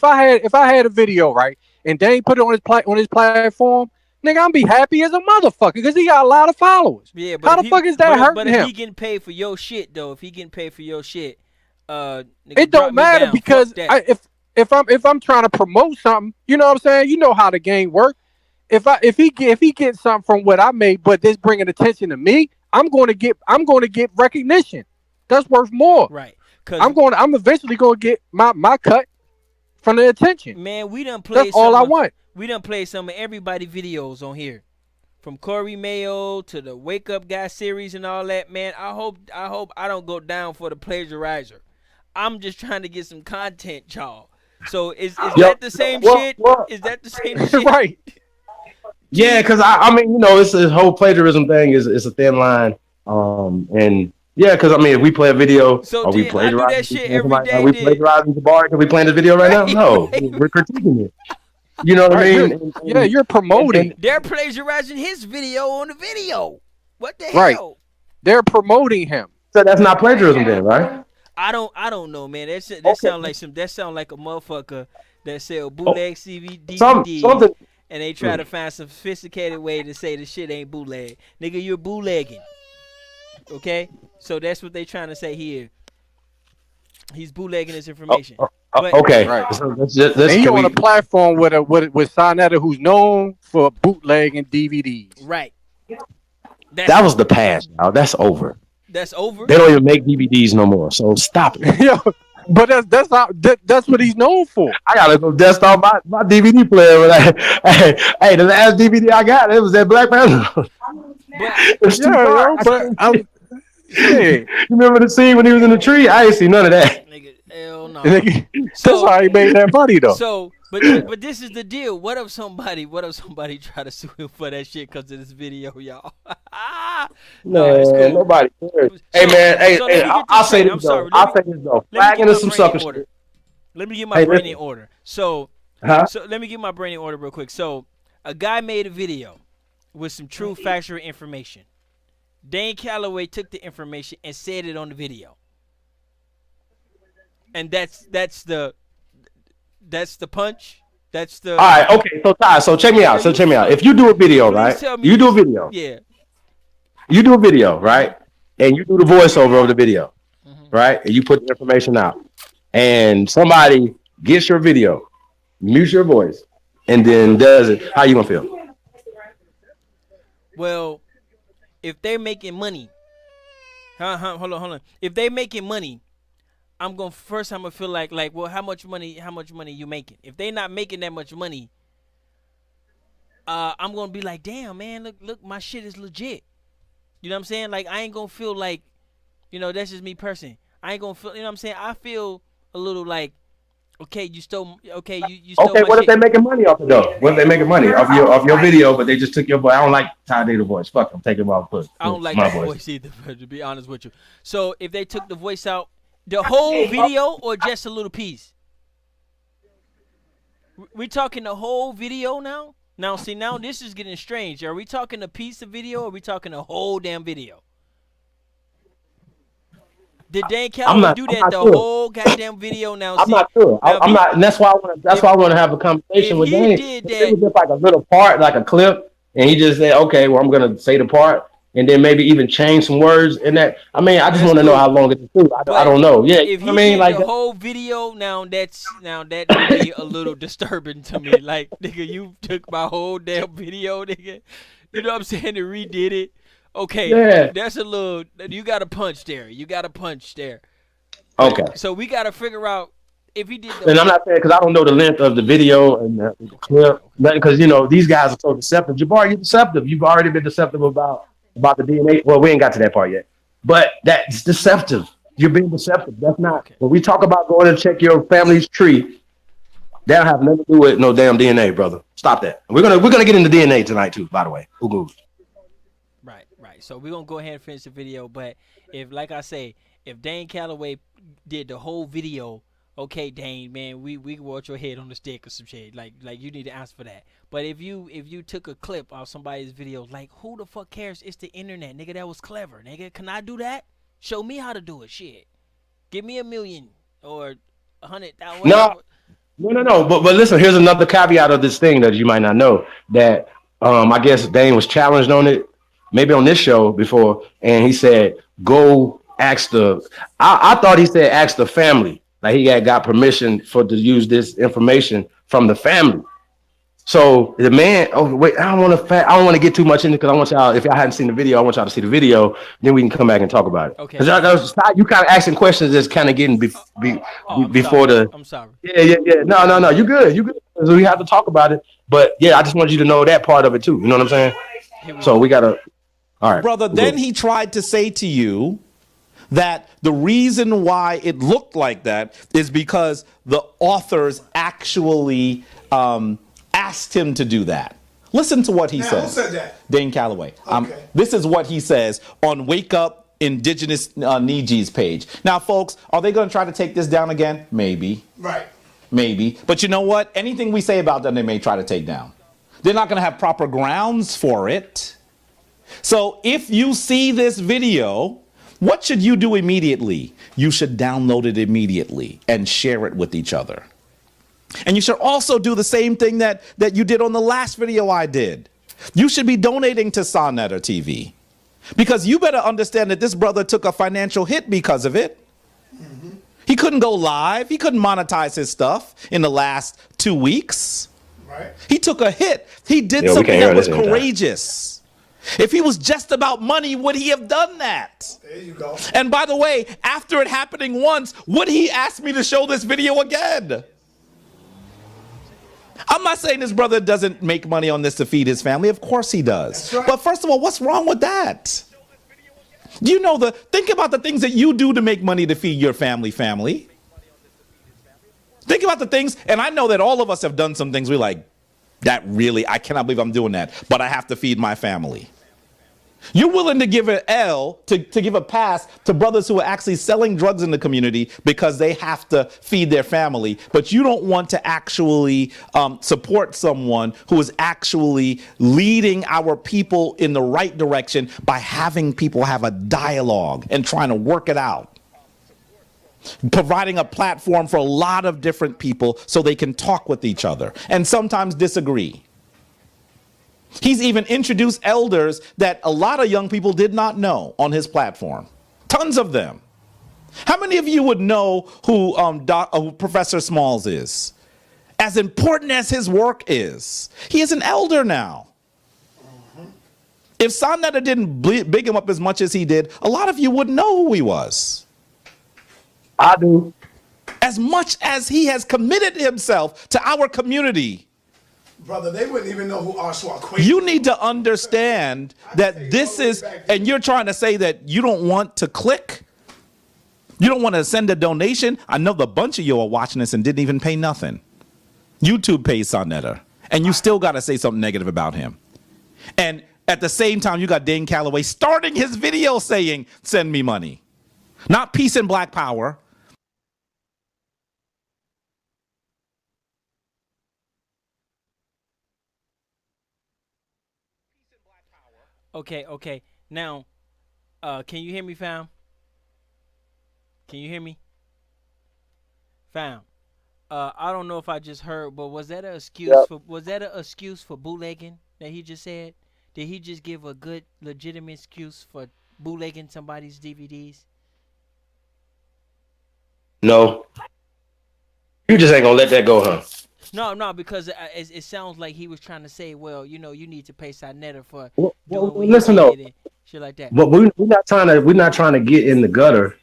I had a video, right, and they ain't put it on his platform, nigga, I'm be happy as a motherfucker because he got a lot of followers. Yeah, but how the fuck is that hurting him? But if he getting paid for your shit though, nigga, it don't matter because if I'm trying to promote something, you know what I'm saying? You know how the game works. If he gets something from what I made, but this bringing attention to me, I'm going to get recognition. That's worth more. Right. I'm eventually going to get my cut from the attention. Man, we done played. That's all I want. We done played some of everybody videos on here, from Corey Mayo to the Wake Up Guy series and all that. Man, I hope I don't go down for the plagiarizer. I'm just trying to get some content, y'all. So is that the same shit? Is that the same shit? Right. Yeah, because I mean, you know, it's this whole plagiarism thing is a thin line. And yeah, because I mean, if we play a video, so are we plagiarizing? I do that shit every day. Are we plagiarizing the bar because we playing this video right now? No, we're critiquing it. You know what I mean? You're promoting. They're plagiarizing his video on the video. What the right. hell? They're promoting him. So that's not plagiarism then, right? I don't know, man. That sound like a motherfucker that sell bootleg DVD. And they try to find some sophisticated way to say the shit ain't bootleg. Nigga, you're bootlegging. Okay? So that's what they trying to say here. He's bootlegging his information. Okay. Right. So and you on a platform with Sinetta who's known for bootlegging DVDs. Right. That was the past, y'all. That's over. That's over? They don't even make DVDs no more. So stop it. Yo, but that's what he's known for. I gotta go dust off my DVD player. Hey, the last DVD I got, it was that Black Panther. You remember the scene when he was in the tree? I ain't see none of that. Nigga, hell no. That's how he made that money though. So, but this is the deal. What if somebody try to sue him for that shit because of this video, y'all? Man, nobody cares. Hey man, I'll say this though. Flagging is some sucker shit. Let me get my brain in order. So let me get my brain in order real quick. So a guy made a video with some true factual information. Dane Calloway took the information and said it on the video. And that's the punch. That's the. All right. Okay. So Ty, check me out. If you do a video, right? You do a video. Yeah. You do a video, right? And you do the voiceover of the video, right? And you put the information out. And somebody gets your video, mutes your voice, and then does it. How you gonna feel? Well, if they're making money, hold on. If they're making money, I'm gonna feel like, well, how much money you making? If they're not making that much money, I'm gonna be like, damn, man, look, my shit is legit. You know what I'm saying? Like, I ain't gonna feel like, that's just me person. I ain't gonna feel, you know what I'm saying? I feel a little like, okay, you stole my Okay, shit. what if they making money off it though? What if they making money off your video, but they just took your voice? I don't like Ty Data voice. Fuck, I'm taking my voice. I don't like my voice either, to be honest with you. So if they took the voice out, the whole video or just a little piece? We talking the whole video now? Now this is getting strange. Are we talking a piece of video or are we talking a whole damn video? Did Dan Calloway do that whole goddamn video now? I'm not sure. I'm not, and that's why I want to have a conversation with Dan. It was just like a little part, like a clip, and he just said, "Okay, well, I'm gonna say the part," and then maybe even change some words in that. I mean, I just want to know cool. how long it's through. I don't know. Yeah, if you know he what I mean, did like the whole video, now that would be a little disturbing to me. Like, nigga, you took my whole damn video, nigga. You know what I'm saying? And redid it. Okay, yeah. that's a little. You got a punch there. You got a punch there. Okay. So we got to figure out if he did. And I'm not saying because I don't know the length of the video and the clip, because you know these guys are so deceptive. Jabbar, you're deceptive. You've already been deceptive about the DNA. Well, we ain't got to that part yet, but that's deceptive. You're being deceptive. That's not when we talk about going and check your family's tree. That don't have nothing to do with no damn DNA, brother. Stop that. We're gonna get into DNA tonight too. By the way, Ugu. Right. So we're gonna go ahead and finish the video. But if, like I say, if Dane Calloway did the whole video, okay, Dane, man, we can watch your head on the stick or some shit. Like you need to ask for that. But if you took a clip of somebody's video, like, who the fuck cares? It's the internet, nigga. That was clever, nigga. Can I do that? Show me how to do it. Shit. Give me $1 million or 100,000. No. But listen, here's another caveat of this thing that you might not know. That I guess Dane was challenged on it, maybe on this show before, and he said, "Go ask the." I thought he said ask the family. Like he had got permission to use this information from the family. So the man, oh wait, I don't want to get too much into it because I want y'all, if y'all hadn't seen the video, I want y'all to see the video, then we can come back and talk about it. Okay. Because you kind of asking questions that's kind of getting before the. I'm sorry. Yeah. No. You good. So we have to talk about it. But yeah, I just want you to know that part of it too. You know what I'm saying? So we gotta. All right, brother. Then he tried to say to you that the reason why it looked like that is because the authors actually asked him to do that. Listen to what he says. Who said that? Dane Calloway. Okay. This is what he says on Wake Up Indigenous Niji's page. Now, folks, are they going to try to take this down again? Maybe. Right. Maybe. But you know what? Anything we say about them, they may try to take down. They're not going to have proper grounds for it. So if you see this video, what should you do immediately? You should download it immediately and share it with each other. And you should also do the same thing that you did on the last video I did. You should be donating to Sonnetter TV. Because you better understand that this brother took a financial hit because of it. Mm-hmm. He couldn't go live. He couldn't monetize his stuff in the last 2 weeks. Right. He took a hit. He did something that was courageous. If he was just about money, would he have done that? There you go. And by the way, after it happening once, would he ask me to show this video again? I'm not saying this brother doesn't make money on this to feed his family. Of course he does. Right. But first of all, what's wrong with that? You know, think about the things that you do to make money to feed your family. Think about the things, and I know that all of us have done some things we're like, that really, I cannot believe I'm doing that, but I have to feed my family. You're willing to give an L, to give a pass to brothers who are actually selling drugs in the community because they have to feed their family, but you don't want to actually support someone who is actually leading our people in the right direction by having people have a dialogue and trying to work it out. Providing a platform for a lot of different people so they can talk with each other and sometimes disagree. He's even introduced elders that a lot of young people did not know on his platform. Tons of them. How many of you would know who Professor Smalls is? As important as his work is, he is an elder now. If Sonnetter didn't big him up as much as he did, a lot of you wouldn't know who he was. I do. As much as he has committed himself to our community. Brother, they wouldn't even know who Oshawa Queen is. You need to understand that this is, and you're trying to say that you don't want to click? You don't want to send a donation? I know the bunch of you are watching this and didn't even pay nothing. YouTube pays Sonnetter, and you still got to say something negative about him. And at the same time, you got Dane Calloway starting his video saying, send me money. Not peace and black power. Okay. Now, can you hear me, fam? Can you hear me? Fam. I don't know if I just heard, but was that an excuse for bootlegging that he just said? did he just give a good legitimate excuse for bootlegging somebody's DVDs? No. You just ain't gonna let that go, huh? No, because it sounds like he was trying to say, well, you need to pay Sinetta for Well, doing what listen he though, did and shit like that. but we're not trying to get in the gutter.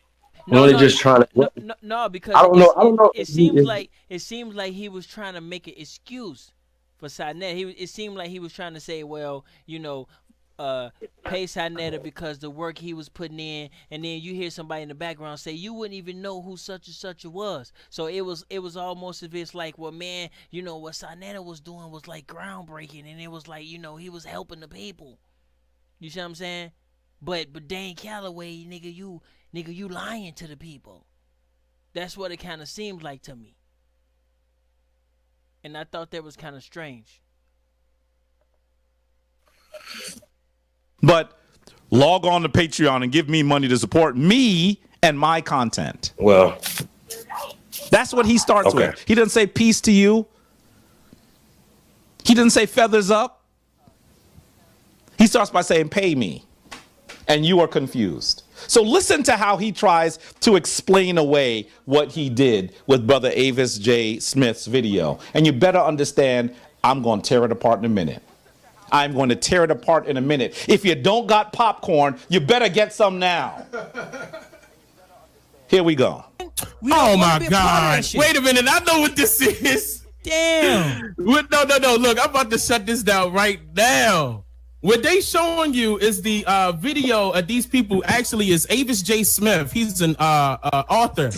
We're only just trying to. No, because I don't know. It seems like he was trying to make an excuse for Sinetta. It seemed like he was trying to say, well, pay Sinetta because the work he was putting in, and then you hear somebody in the background say you wouldn't even know who such and such was. So it was almost as if it's like, well, man, what Sinetta was doing was like groundbreaking, and it was like, he was helping the people. You see what I'm saying? But Dane Calloway, nigga, you lying to the people. That's what it kind of seemed like to me, and I thought that was kind of strange. But log on to Patreon and give me money to support me and my content. Well, that's what he starts with. He doesn't say peace to you. He doesn't say feathers up. He starts by saying pay me. And you are confused. So listen to how he tries to explain away what he did with Brother Avis J. Smith's video. And you better understand, I'm going to tear it apart in a minute. I'm going to tear it apart in a minute. If you don't got popcorn, you better get some now. Here we go. Oh my God. Wait a minute. I know what this is. Damn. No. Look, I'm about to shut this down right now. What they showing you is the video of these people. Actually, is Avis J. Smith. He's an author.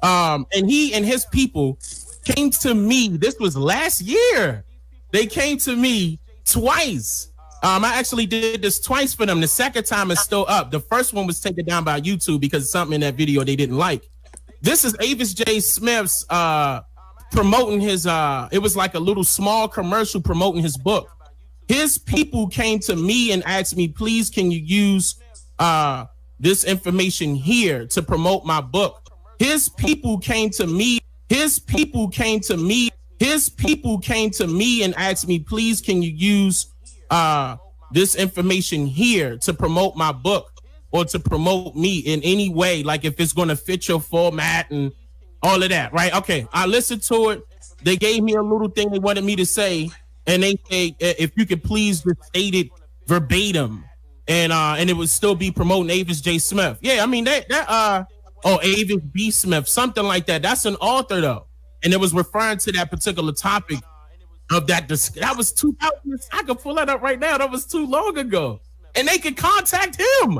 And he and his people came to me. This was last year. They came to me twice. I actually did this twice for them. The second time is still up. The first one was taken down by YouTube because something in that video they didn't like. This is Avis J. Smith's promoting his it was like a little small commercial promoting his book. His people came to me and asked me, please, can you use this information here to promote my book? His people came to me. His people came to me and asked me, please, can you use this information here to promote my book or to promote me in any way, like if it's going to fit your format and all of that, right? Okay, I listened to it. They gave me a little thing they wanted me to say, and they say if you could please just state it verbatim, and it would still be promoting Avis J. Smith. Yeah, I mean Avis B. Smith, something like that. That's an author though. And it was referring to that particular topic of that. That was 2000. I could pull that up right now. That was too long ago. And they could contact him.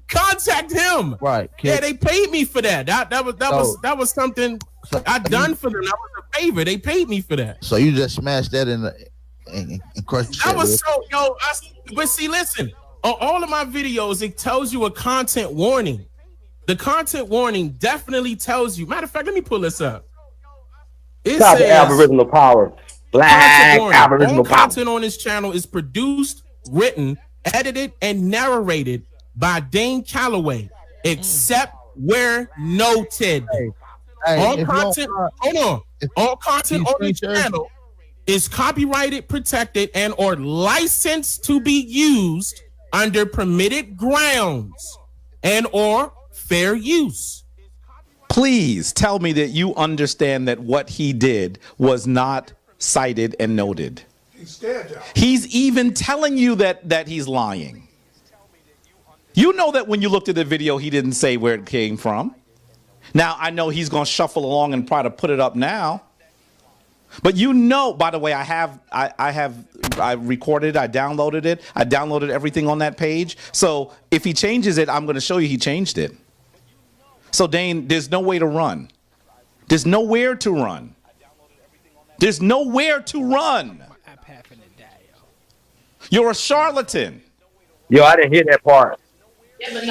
Contact him. Right. Yeah, they paid me for that. That was something I done for them. That was a favor. They paid me for that. So you just smashed that and crushed that was so but see, listen, on all of my videos, it tells you a content warning. The content warning definitely tells you. Matter of fact, let me pull this up. It Stop says, the Aboriginal power. Black Aboriginal all power. content on this channel is produced, written, edited, and narrated by Dane Calloway, except where noted. All content on this channel is copyrighted, protected, and or licensed to be used under permitted grounds and or fair use. Please tell me that you understand that what he did was not cited and noted. He's even telling you that he's lying. You know that when you looked at the video, he didn't say where it came from. Now, I know he's going to shuffle along and try to put it up now. But you know, by the way, I recorded it, I downloaded it. I downloaded everything on that page. So if he changes it, I'm going to show you he changed it. So Dane, there's no way to run. There's nowhere to run. There's nowhere to run. You're a charlatan. Yo, I didn't hear that part.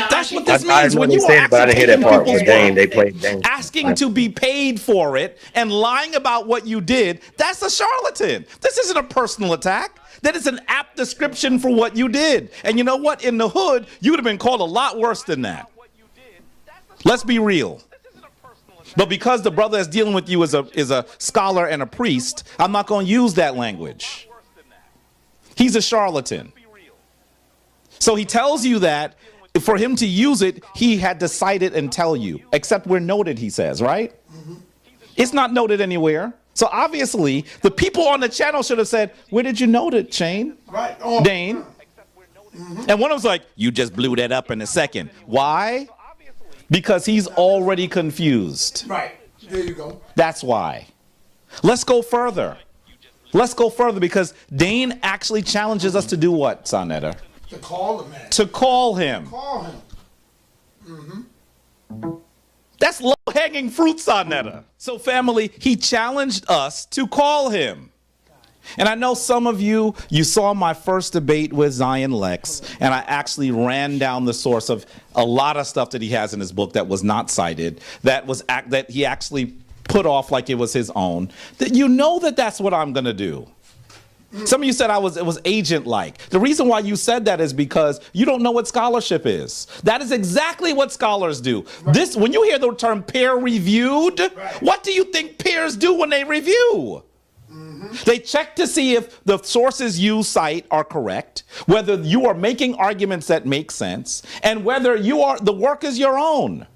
That's what this I means. know When they you said are it, but I didn't hear that part. When they played Dane. asking to be paid for it and lying about what you did, that's a charlatan. This isn't a personal attack. That is an apt description for what you did. And you know what? In the hood, you would have been called a lot worse than that. Let's be real. But because the brother that's dealing with you is a scholar and a priest, I'm not going to use that language. He's a charlatan. So he tells you that for him to use it, he had to cite it and tell you. Except we're noted, he says, right? It's not noted anywhere. So obviously, the people on the channel should have said, where did you note it, Shane? Right. Dane? And one of them's like, you just blew that up in a second. Why? Because he's already confused. Right. There you go. That's why. Let's go further. Let's go further because Dane actually challenges us to do what, Sonetta? To call the man. To call him. Call him. Mm-hmm. That's low-hanging fruit, Sonetta. So family, he challenged us to call him. And I know some of you saw my first debate with Zion Lex, and I actually ran down the source of a lot of stuff that he has in his book that was not cited, that he actually put off like it was his own. That you know that's what I'm going to do. Some of you said it was agent-like. The reason why you said that is because you don't know what scholarship is. That is exactly what scholars do. Right. When you hear the term peer-reviewed, right, what do you think peers do when they review? They check to see if the sources you cite are correct, whether you are making arguments that make sense, and whether the work is your own.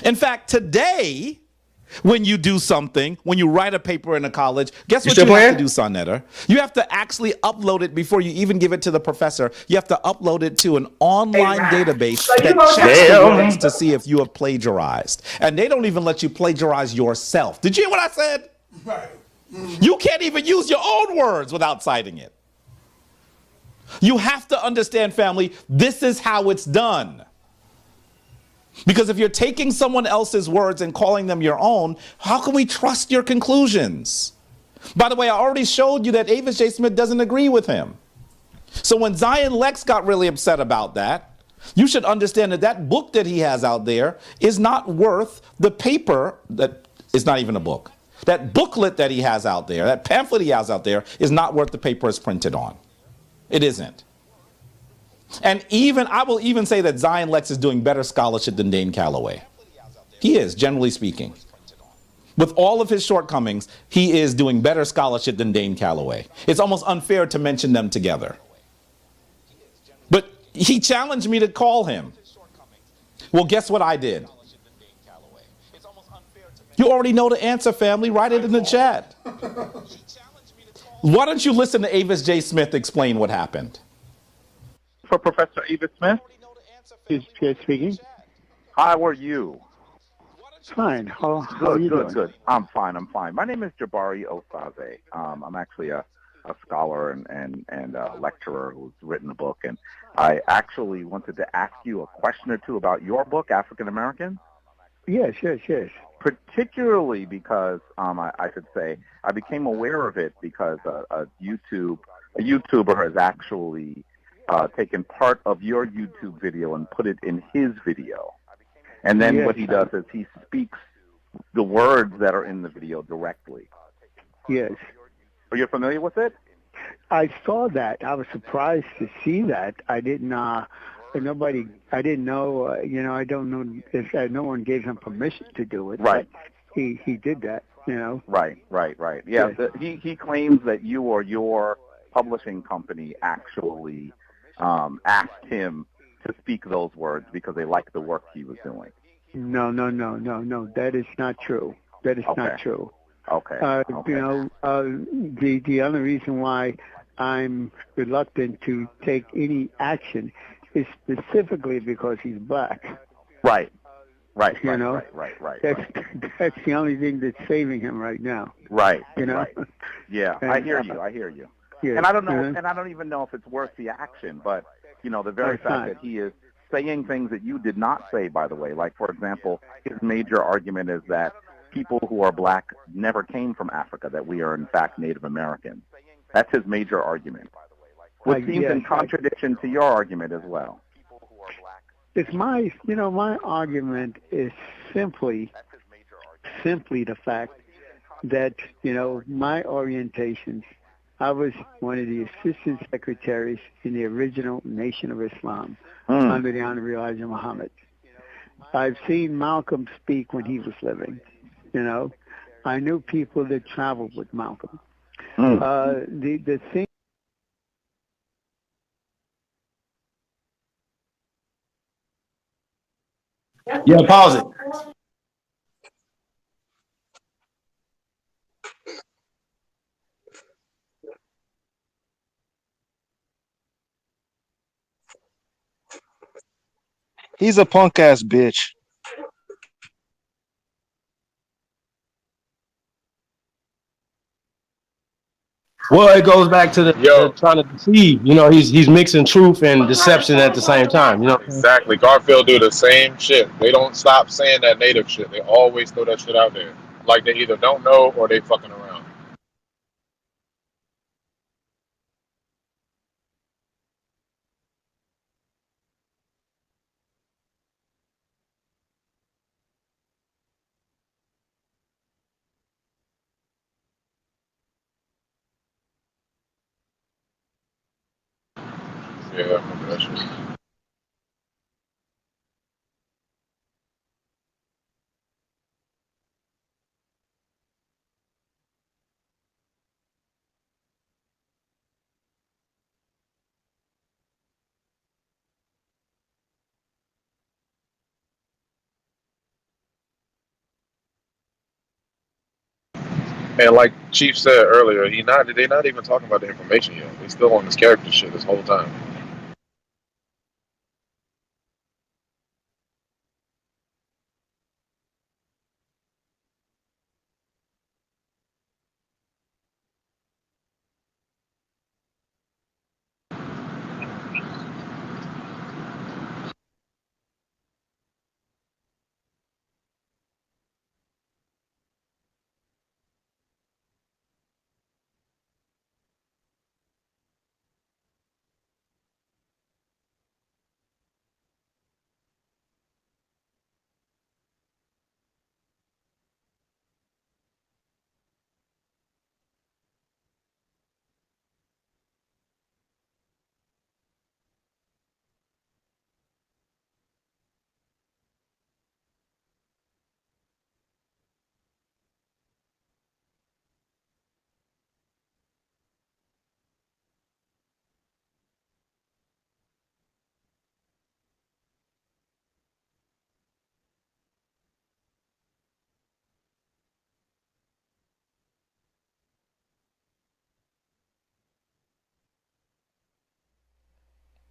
In fact, today, when you do something, when you write a paper in a college, guess what you have to do, Sonetta? You have to actually upload it before you even give it to the professor. You have to upload it to an online database that checks the words to see if you have plagiarized. And they don't even let you plagiarize yourself. Did you hear what I said? Right. You can't even use your own words without citing it. You have to understand, family, this is how it's done. Because if you're taking someone else's words and calling them your own, how can we trust your conclusions? By the way, I already showed you that Avis J. Smith doesn't agree with him. So when Zion Lex got really upset about that, you should understand that book that he has out there is not worth the paper that is not even a book. That booklet that he has out there, that pamphlet he has out there, is not worth the paper it's printed on. It isn't. And I will even say that Zion Lex is doing better scholarship than Dane Calloway. He is, generally speaking. With all of his shortcomings, he is doing better scholarship than Dane Calloway. It's almost unfair to mention them together. But he challenged me to call him. Well, guess what I did? You already know the answer, family. Write it in the chat. Why don't you listen to Avis J. Smith explain what happened? For Professor Avis Smith? Is Pierre speaking? How are you? Fine. How are you doing? Good. I'm fine. My name is Jabari Osaze. I'm actually a scholar and a lecturer who's written a book. And I actually wanted to ask you a question or two about your book, African American. Yes. Particularly because I should say I became aware of it because a YouTuber has actually taken part of your YouTube video and put it in his video. And then what he does is he speaks the words that are in the video directly. Yes. Are you familiar with it? I saw that. I was surprised to see that. I didn't know, I don't know if no one gave him permission to do it. Right. He did that, Right. Yeah, yes. He claims that you or your publishing company actually asked him to speak those words because they liked the work he was doing. No. That is not true. Not true. Okay. The only reason why I'm reluctant to take any action is specifically because he's black. Right. Right. That's the only thing that's saving him right now. Right. Right. Yeah, and, I hear you. Yes, and I don't know, and I don't even know if it's worth the action, but the very fact that he is saying things that you did not say, by the way, like for example, his major argument is that people who are black never came from Africa, that we are in fact Native Americans. That's his major argument, which seems in contradiction to your argument as well. It's my argument is simply the fact that, my orientations, I was one of the assistant secretaries in the original Nation of Islam under the Honorable Elijah Muhammad. I've seen Malcolm speak when he was living. You know, I knew people that traveled with Malcolm. The thing. Yeah, pause it. He's a punk ass bitch. Well, it goes back to the trying to deceive. You know, he's mixing truth and deception at the same time. You know, Exactly. Garfield do the same shit. They don't stop saying that native shit. They always throw that shit out there. Like they either don't know or they fucking around. Yeah, I remember that shit. And like Chief said earlier, they're not even talking about the information yet. They still on this character shit this whole time.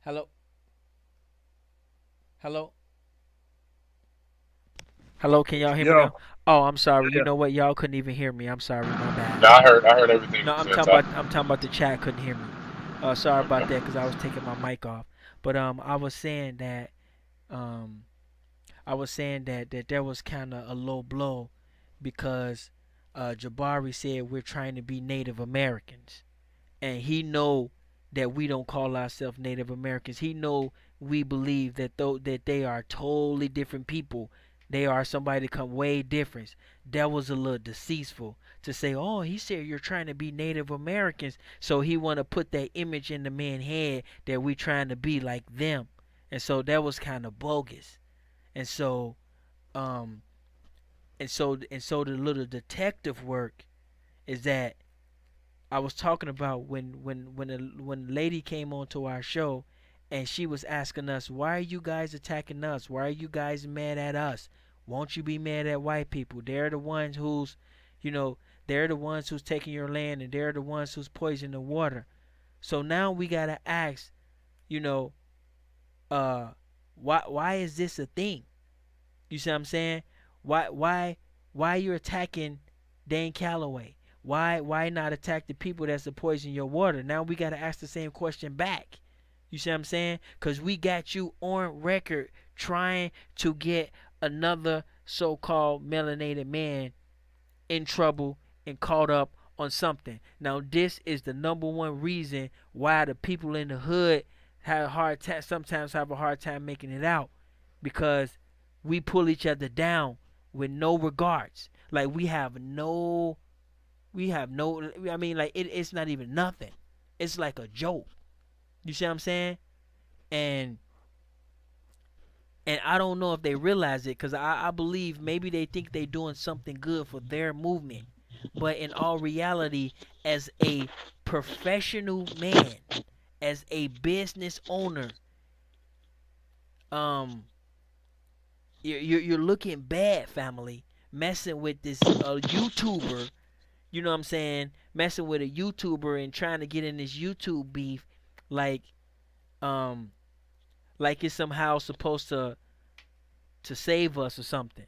Hello. Hello. Hello, can y'all hear me Yeah. now? Oh, I'm sorry. You Yeah. know what? Y'all couldn't even hear me. I'm sorry. My bad. No, I heard everything No, you said. Ty. I'm talking about the chat couldn't hear me. Sorry about Okay. that because I was taking my mic off. But I was saying that um that there was kind of a low blow because Jabari said we're trying to be Native Americans, and he know that we don't call ourselves Native Americans. He know we believe that that they are totally different people. They are somebody that come way different. That was a little deceitful to say, oh, he said you're trying to be Native Americans, so he want to put that image in the man's head that we trying to be like them, and so that was kind of bogus. And so um the little detective work is that I was talking about when a lady came onto our show and she was asking us, why are you guys attacking us? Why are you guys mad at us? Won't you be mad at white people? They're the ones who's, they're the ones who's taking your land, and they're the ones who's poisoning the water. So now we gotta ask, you know, why is this a thing? You see what I'm saying? Why you're attacking Dane Calloway? Why not attack the people that's poison your water? Now we gotta ask the same question back. You see what I'm saying? Cause we got you on record trying to get another so-called melanated man in trouble and caught up on something. Now this is the number one reason why the people in the hood have a hard time, sometimes have a hard time making it out, because we pull each other down with no regards. Like I mean, like it's not even nothing. It's like a joke. You see what I'm saying? And And I don't know if they realize it, because I believe maybe they think they're doing something good for their movement. But in all reality, as a professional man, as a business owner, you're looking bad, family, messing with this YouTuber. You know what I'm saying? Messing with a YouTuber and trying to get in this YouTube beef, like it's somehow supposed to save us or something.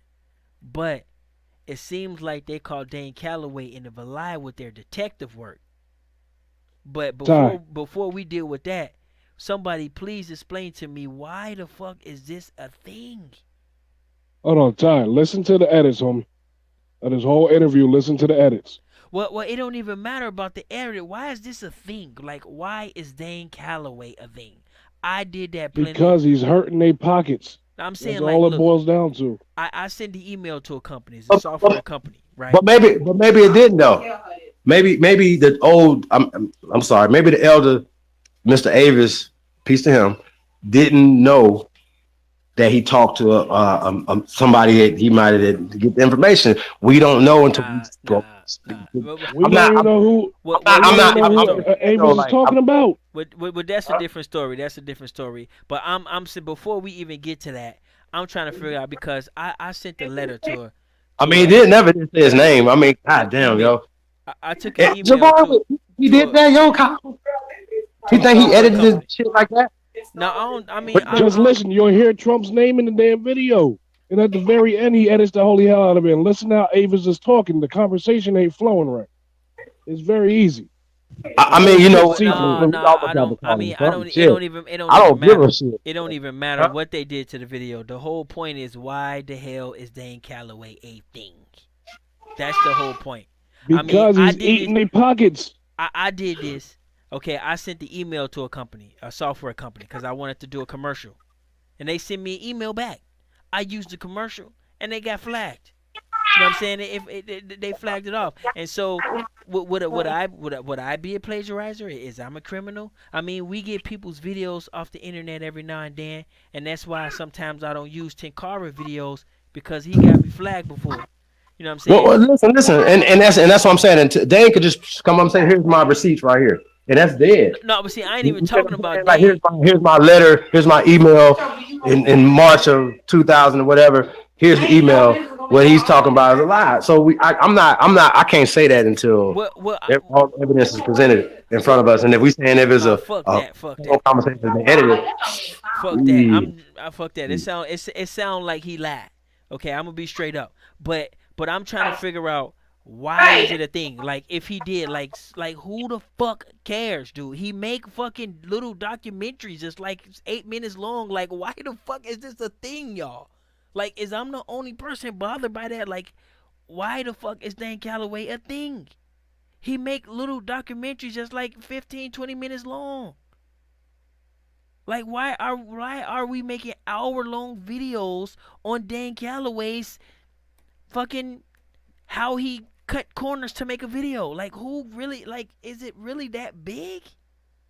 But it seems like they caught Dane Calloway in the lie with their detective work. But before we deal with that, somebody please explain to me, why the fuck is this a thing? Hold on, Ty. Listen to the edits, homie. Of this whole interview, listen to the edits. Well, it don't even matter about the edit. Why is this a thing? Like, why is Dane Calloway a thing? I did that plenty. Because he's hurting their pockets. I'm saying, that's like, all it look, boils down to. I send the email to a company. It's a software company, right? But maybe it didn't though. Maybe the old. I'm sorry. Maybe the elder, Mr. Avis, peace to him, didn't know that he talked to somebody that he might have to get the information. We don't know until we don't even know who. I'm not. Avis is talking about. But that's a different story. That's a different story. But I'm saying, before we even get to that, I'm trying to figure out, because I sent the letter to her. I mean, he didn't never say his name. I mean, goddamn, yo. I took an email. He did that, yo, Kyle. You think he edited this shit like that? No, I don't. I mean, just listen. You'll hear Trump's name in the damn video, and at the very end, he edits the holy hell out of it. And listen how Avis is talking. The conversation ain't flowing right. It's very easy. I mean, you know, I don't. I mean, I don't. It don't even. It don't even matter. It don't even matter what they did to the video. The whole point is, why the hell is Dane Calloway a thing? That's the whole point. Because he's eating their pockets. I did this. Okay, I sent the email to a company, a software company, because I wanted to do a commercial, and they sent me an email back. I used the commercial, and they got flagged. You know what I'm saying? If they flagged it off, and so would I be a plagiarizer? Is I'm a criminal? I mean, we get people's videos off the internet every now and then, and that's why sometimes I don't use Tenkara videos, because he got me flagged before. You know what I'm saying? Well, listen, and that's what I'm saying. And Dane could just come up and say, "Here's my receipts right here," and that's dead. No, but see, I ain't even talking about like, here's my letter, here's my email in March of 2000 or whatever. Here's the email. What he's talking about is a lie. So I can't say that until all the evidence is presented in front of us. And if we saying if it's fuck that. conversation has been edited, fuck that. Fuck that. It sound like he lied. Okay, I'm gonna be straight up. But I'm trying to figure out, why is it a thing? Like, if he did, like who the fuck cares, dude? He make fucking little documentaries that's like 8 minutes long. Like, why the fuck is this a thing, y'all? Like, I'm the only person bothered by that? Like, why the fuck is Dan Calloway a thing? He make little documentaries that's like 15, 20 minutes long. Like, why are we making hour-long videos on Dan Calloway's fucking how he cut corners to make a video? Like, who really, like, is it really that big?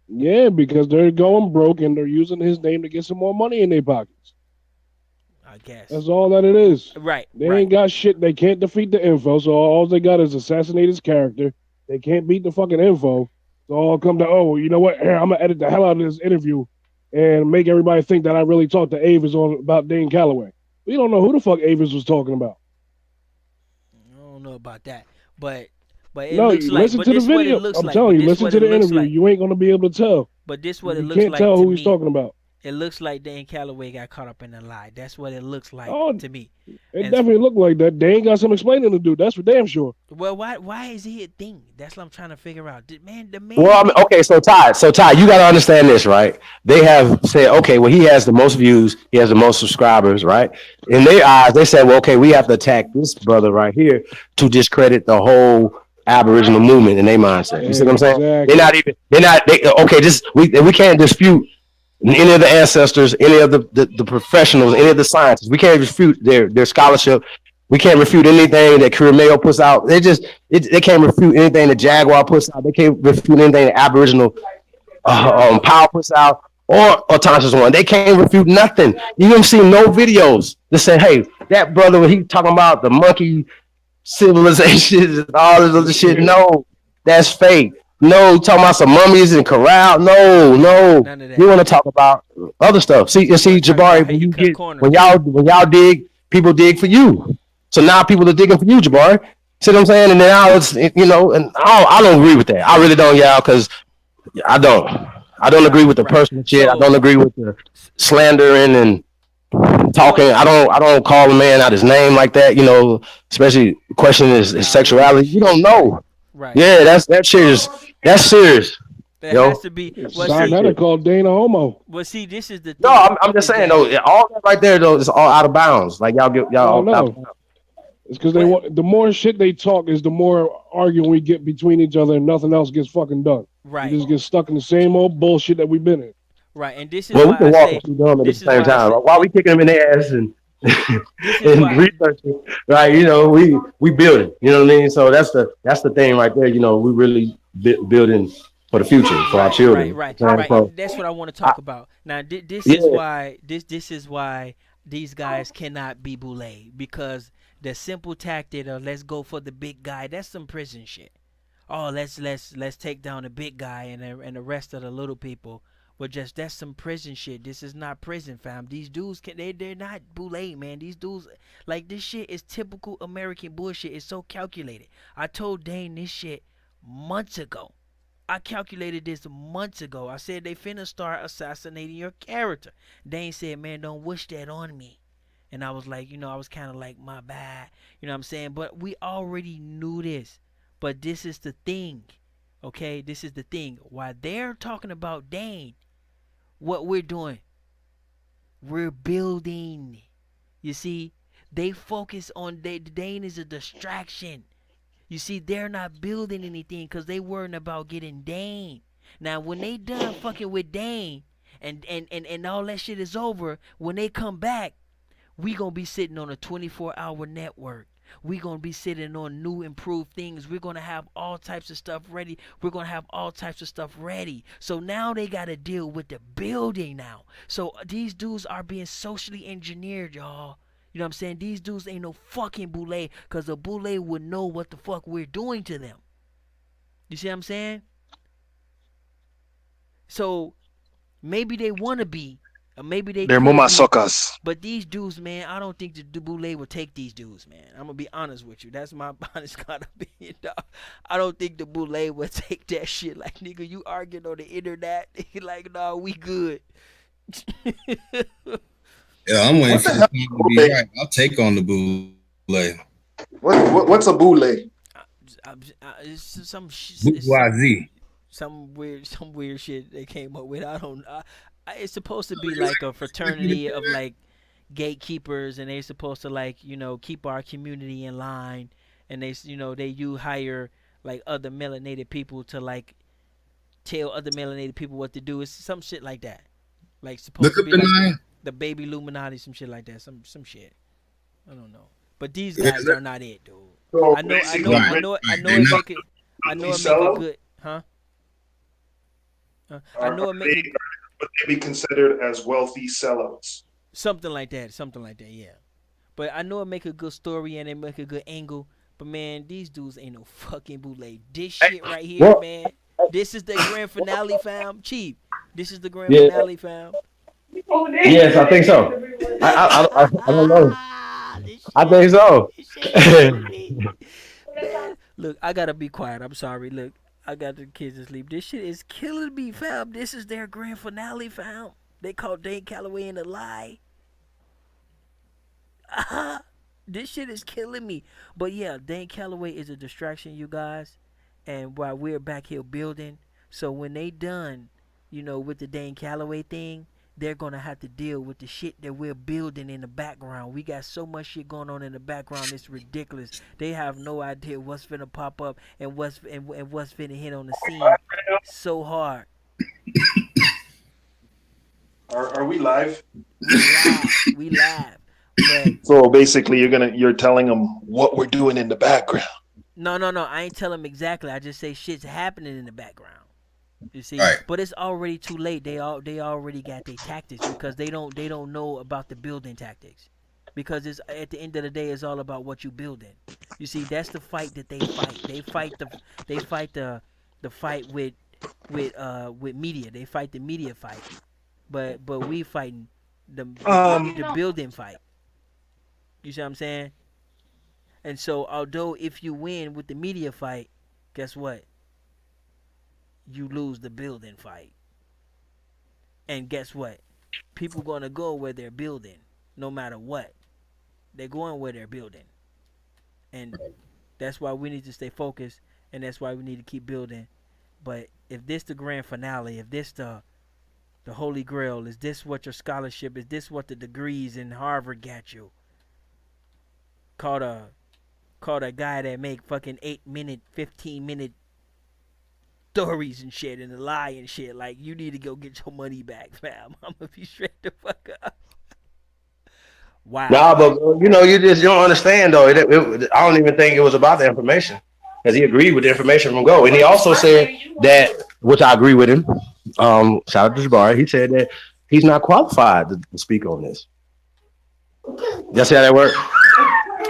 Yeah, because they're going broke and they're using his name to get some more money in their pockets. I guess. That's all that it is. Right. They ain't got shit. They can't defeat the info, so all they got is assassinate his character. They can't beat the fucking info. So all come to, oh, you know what? Here, I'm going to edit the hell out of this interview and make everybody think that I really talked to Avis about Dane Calloway. We don't know who the fuck Avis was talking about. I don't know about that, but it no, looks like. Listen to the video. I'm telling you, listen to the interview. Like. You ain't gonna be able to tell. But this what it looks like. You can't tell who he's talking about. It looks like Dan Calloway got caught up in a lie. That's what it looks like to me. It definitely looked like that. Dane got some explaining to do. That's for damn sure. Well, why is he a thing? That's what I'm trying to figure out. The man. Well, I mean, okay, so Ty, you got to understand this, right? They have said, okay, well, he has the most views, he has the most subscribers, right? In their eyes, they said, well, okay, we have to attack this brother right here to discredit the whole Aboriginal movement in their mindset. You see what I'm saying? Exactly. We can't dispute any of the ancestors, any of the professionals, any of the scientists. We can't refute their scholarship. We can't refute anything that Career Mayo puts out. They can't refute anything that Jaguar puts out. They can't refute anything that Aboriginal Power puts out. or Tasha's one. They can't refute nothing. You don't see no videos that say, hey, that brother, when he talking about the monkey civilizations and all this other shit. No, that's fake. No, talking about some mummies and corral. No, no. You want to talk about other stuff. See, Jabari, when y'all dig, people dig for you. So now people are digging for you, Jabari. See what I'm saying? And now it's, you know, and I don't agree with that. I really don't, y'all, because I don't agree with the personal shit. I don't agree with the slandering and talking. I don't call a man out his name like that, you know, especially questioning his sexuality. You don't know. Right. Yeah, that's serious. That's serious. There has to be. Better call Dana homo. Well, see, this is the thing. No, I'm just saying though. All that right there though is all out of bounds. Like y'all get y'all. Oh, no. It's because they want the more shit they talk is the more arguing we get between each other, and nothing else gets fucking done. Right. We just get stuck in the same old bullshit that we've been in. Right, and this is well, why we can walk them through them at the same time. While we kicking them in their ass and and researching, right? You know, we building. You know what I mean? So that's the thing right there. You know, we really building for the future for our children. Right. That's what I want to talk about. Now, this is why this is why these guys cannot be boule, because the simple tactic of let's go for the big guy. That's some prison shit. Oh, let's take down the big guy and the rest of the little people. But that's some prison shit. This is not prison, fam. These dudes they're not boule, man. These dudes, like, this shit is typical American bullshit. It's so calculated. I told Dane this shit months ago. I calculated this months ago. I said they finna start assassinating your character. Dane said, man, don't wish that on me. And I was like, you know, I was kind of like, my bad. You know what I'm saying? But we already knew this. But this is the thing. Okay? This is the thing. While they're talking about Dane, what we're doing, we're building. You see, they focus on Dane is a distraction. You see, they're not building anything because they worrying about getting Dane. Now, when they done fucking with Dane and all that shit is over, when they come back, we gonna be sitting on a 24-hour network. We're going to be sitting on new improved things. We're going to have all types of stuff ready. So now they got to deal with the building now. So these dudes are being socially engineered, y'all. You know what I'm saying? These dudes ain't no fucking boule, because the boule would know what the fuck we're doing to them. You see what I'm saying? So maybe they want to be. Or maybe they're mama suckers. But these dudes, man, I don't think the boule will take these dudes, man. I'm gonna be honest with you. That's my honest God opinion, dog. I don't think the boule will take that shit. Like, nigga, you arguing on the internet. Like, nah, we good. Yeah, I'm waiting for the time to be right. I'll take on the boule. What's a boule? It's some weird shit they came up with. It's supposed to be like a fraternity of like gatekeepers, and they're supposed to, like, you know, keep our community in line. And you hire like other melanated people to like tell other melanated people what to do. It's some shit like that. Like supposed to be like the baby Illuminati, some shit like that. Some shit. I don't know. But these guys are not it, dude. So I know it make it good, huh? I know it make it. Would they be considered as wealthy sellouts? Something like that, yeah. But I know it make a good story and it make a good angle. But man, these dudes ain't no fucking boule. This shit right here, man. This is the grand finale, fam. Chief. This is the grand finale, fam. Yes, I think so. I don't know. I think so. Look, I gotta be quiet. I'm sorry. Look, I got the kids to sleep. This shit is killing me, fam. This is their grand finale, fam. They called Dane Calloway in a lie. This shit is killing me. But yeah, Dane Calloway is a distraction, you guys. And while we're back here building, so when they done, with the Dane Calloway thing, they're gonna have to deal with the shit that we're building in the background. We got so much shit going on in the background, it's ridiculous. They have no idea what's finna pop up and what's finna hit on the scene so hard. Are we live? We live. But so basically, you're telling them what we're doing in the background. No. I ain't telling them exactly. I just say shit's happening in the background. You see, Right. but it's already too late. They already got their tactics because they don't know about the building tactics. Because it's at the end of the day, it's all about what you building. You see, that's the fight that they fight. They fight the fight with media. They fight the media fight. But we fighting the building fight. You see what I'm saying? And so, although if you win with the media fight, guess what? You lose the building fight. And guess what? People gonna go where they're building, no matter what. They're going where they're building. And that's why we need to stay focused, and that's why we need to keep building. But if this the grand finale, if this the holy grail, is this what your scholarship, is this what the degrees in Harvard got you? Called a guy that make fucking 8-minute, 15-minute stories and shit and a lie and shit. Like, you need to go get your money back, fam. I'm gonna be straight the fuck up. Wow. Nah, but you don't understand though. I don't even think it was about the information, because he agreed with the information from Go, and he also said that, which I agree with him. Shout out to Jabari. He said that he's not qualified to speak on this. You see how that works?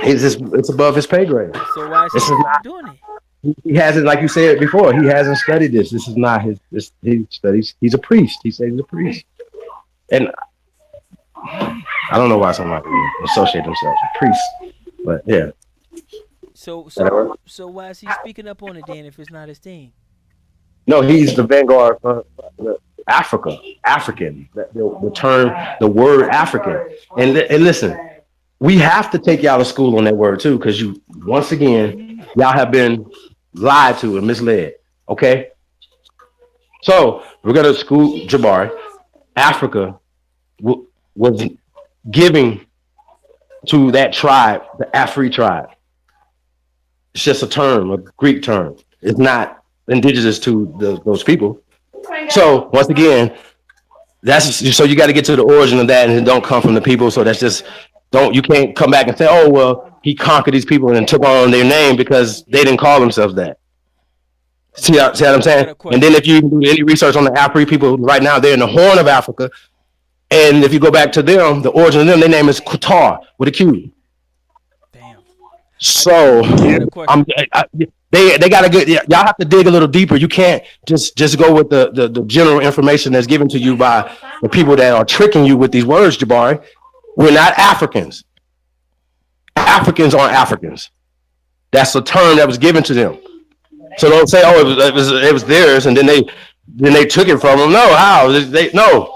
It's above his pay grade. So why is he doing it? He hasn't, like you said before, he hasn't studied this. This is not his. He studies. He's a priest. He says he's a priest, and I don't know why somebody associate themselves with priests, but yeah. So why is he speaking up on it then if it's not his thing? No, he's the vanguard for African. The term, the word African, and listen, we have to take y'all to school on that word too, because once again y'all have been lied to and misled. Okay, so we're gonna school Jabari. Africa was giving to that tribe, the Afri tribe. It's just a term, a Greek term. It's not indigenous to those people. So once again, so you got to get to the origin of that, and it don't come from the people. So you can't come back and say, oh well, he conquered these people and took on their name because they didn't call themselves that. See what I'm saying? And then if you do any research on the Afri people right now, they're in the Horn of Africa. And if you go back to them, the origin of them, their name is Qatar with a Q. Damn. So they got to get. Y'all have to dig a little deeper. You can't just go with the general information that's given to you by the people that are tricking you with these words, Jabari. We're not Africans. Africans aren't Africans. That's a term that was given to them. So don't say, oh, it was theirs, and then they took it from them. No, how? No.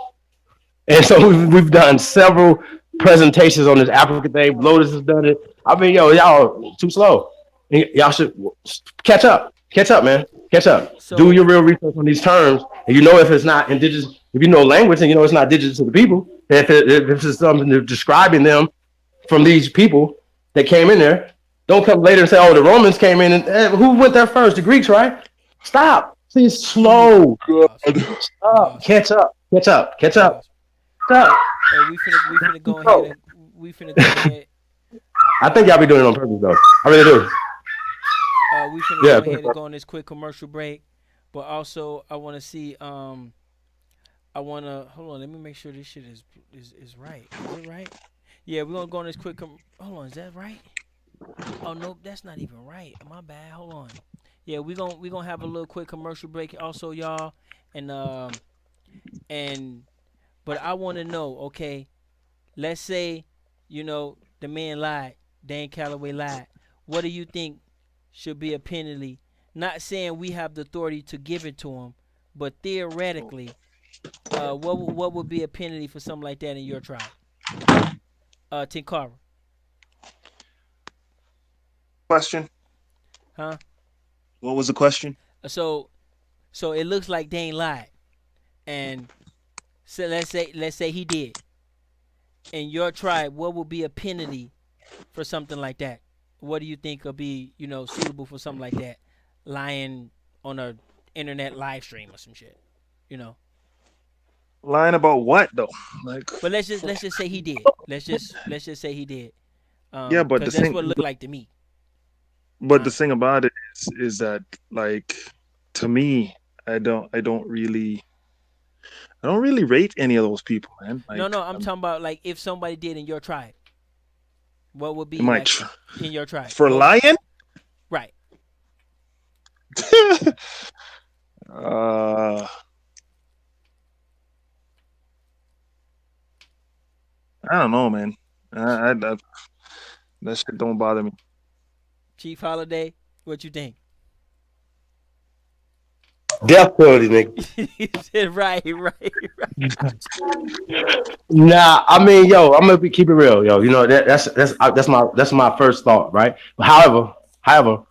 And so we've done several presentations on this African thing. Lotus has done it. I mean, y'all too slow. Y'all should catch up. Catch up, man. Catch up. So, do your real research on these terms, and you know if it's not indigenous. If you know language, and you know it's not indigenous to the people. If it's something that's describing them from these people that came in there, don't come later and say, "Oh, the Romans came in and who went there first? The Greeks, right?" Stop. Please, slow. Stop. Catch up. Catch up. Catch up. Hey, we finna go ahead. We finna go ahead. I think y'all be doing it on purpose, though. I really do. We finna go ahead and go on this quick commercial break, but also I want to see. Hold on. Let me make sure this shit is right. Is it right? Yeah, we're gonna go on this quick. Hold on, is that right? Oh nope, that's not even right. My bad. Hold on. Yeah, we gonna have a little quick commercial break also, y'all, But I want to know, okay, let's say, the man lied, Dan Calloway lied. What do you think should be a penalty? Not saying we have the authority to give it to him, but theoretically, what would be a penalty for something like that in your tribe? Tinkara. Question? Huh? What was the question? So it looks like Dane lied, and so let's say he did. In your tribe, what would be a penalty for something like that? What do you think would be, suitable for something like that? Lying on a internet live stream or some shit, Lying about what though? But let's just say he did. Let's just say he did. Yeah, but that's what it looked like to me. But the thing about it is that, like, to me, I don't really rate any of those people, man. Like, no, I'm talking about like if somebody did in your tribe, what would be my like in your tribe for lying? Right. I don't know, man. That shit don't bother me. Chief Holiday, what you think? Death penalty, nigga. right. Nah, I mean, yo, I'm gonna keep it real, yo. You know that's my first thought, right? But however,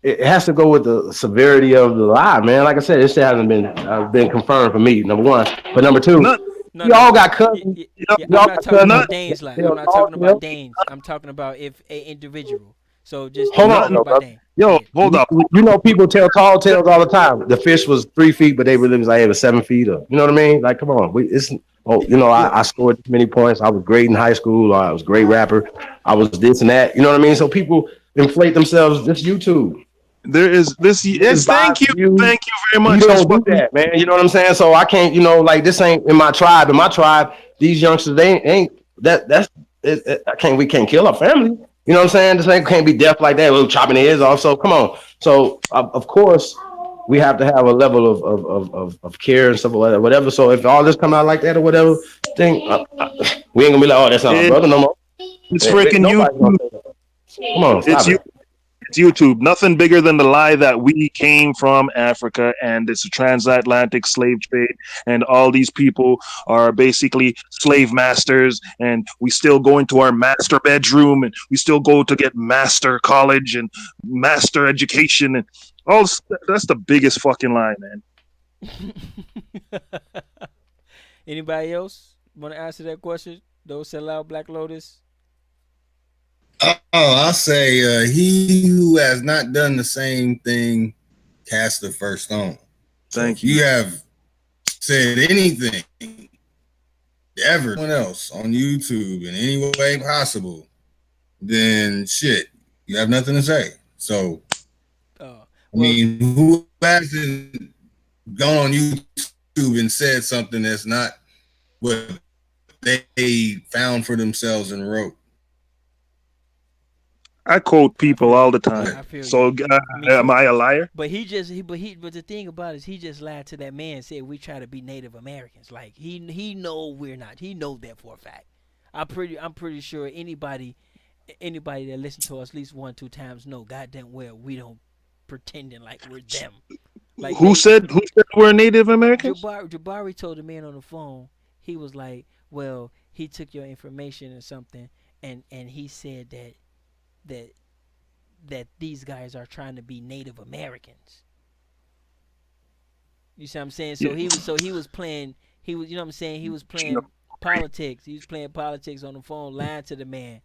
it has to go with the severity of the lie, man. Like I said, this shit hasn't been confirmed for me. Number one, but number two, we all got cousins. I'm not talking about Dane's lie. I'm not talking about Dane's. I'm talking about if a individual. So just hold on, about Dane. yo, hold up. You know, people tell tall tales all the time. The fish was 3 feet, but they really was like it was 7 feet up. You know what I mean? Like, come on, I scored this many points. I was great in high school. I was a great rapper. I was this and that. You know what I mean? So people inflate themselves. Just YouTube. There is this. Yes, thank you very much. You don't do that, man. You know what I'm saying? So I can't. Like this ain't in my tribe. In my tribe, these youngsters they ain't that. That's it, I can't. We can't kill our family. You know what I'm saying? This ain't can't be deaf like that. We're chopping their ears off. So come on. So of course we have to have a level of care and stuff like that, whatever. So if all this come out like that or whatever, then we ain't gonna be like, oh, that's not my brother no more. It's freaking YouTube. Come on, stop it. It's YouTube. Nothing bigger than the lie that we came from Africa and it's a transatlantic slave trade and all these people are basically slave masters and we still go into our master bedroom and we still go to get master college and master education and all. That's the biggest fucking lie, man. Anybody else want to answer that question? Those sell out Black Lotus. Oh, I'll say he who has not done the same thing cast the first stone. Thank you. If you have said anything ever anyone else on YouTube in any way possible, then shit, you have nothing to say. So, I mean, who hasn't gone on YouTube and said something that's not what they found for themselves and wrote? I quote people all the time. So am I a liar? But the thing about it is he just lied to that man and said we try to be Native Americans. Like he know we're not. He know that for a fact. I'm pretty sure anybody that listens to us at least 1-2 times know goddamn well we don't pretending like we're them. Like who said we're Native Americans? Jabari told the man on the phone. He was like, well, he took your information or something, and he said that these guys are trying to be Native Americans. You see what I'm saying? So he was playing. He was, you know what I'm saying? He was playing politics. He was playing politics on the phone, lying to the man,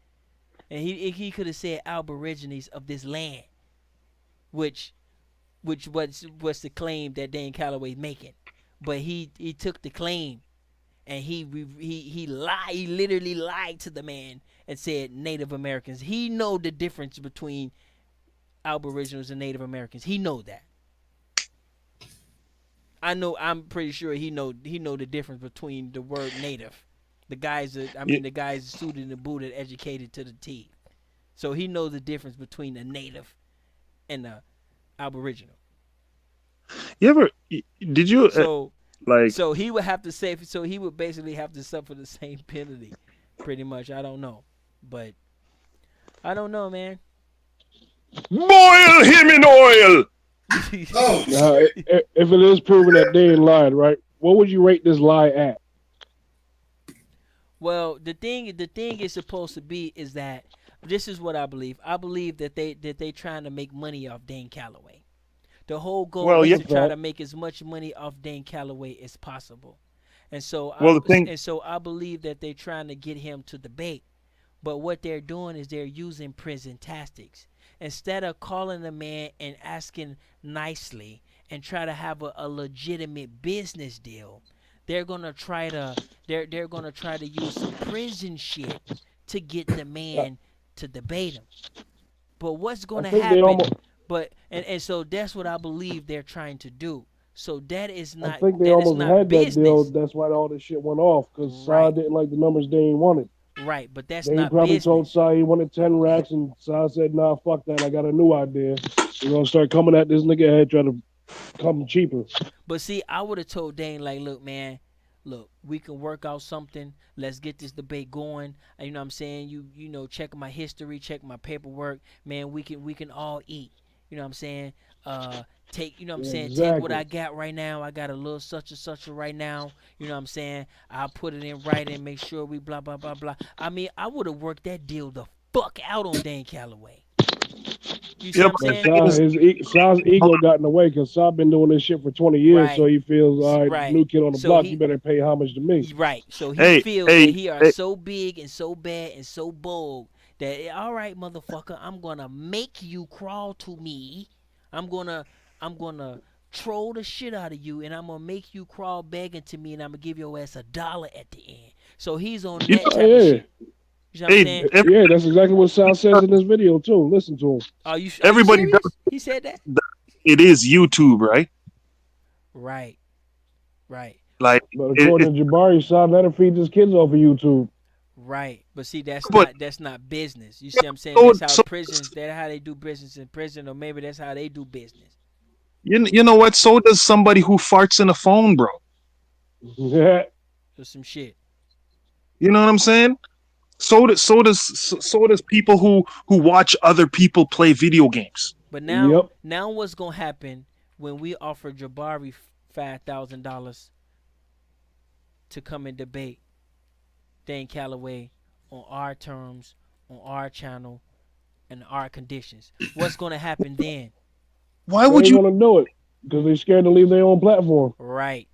and he could have said Aborigines of this land, which was the claim that Dan Calloway's making, but he took the claim, and he lied. He literally lied to the man and said Native Americans. He know the difference between Aboriginals and Native Americans. He know that. I'm pretty sure he know the difference between the word native. The guys suited and booted, educated to the T. So he knows the difference between a native and a Aboriginal. Did you so he would have to say, so he would basically have to suffer the same penalty, pretty much. I don't know, but I don't know, man. Boil him in oil. If it is proven that Dane lied, right? What would you rate this lie at? Well, the thing is supposed to be is that this is what I believe. I believe that they trying to make money off Dane Calloway. The whole goal is to try to make as much money off Dane Calloway as possible. And so I believe that they're trying to get him to debate. But what they're doing is they're using prison tactics. Instead of calling the man and asking nicely and try to have a legitimate business deal, they're gonna try to use some prison shit to get the man to debate him. But what's gonna happen? And so that's what I believe they're trying to do. So that is I not think they almost had that deal. business. That's why all this shit went off because Right. Sa didn't like the numbers they ain't wanted. Right, but that's They not probably told business. Sa he wanted 10 racks, and Sa said, "Nah, fuck that. I got a new idea. We're gonna start coming at this nigga head, trying to come cheaper." But see, I would have told Dane like, look, man, look, we can work out something. Let's get this debate going. You know what I'm saying? You know, check my history, check my paperwork, man. We can all eat. You know what I'm saying? Take, you know what I'm saying? Take what I got right now. I got a little such and such right now. You know what I'm saying? I'll put it in writing, make sure we blah blah blah blah. I mean, I would have worked that deal the fuck out on Dane Calloway. You see what I'm saying? Sa's ego got in the way because Sa been doing this shit for 20 years, so he feels, all right, new kid on the block, you better pay homage to me. Right. So he feels that he are so big and so bad and so bold that, all right, motherfucker, I'm gonna make you crawl to me. I'm gonna troll the shit out of you, and I'm gonna make you crawl begging to me, and I'm gonna give your ass $1 at the end. So he's on that type of shit. You know what I'm saying? Yeah, that's exactly what Sa says in this video too. Listen to him. Are you Everybody serious? does. He said that? It is YouTube, right? Right. Right. But according to Jabari, Sa never feeds his kids off of YouTube. Right, but see, that's not business. You see what I'm saying? That's how prisons. That's how they do business in prison, or maybe that's how they do business. You know what? So does somebody who farts in a phone, bro. Yeah. So some shit. You know what I'm saying? So does people who watch other people play video games. But now what's gonna happen when we offer Jabari $5,000 to come and debate Dane Calloway on our terms, on our channel, and our conditions? What's gonna happen then? Why would you want to do it? Because they're scared to leave their own platform. Right.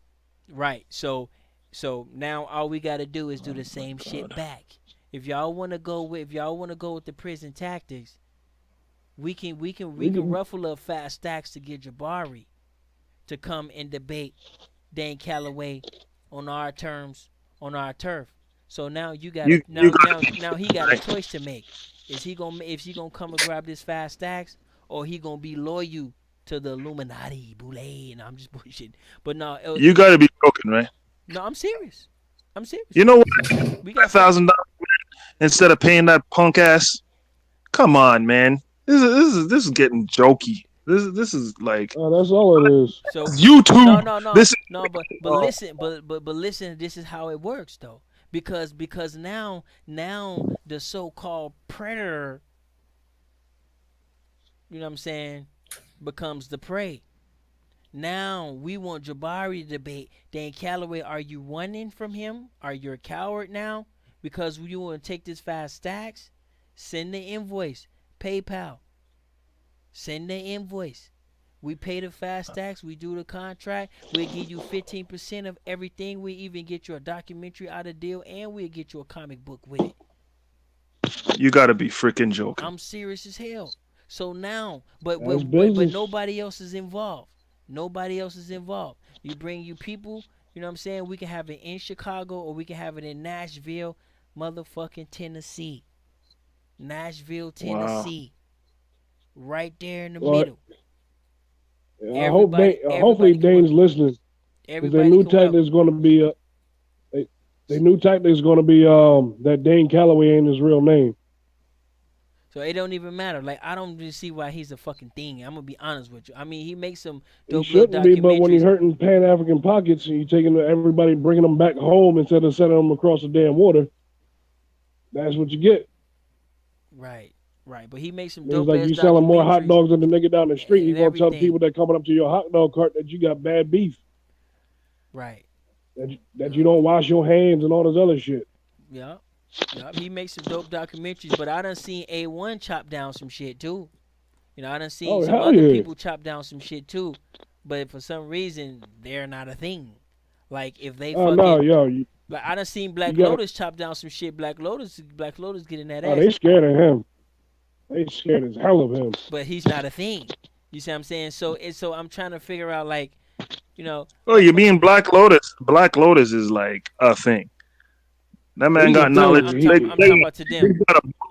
So now all we gotta do is do the same shit back. If y'all wanna go with the prison tactics, we can ruffle up fast stacks to get Jabari to come and debate Dane Calloway on our terms, on our turf. So now now he got a choice to make. Is he gonna come and grab this fast stacks, or he gonna be loyal to the Illuminati, Boule? And I'm just bullshit. But no, you gotta be joking, right? No, I'm serious. You know what? We got $1,000 instead of paying that punk ass. Come on, man. This is getting jokey. This is like. Oh, that's all it is. So YouTube. But listen. This is how it works though, because now the so-called predator, you know what I'm saying, becomes the prey. Now we want Jabari to debate Dane Calloway. Are you running from him? Are you a coward now? Because you want to take this fast stacks? Send the invoice. PayPal. Send the invoice. We pay the fast stacks. We do the contract. We'll give you 15% of everything. We even get you a documentary out of deal, and we'll get you a comic book with it. You gotta be freaking joking. I'm serious as hell. So now, but nobody else is involved. Nobody else is involved. You bring you people, you know what I'm saying? We can have it in Chicago, or we can have it in Nashville, motherfucking Tennessee. Nashville, Tennessee. Wow. Right there in the middle. I hope hopefully Dane's listening. Because their new tactic is going to be that Dane Calloway ain't his real name. So it don't even matter. Like, I don't really see why he's a fucking thing. I'm gonna be honest with you. I mean, he makes some dope little documentaries. Be, but when you're hurting Pan-African pockets and you're taking everybody, bringing them back home instead of sending them across the damn water, that's what you get. Right. But he makes some dope. It's like you selling more hot dogs than the nigga down the street. You're gonna tell the people that coming up to your hot dog cart that you got bad beef. Right. That you don't wash your hands and all this other shit. Yeah. He makes some dope documentaries, but I done seen A1 chop down some shit too. You know, I done seen some other people chop down some shit too, but for some reason they're not a thing. Like if they like I done seen Black Lotus chop down some shit. Black Lotus getting that ass. They scared of him. They scared as hell of him. But he's not a thing. You see what I'm saying? So I'm trying to figure out, like, you know. Oh, you mean Black Lotus? Black Lotus is like a thing. That man got knowledge. I'm talking about to them.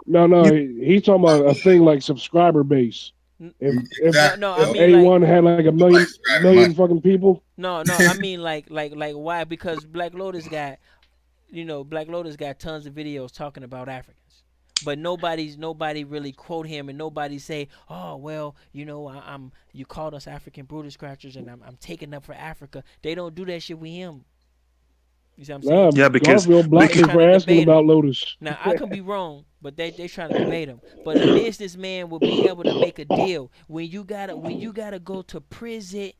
No, he's talking about a thing like subscriber base. If No, I mean A1 had like a million fucking people. No, I mean like why? Because Black Lotus got, Black Lotus got tons of videos talking about Africans, but nobody really quote him, and nobody say, oh well, I'm you called us African booty scratchers, and I'm taking up for Africa. They don't do that shit with him. You see what I'm saying? Yeah, because Garfield blocked me for asking about Lotus. Now I could be wrong, but they trying to debate him. But a businessman will be able to make a deal when you gotta go to prison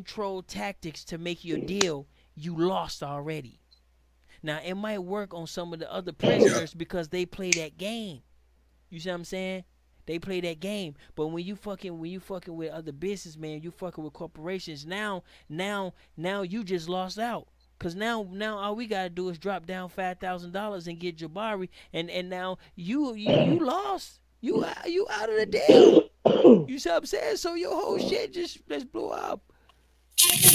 troll tactics to make your deal. You lost already. Now it might work on some of the other prisoners because they play that game. You see what I'm saying? They play that game. But when you fucking with other businessmen, you fucking with corporations. Now you just lost out. Cause now all we gotta do is drop down $5,000 and get Jabari, and now you lost. You out of the deal. You see what I'm saying? So your whole shit just blew up.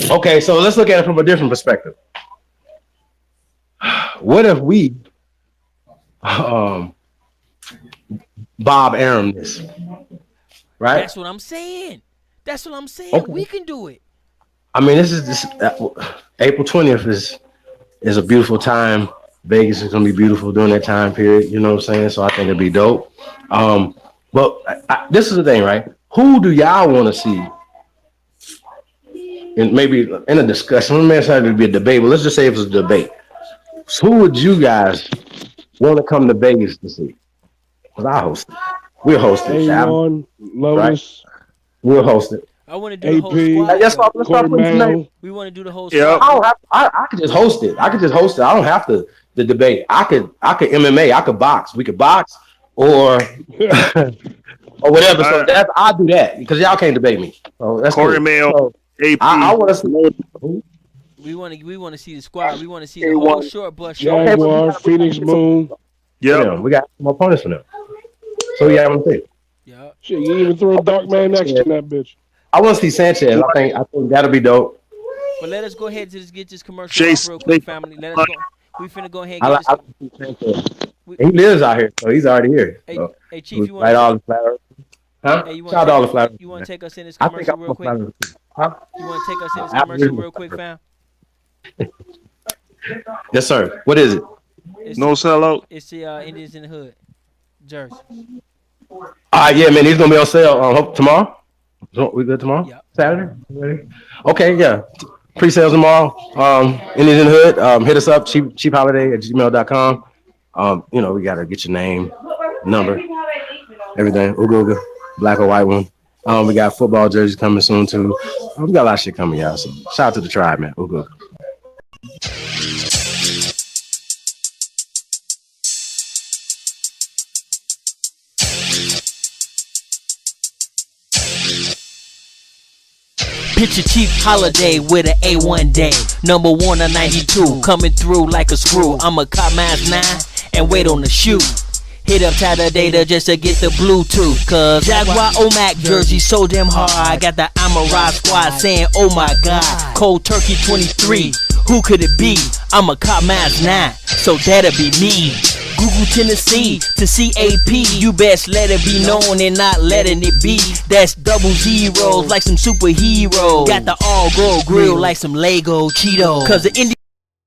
Okay, so let's look at it from a different perspective. What if we Bob Arum this? Right? That's what I'm saying. Okay. We can do it. I mean, this April 20th is a beautiful time. Vegas is gonna be beautiful during that time period. You know what I'm saying? So I think it'd be dope. But this is the thing, right? Who do y'all want to see? And maybe in a discussion, we may have to be a debate, but let's just say it was a debate. So who would you guys want to come to Vegas to see? Because I host it. We'll host it. A1, Lotus. Right? We'll host it. I want to do the whole squad. Let's start putting some names. We want to do the whole squad. I could just host it. I don't have to debate. I could MMA. I could box. We could box or or whatever. So I'll do that because y'all can't debate me. So that's Corey Mail. So, AP. I want to see. We want to see the squad. We want to see the whole short bus show. Jaguar, Phoenix Moon. Yeah, we got some opponents for them. So yeah, I'm gonna say. Yeah. Shit, you even throw Dark Man next to that bitch. I want to see Sanchez. I think that'll be dope. But let us go ahead and just get this commercial off real quick, family. Let us go. We finna go ahead and get this. He lives out here, so he's already here. So. Hey, Chief, you want to? Huh? Hey, you Shout out to Flat Earth. You want to take us in this commercial real quick? Huh? You want to take us in this commercial real quick, fam? Yes, sir. What is it? No sellout. It's the Indians in the Hood jersey. Yeah, man. He's gonna be on sale tomorrow. We good tomorrow? Yeah. Saturday? Okay, yeah. Pre-sales tomorrow. Indians in the Hood. Hit us up, cheapholiday@gmail.com. We gotta get your name, number, everything. Ooga, black or white one. We got football jerseys coming soon too. We got a lot of shit coming out. So shout out to the tribe, man. Ooga. Picture Chief Holiday with an A1 day. Number 1 of 92, coming through like a screw. I'ma cop mask 9 and wait on the shoe. Hit up Tyler Data just to get the Bluetooth. Cause Jaguar Omac jersey so damn hard. I got the Amara squad saying, oh my god. Cold Turkey 23, who could it be? I'ma cop mask 9, so that'll be me. Google Tennessee to CAP. You best let it be known and not letting it be. That's double zeros like some superheroes. Got the all gold grill like some Lego Cheetos. Cause the Indian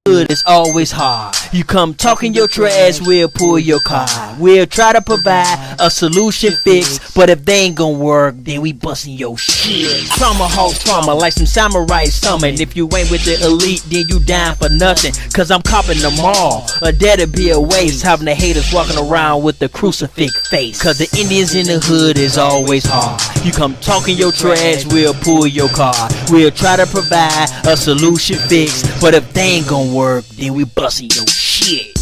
hood is always hard. You come talking your trash, we'll pull your car. We'll try to provide a solution fix, but if they ain't gonna work, then we busting your shit. Trauma halt trauma like some samurai summon. If you ain't with the elite, then you down for nothing. Cause I'm copping them all. A that'd be a waste, having the haters walking around with the crucifix face. Cause the Indians in the hood is always hard. You come talking your trash, we'll pull your car. We'll try to provide a solution fix, but if they ain't gonna work, then we busting your shit.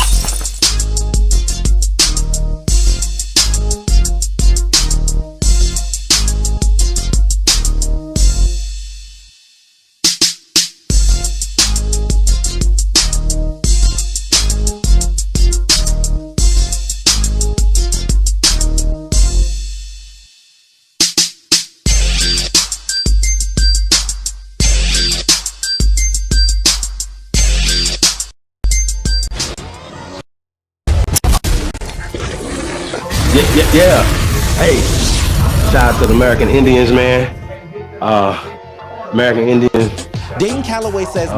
Yeah. Hey, Shout out to the American Indians, man. American Indians. Dane Calloway says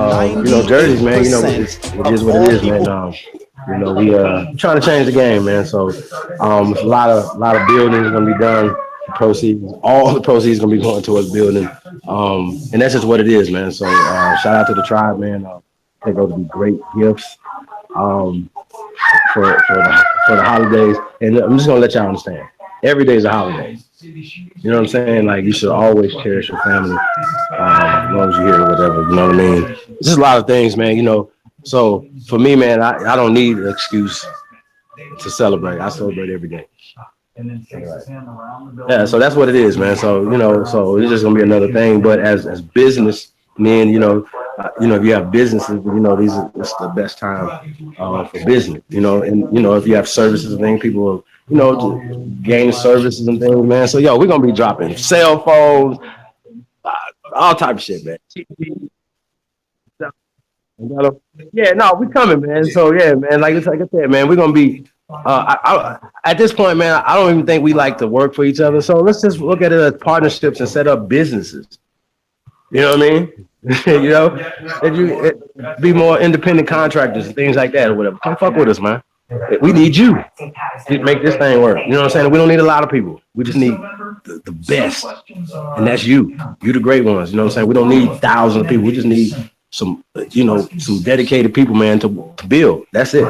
jerseys, man. It is what it is, man. We trying to change the game, man. So, a lot of buildings gonna be done. All the proceeds gonna be going towards building. And that's just what it is, man. So, shout out to the tribe, man. I think those would be great gifts. For the holidays, and I'm just gonna let y'all understand. Every day is a holiday. You know what I'm saying? Like, you should always cherish your family, as long as you're here or whatever. You know what I mean? Just a lot of things, man. So for me, man, I don't need an excuse to celebrate. I celebrate every day. Yeah, so that's what it is, man. So so it's just gonna be another thing. But as business men, if you have businesses, it's the best time for business. And if you have services and things, people gain services and things, man. So we're gonna be dropping cell phones, all type of shit, man. Yeah, no, we coming, man. So man, like I said, man, we're gonna be. At this point, man, I don't even think we like to work for each other. So let's just look at it as partnerships and set up businesses. You know what I mean? If you be more independent contractors and things like that or whatever. Come fuck with us, man. We need you to make this thing work. You know what I'm saying? We don't need a lot of people. We just need the best. And that's you. You the great ones. You know what I'm saying? We don't need thousands of people. We just need some dedicated people, man, to build. That's it.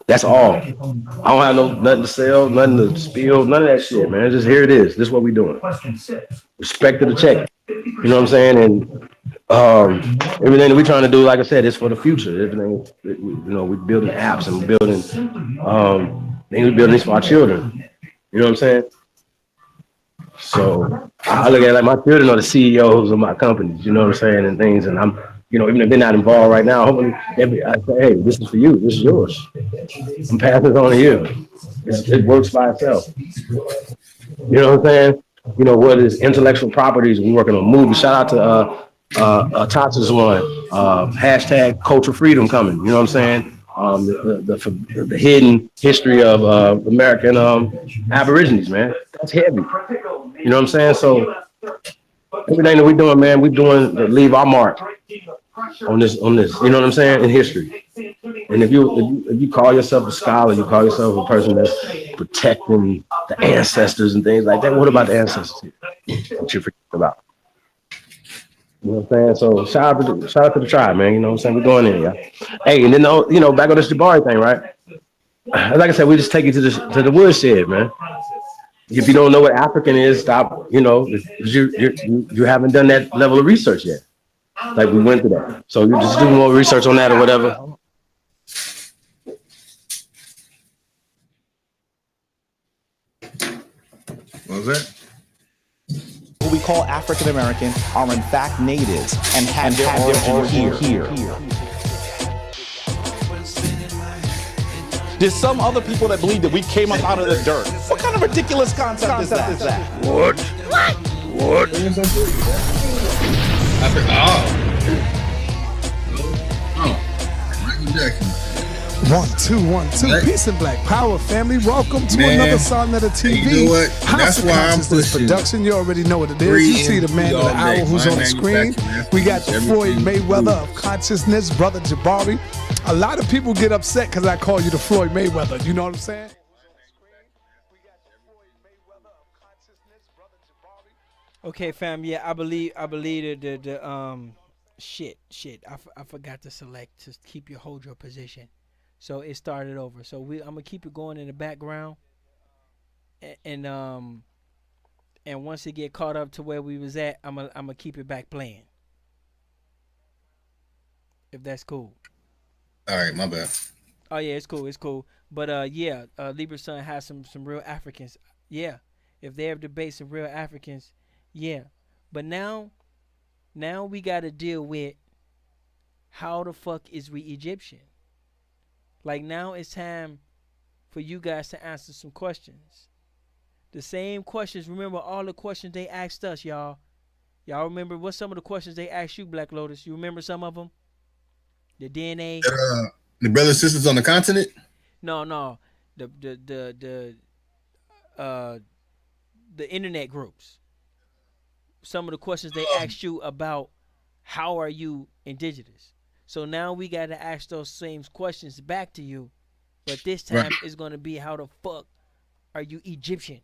That's all. I don't have nothing to sell, nothing to spill, none of that shit, man. Just here it is. This is what we doing. Respect to the check. You know what I'm saying? And everything that we're trying to do, like I said, is for the future. Everything, we're building apps and we're building this for our children. You know what I'm saying? So I look at it like my children are the CEOs of my companies. You know what I'm saying? And things, and I'm, even if they're not involved right now, hopefully I say, hey, this is for you. This is yours. I'm passing it on to you. It works by itself. You know what I'm saying? What is intellectual properties? We're working on movies. Shout out to Tasha's one. Hashtag cultural freedom coming. You know what I'm saying? The hidden history of American Aborigines, man. That's heavy. You know what I'm saying? So everything that we're doing, man, we're doing to leave our mark on this. You know what I'm saying? In history. And if you call yourself a scholar, you call yourself a person that's protecting the ancestors and things like that. What about the ancestors? What you forget about? You know what I'm saying? So shout out to the tribe, man. You know what I'm saying? We're going in, yeah. Hey, and then back on this Jabari thing, right? Like I said, we just take you to the woodshed, man. If you don't know what African is, stop. You haven't done that level of research yet. Like we went through that. So you just do more research on that or whatever. What was that? Who we call African American are in fact natives and have their origin here. There's some other people that believe that we came up out of the dirt. What kind of ridiculous concept is that? What? Michael Jackson. 1, 2, 1, 2. Peace and black power, family. Welcome to another Song Letter TV. Hey, you know what? That's why I'm pushing production. You already know what it is. You see the man of the hour who's on the screen. We got the Floyd Mayweather of consciousness, brother Jabari. A lot of people get upset because I call you the Floyd Mayweather. You know what I'm saying? Okay, fam. Yeah, I believe the shit. I forgot to select to hold your position. So it started over. So I'm gonna keep it going in the background, and once it get caught up to where we was at, I'm gonna keep it back playing. If that's cool. All right, my bad. Oh yeah, it's cool. But Libra's son has some real Africans. Yeah, if they have debate some real Africans, yeah. But now we gotta deal with how the fuck is we Egyptian? Like now it's time for you guys to answer some questions. The same questions. Remember all the questions they asked us, y'all. Y'all remember what some of the questions they asked you, Black Lotus? You remember some of them? The DNA. The brothers sisters on the continent. No. the internet groups. Some of the questions they asked you about how are you indigenous. So now we got to ask those same questions back to you, but this time it's going to be how the fuck are you Egyptian?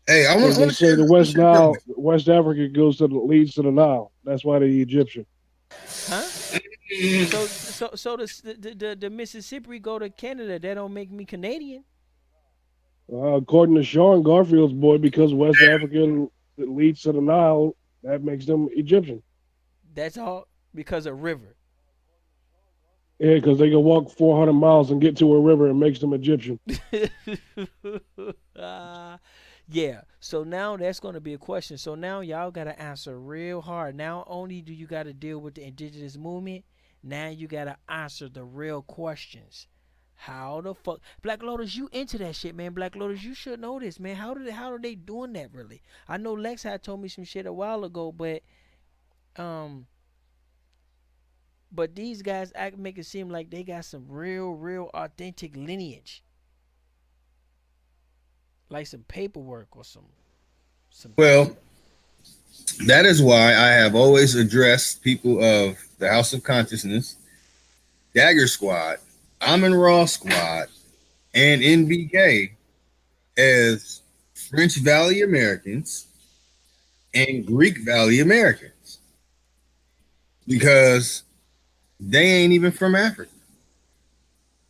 Hey, I want They to say the West Nile, West Africa leads to the Nile. That's why they're Egyptian. Huh? So the Mississippi go to Canada. That don't make me Canadian. According to Sean Garfield's boy, because West Africa leads to the Nile, that makes them Egyptian. That's all because of river. Yeah, because they can walk 400 miles and get to a river and makes them Egyptian. Yeah. So now that's going to be a question. So now y'all got to answer real hard. Not only do you got to deal with the indigenous movement, now you got to answer the real questions. How the fuck, Black Lotus, you into that shit, man? Black Lotus, you should know this, man. How are they doing that really? I know Lex had told me some shit a while ago, but these guys make it seem like they got some real authentic lineage, like some paperwork or some. Well, that is why I have always addressed people of the House of Consciousness, Dagger Squad, Amin Raw Squad, and NBK as French Valley Americans and Greek Valley Americans, because they ain't even from Africa.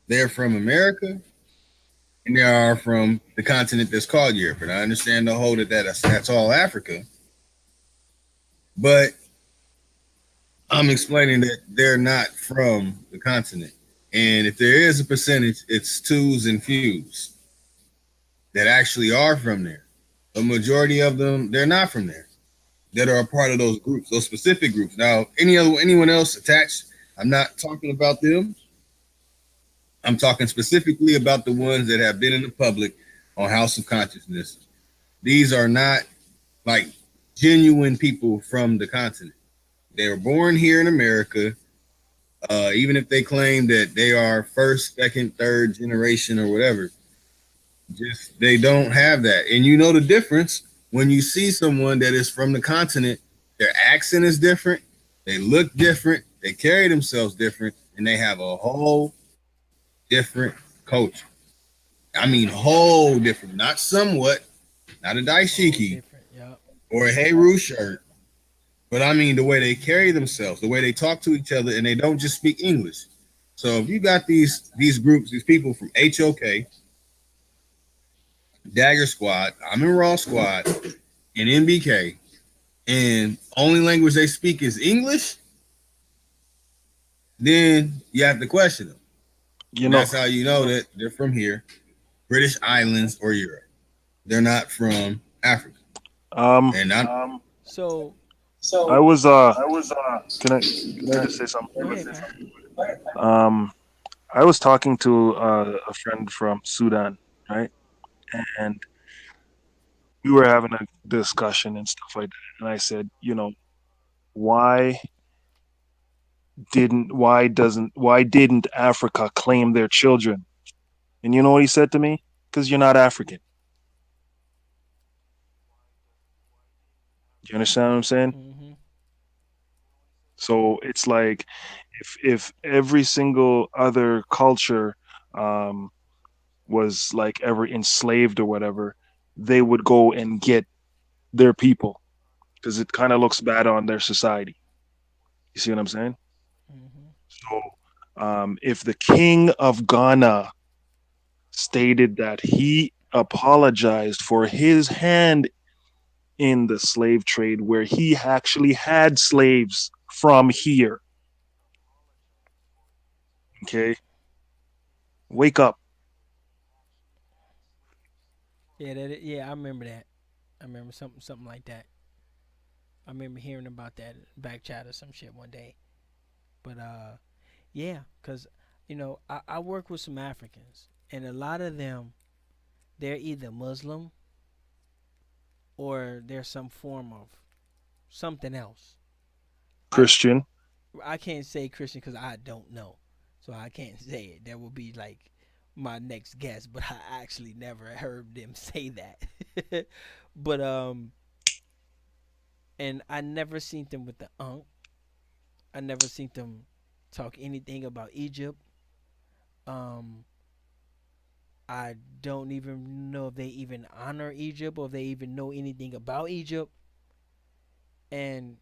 They're from America, and they are from the continent that's called Europe. And I understand the whole that's all Africa, but I'm explaining that they're not from the continent. And if there is a percentage, it's twos and fews that actually are from there. A majority of them, they're not from there, that are a part of those groups, those specific groups. Now, anyone else attached, I'm not talking about them. I'm talking specifically about the ones that have been in the public on House of Consciousness. These are not like genuine people from the continent. They were born here in America. Even if they claim that they are first, second, third generation or whatever, just they don't have that. And you know the difference when you see someone that is from the continent. Their accent is different, they look different, they carry themselves different, and they have a whole different culture. I mean, whole different, not somewhat, not a daishiki or a Heiru shirt, but I mean the way they carry themselves, the way they talk to each other, and they don't just speak English. So if you got these groups, these people from HOK, Dagger Squad, I'm in Raw Squad, and NBK, and only language they speak is English, then you have to question them. That's how you know that they're from here, British Islands or Europe. They're not from Africa. And I'm So I was can I just say something? I was talking to a friend from Sudan, right? And we were having a discussion and stuff like that. And I said, why didn't Africa claim their children? And you know what he said to me? Because you're not African. Do you understand what I'm saying? Mm-hmm. So it's like if every single other culture was like ever enslaved or whatever, they would go and get their people because it kind of looks bad on their society. You see what I'm saying? Mm-hmm. So if the king of Ghana stated that he apologized for his hand in the slave trade where he actually had slaves from here, okay, wake up. Yeah, I remember that. I remember something like that. I remember hearing about that back chat or some shit one day. But yeah, cause I work with some Africans, and a lot of them, they're either Muslim or they're some form of something else. Christian. I can't say Christian because I don't know, so I can't say it. That would be like my next guess, but I actually never heard them say that. But and I never seen them with the unk. I never seen them talk anything about Egypt. Um, I don't even know if they even honor Egypt or if they even know anything about Egypt. And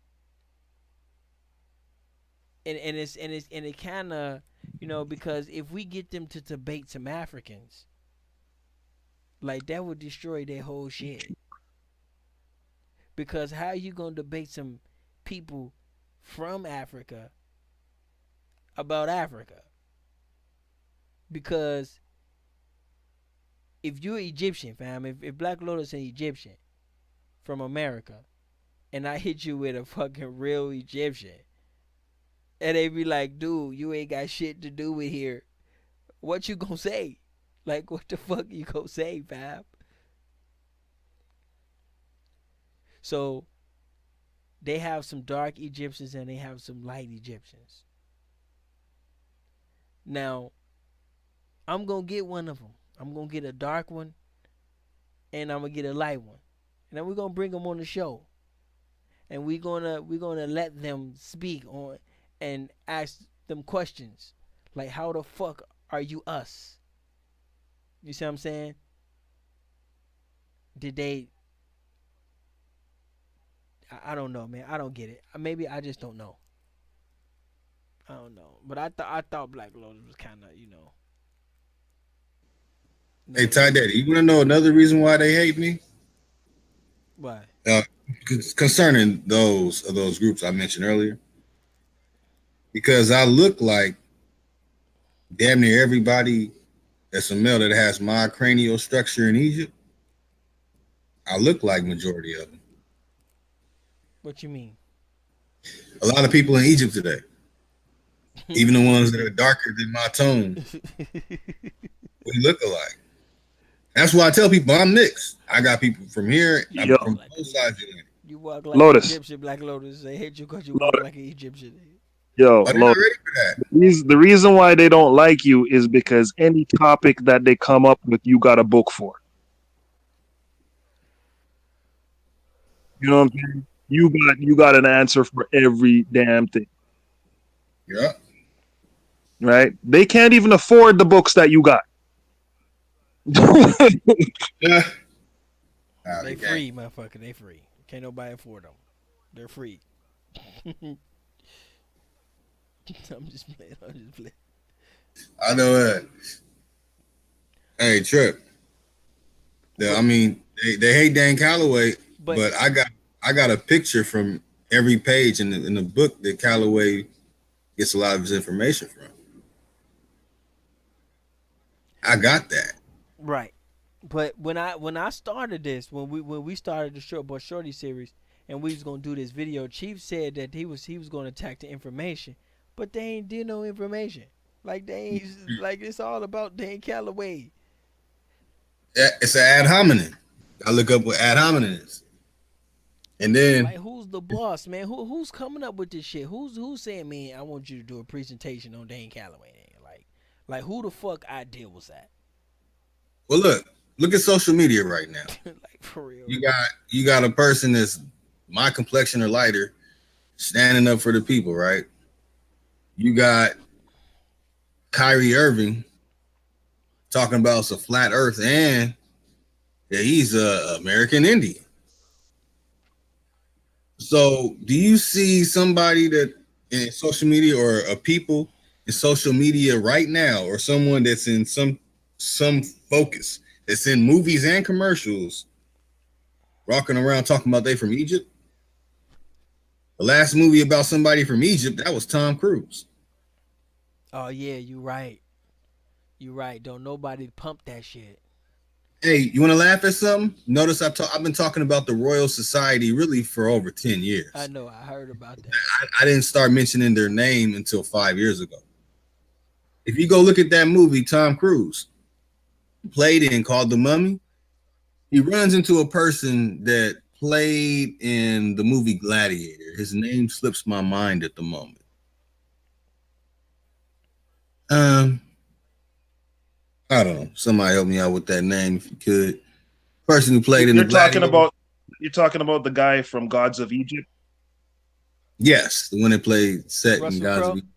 and it kind of, because if we get them to debate some Africans, like that would destroy their whole shit. Because how you gonna debate some people from Africa about Africa? Because if you're Egyptian, fam, if Black Lotus an Egyptian from America, and I hit you with a fucking real Egyptian, and they be like, dude, you ain't got shit to do with here. What you gonna say? Like, what the fuck you gonna say, fam? So they have some dark Egyptians and they have some light Egyptians. Now, I'm gonna get one of them. I'm gonna get a dark one, and I'm gonna get a light one, and then we're gonna bring them on the show, and we're gonna let them speak on and ask them questions like, how the fuck are you us? You see what I'm saying? Did they? I don't know, man. I don't get it. Maybe I just don't know. I don't know, but I thought Black Lotus was kind of, Hey, Ty Daddy, you want to know another reason why they hate me? Why? Concerning those groups I mentioned earlier, because I look like damn near everybody that's a male that has my cranial structure in Egypt. I look like majority of them. What you mean? A lot of people in Egypt today, even the ones that are darker than my tone, we look alike. That's why I tell people I'm mixed. I got people from here, I'm from both sides of it. You walk like Lotus. an Egyptian, Black Lotus. They hate you because you walk like an Egyptian. Yo, But they're not ready for that. the reason why they don't like you is because any topic that they come up with, you got a book for. You know what I'm saying? You got an answer for every damn thing. Yeah. Right? They can't even afford the books that you got. Yeah. They free, motherfucker. They free. Can't nobody afford them. They're free. I'm just playing. I know that. Hey, Trip. I mean, they hate Dan Calloway, but I got a picture from every page in the book that Calloway gets a lot of his information from. I got that. Right. But when I started this, when we started the Short Boy Shorty series, and we was gonna do this video, Chief said that he was gonna attack the information, but they ain't did no information. Like they ain't, like it's all about Dan Calloway. It's an ad hominem. I look up what ad hominem is, and then like who's the boss, man? Who's coming up with this shit? Who's saying, man, I want you to do a presentation on Dan Calloway? Like who the fuck idea was that? Well, look at social media right now. Like for real. You got a person that's my complexion or lighter standing up for the people, right? You got Kyrie Irving talking about it's a flat earth and that he's a American Indian. So do you see somebody that in social media or a people in social media right now, or someone that's in some focus that's in movies and commercials walking around talking about they from Egypt? The last movie about somebody from Egypt, that was Tom Cruise. Oh yeah, you right. You right. Don't nobody pump that shit. Hey, you want to laugh at something? Notice I've been talking about the Royal Society really for over 10 years. I know. I heard about that. I didn't start mentioning their name until 5 years ago. If you go look at that movie, Tom Cruise played in called The Mummy, he runs into a person that played in the movie Gladiator. His name slips my mind at the moment. I don't know. Somebody help me out with that name if you could. Person who played in You're the talking Gladiator. about the guy from Gods of Egypt. Yes, the one that played Set in Russell Gods Crowe? of Egypt.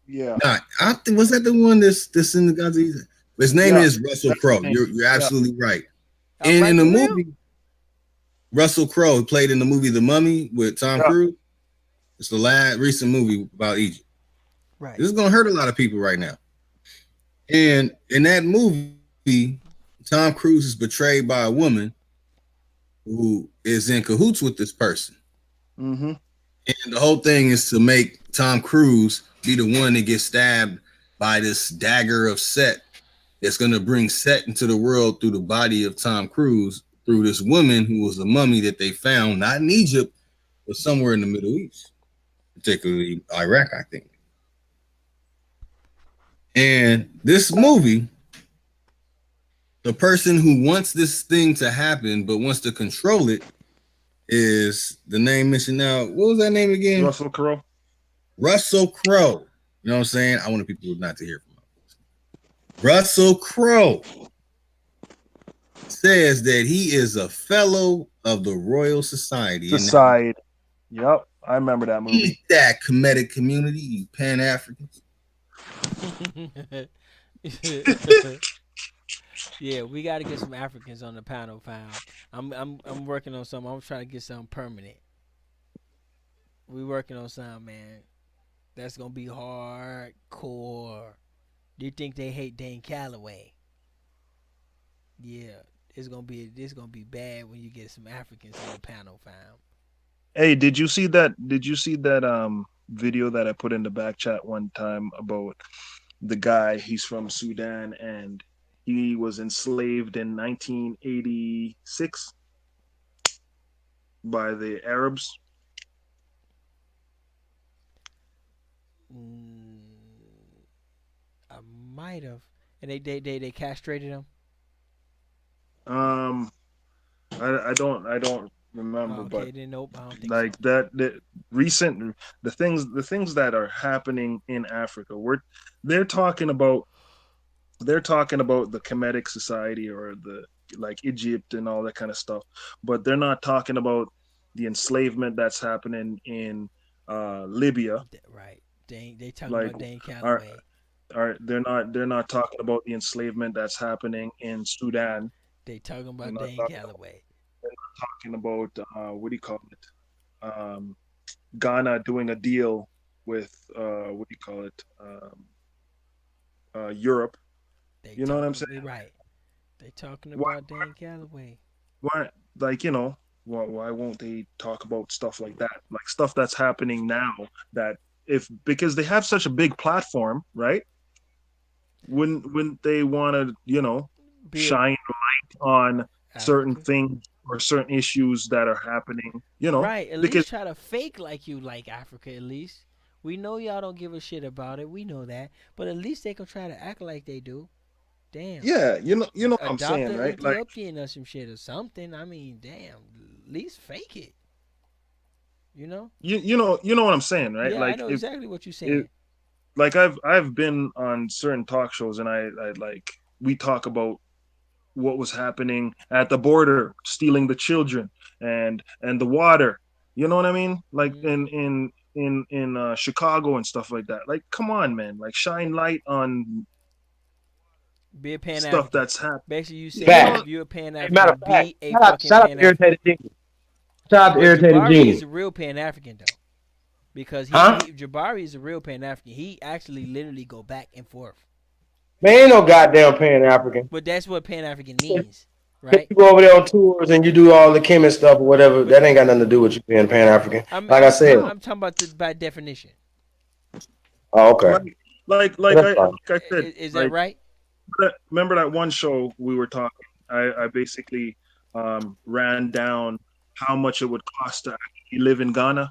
Yeah. Nah, I think was that the one that's in the Gods of Egypt? His name Yeah, is Russell that's Crowe. his name. You're absolutely right. I'm And right in the for real? movie, Russell Crowe played in the movie The Mummy with Tom Yeah. Cruise. It's the last recent movie about Egypt. Right. This is gonna hurt a lot of people right now. And in that movie, Tom Cruise is betrayed by a woman who is in cahoots with this person. Mm-hmm. And the whole thing is to make Tom Cruise be the one that gets stabbed by this dagger of Set that's going to bring Set into the world through the body of Tom Cruise, through this woman who was a mummy that they found, not in Egypt, but somewhere in the Middle East, particularly Iraq, I think. And this movie, the person who wants this thing to happen but wants to control it is the name mentioned now. What was that name again? Russell Crowe. Russell Crowe. You know what I'm saying? I want people not to hear from him. Russell Crowe says that he is a fellow of the Royal Society. Society. Yep, I remember that movie. Eat that comedic community, you Pan-Africans. Yeah, we got to get some Africans on the panel, fam. I'm working on something. I'm trying to get something permanent. We working on something, man. That's gonna be hardcore. Do you think they hate Dane Calloway? Yeah, it's gonna be bad when you get some Africans on the panel, fam. Hey, did you see that video that I put in the back chat one time about the guy? He's from Sudan and he was enslaved in 1986 by the Arabs. I might have. And they castrated him. I don't remember, Okay, but then nope, I don't think like so. the things that are happening in Africa, they're talking about the Kemetic society or the like Egypt and all that kind of stuff, but they're not talking about the enslavement that's happening in Libya. Right. They talking Like about Dane Calloway. they're not talking about the enslavement that's happening in Sudan. They talking about Dane Calloway. They're not talking about what do you call it? Ghana doing a deal with what do you call it? Europe. You know what I'm saying? Right. They talking about Dane Calloway. Why, like, why won't they talk about stuff like that? Like stuff that's happening now that because they have such a big platform, right? Wouldn't they want to, shine light on certain things or certain issues that are happening, Right. At because least try to fake like you like Africa, at least. We know y'all don't give a shit about it. We know that. But at least they can try to act like they do. Damn. yeah, you know what I'm saying, right? Like, Ethiopian or some shit or something. I mean, damn. At least fake it. You know? you know what I'm saying, right? Yeah, like I know exactly what you're saying. Like I've been on certain talk shows and I like we talk about what was happening at the border, stealing the children and the water. You know what I mean? Like in Chicago and stuff like that. Like, come on, man! Like, shine light on Be a Pan-African. stuff that's happening. Basically, you say if you're a Pan-African, Matter of fact, be a shout fucking out to Pan-African. Irritated Genius. Shout out to Irritated Jabari Genius. is a real Pan-African, though. Because Jabari is a real Pan-African. He actually literally go back and forth. Man, ain't no goddamn Pan-African. But that's what Pan-African means, right? You go over there on tours and you do all the chemist stuff or whatever. That ain't got nothing to do with you being Pan-African. Like I said. I'm talking about by definition. Oh, okay. Like I said. Is that right? Remember that one show we were talking? I basically ran down how much it would cost to actually live in Ghana,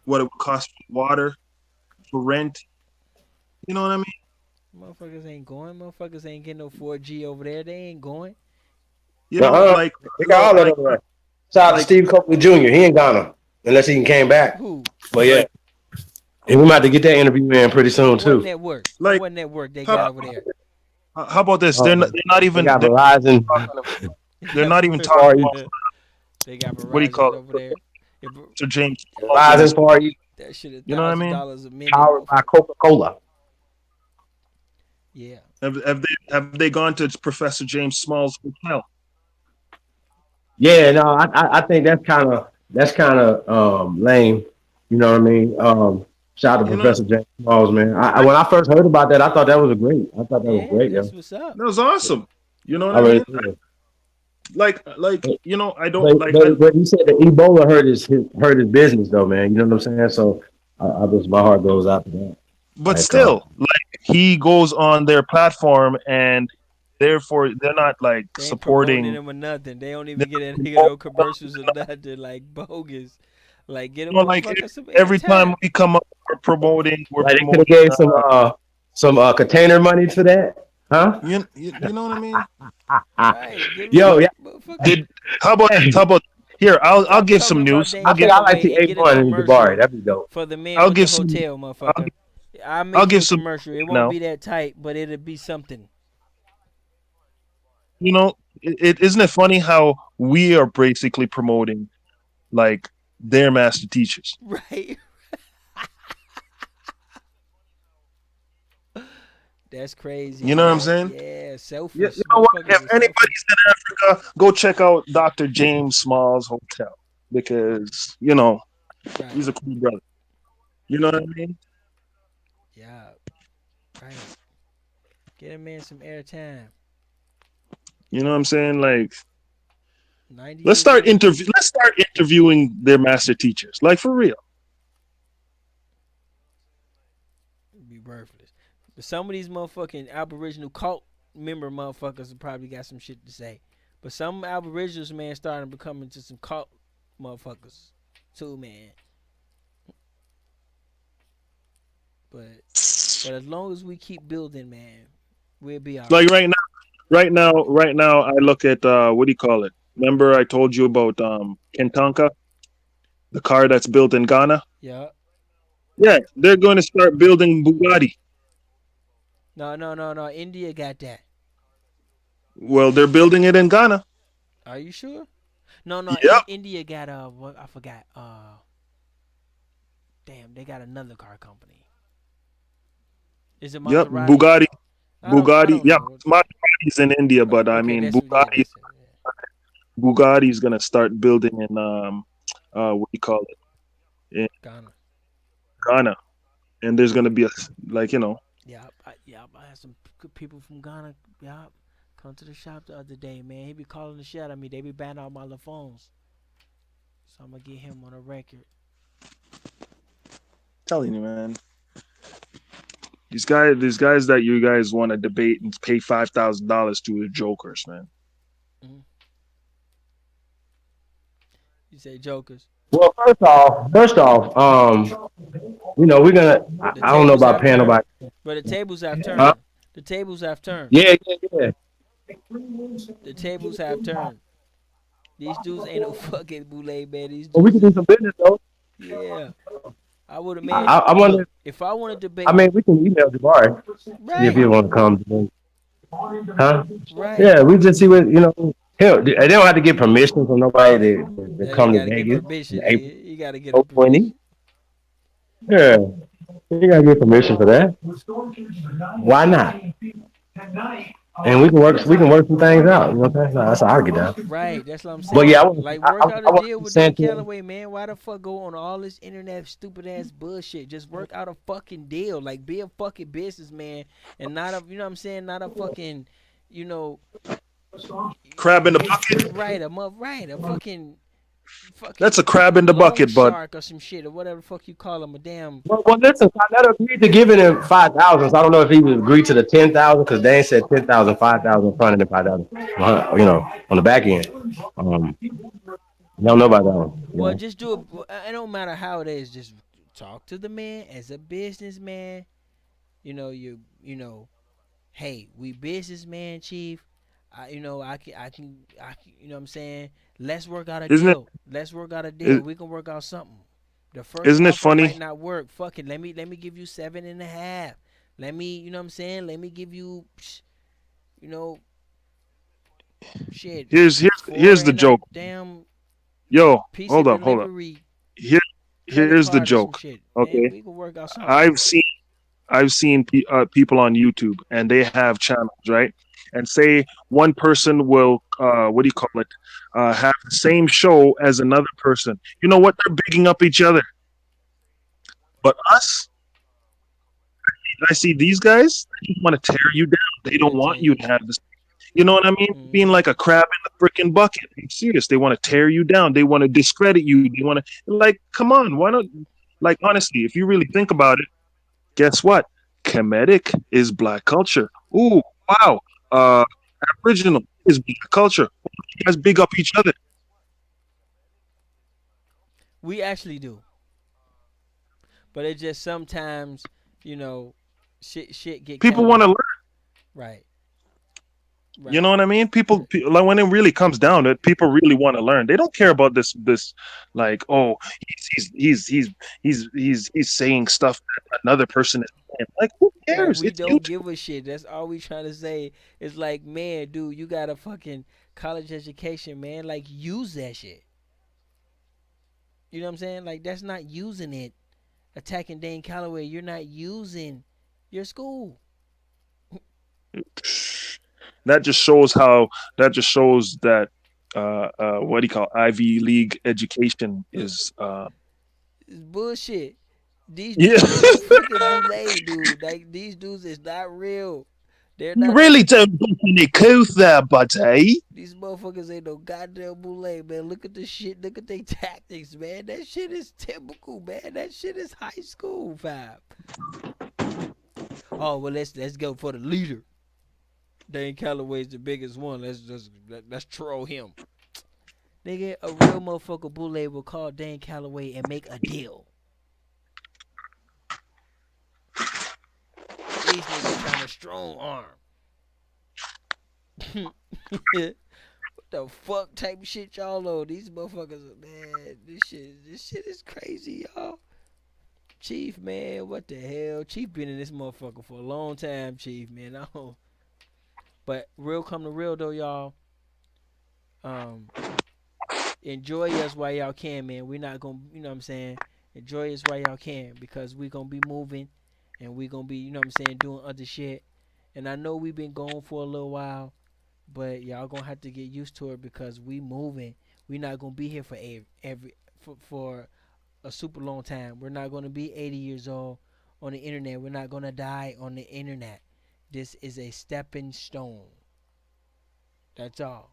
what it would cost for water, for rent. You know what I mean? Motherfuckers ain't going. Motherfuckers ain't getting no 4G over there. They ain't going. You know, like they got all that over there. Shout out to Steve Copley Jr. He ain't Ghana unless he came back. Who? But yeah, and we might have to get that interview in pretty soon too. What network? What network they got over there? How about this? They're not even. They got Verizon. They're not even talking about They got what do you call Verizon over there. Sir James. Verizon party. That shit You know what I mean? $1,000 a minute. Powered by Coca-Cola. Yeah. Have they gone to Professor James Small's hotel? Yeah, no, I think that's kind of lame. You know what I mean? Shout out to Professor James Smalls, man. When I first heard about that, I thought that was great. I thought that was great. That's what's up. That was awesome. You know what I I really mean? did. Like you know, I don't like. But he said that Ebola hurt his business though, man. You know what I'm saying? So I just my heart goes out to that. But like, still, like he goes on their platform, and therefore they're not like They ain't supporting promoting him or nothing. They don't even get that nigga no commercials or nothing. Like bogus. Like get him like motherfucker some every time airtime. we come up, we're promoting. Like they could have gave some container money for that, huh? You know what I mean? Right. Yo, yeah. How about here? I'll give some news. I think I like the A1 and Jabari. That'd be dope. For the man I'll with give the some. hotel, motherfucker. I'll make I'll you give a some commercial. It won't now. be that tight, but it'll be something. You know, isn't it funny how we are basically promoting like their master teachers? Right. That's crazy. You know what I'm saying? Yeah, selfish. You know what? If anybody's in Africa, go check out Dr. James Small's hotel because you know he's a cool brother. You know what I mean? Yeah. Right. Get a man some airtime. You know what I'm saying? Like, 90 let's start interviewing their master teachers, like for real. Be worthless. But some of these motherfucking Aboriginal cult member motherfuckers probably got some shit to say. But some Aboriginals, man, starting to become into some cult motherfuckers too, man. But as long as we keep building, man, we'll be all Like right. right now, I look at what do you call it? Remember I told you about Kentanka, the car that's built in Ghana? Yeah. Yeah, they're going to start building Bugatti. No. India got that. Well, they're building it in Ghana. Are you sure? No. Yep. India got what I forgot. Damn, they got another car company. Is it Yep, Maserati? Bugatti. Yeah, know. Maserati's in India, but I mean Bugatti's gonna start building in what do you call it? In Ghana. And there's gonna be a like, you know. Yeah, I had some good people from Ghana. Yeah, come to the shop the other day, man. He be calling the shit out of me. They be banning all my little phones. So I'm gonna get him on a record. Telling you, man. These guys that you guys want to debate and pay $5,000 to are jokers, man. You say jokers? Well, first off, you know, we're gonna. I don't know about paying nobody. But the tables have turned. Huh? The tables have turned. Yeah. The tables have turned. These dudes ain't no fucking boule, man. These dudes. Well, we can do some business though. Yeah. I would have made. I wonder if I want to debate. I mean, we can email Jabari if you want to come. Huh? Right. Yeah, we just see what you know. Hell, they don't have to get permission from nobody to come to Vegas. You gotta get permission. 20. Yeah, you gotta get permission for that. Why not? And we can work some things out. You know what I'm saying? That's how I get down. Right, that's what I'm saying. But yeah, like work out a deal with Dan Calloway, man. Why the fuck go on all this internet stupid ass bullshit? Just work out a fucking deal. Like be a fucking businessman and not a, you know what I'm saying? Not a fucking, you know, crab in the bucket. Right, a fucking. That's a crab in the bucket, bud. Shark or some shit or whatever the fuck you call him, a damn. Well, listen, I agreed to giving him 5,000. So I don't know if he would agree to the 10,000 because they ain't said 10,000, 5,000 in front of the 5,000. You know, on the back end. Don't know about that one. Well, just do it. It don't matter how it is. Just talk to the man as a businessman. You know, you know, hey, we businessman, chief. I can, you know what I'm saying? Let's work out a deal. Let's work out a deal. We can work out something. The first offer might not work. Fuck it. Let me give you 7.5. Let me, you know what I'm saying? Let me give you, you know, shit. Here's the joke. Damn Yo, pizza hold up. delivery. Here's the card or some joke. shit. Okay, Man, we can work out something. I've seen people on YouTube, and they have channels, right? And say one person will, what do you call it, have the same show as another person. You know what? They're bigging up each other. But us, I see these guys, they just want to tear you down. They don't want you to have this. You know what I mean? Being like a crab in the freaking bucket. I'm serious. They want to tear you down. They want to discredit you. They want to, like, come on. Why not? Like, honestly, if you really think about it, guess what? Kemetic is black culture. Ooh, wow. Aboriginal is black culture. You guys big up each other. We actually do. But it just sometimes, shit get People kinda, want to learn. right. You know what I mean? People like when it really comes down to it, people really want to learn. They don't care about this like, oh, he's saying stuff that another person is saying. Like, who cares? We It's don't YouTube. give a shit. That's all we trying to say. It's like, man, dude, you got a fucking college education, man. Like, use that shit. You know what I'm saying? Like, that's not using it. Attacking Dane Calloway, you're not using your school. That just shows that what do you call Ivy League education is It's bullshit. These yeah. dudes ain't no fucking boule, dude. Like, these dudes is not real. They're You not. really don't get any couth there, buddy. These motherfuckers ain't no goddamn boule, man. Look at the shit. Look at their tactics, man. That shit is typical, man. That shit is high school vibe. Oh well, let's go for the leader. Dane Calloway's the biggest one. Let's troll him. Nigga, a real motherfucker boule will call Dane Calloway and make a deal. These niggas trying to strong arm. What the fuck type of shit y'all on? These motherfuckers, man, this shit is crazy, y'all. Chief, man, what the hell? Chief been in this motherfucker for a long time, Chief, man. But real come to real though, y'all. Enjoy us while y'all can, man. We're not gonna, you know what I'm saying? Enjoy us while y'all can, because we gonna be moving and we gonna be, you know what I'm saying, doing other shit. And I know we've been gone for a little while, but y'all gonna have to get used to it because we moving. We not gonna be here for for a super long time. We're not gonna be 80 years old on the internet. We're not gonna die on the internet. This is a stepping stone. That's all.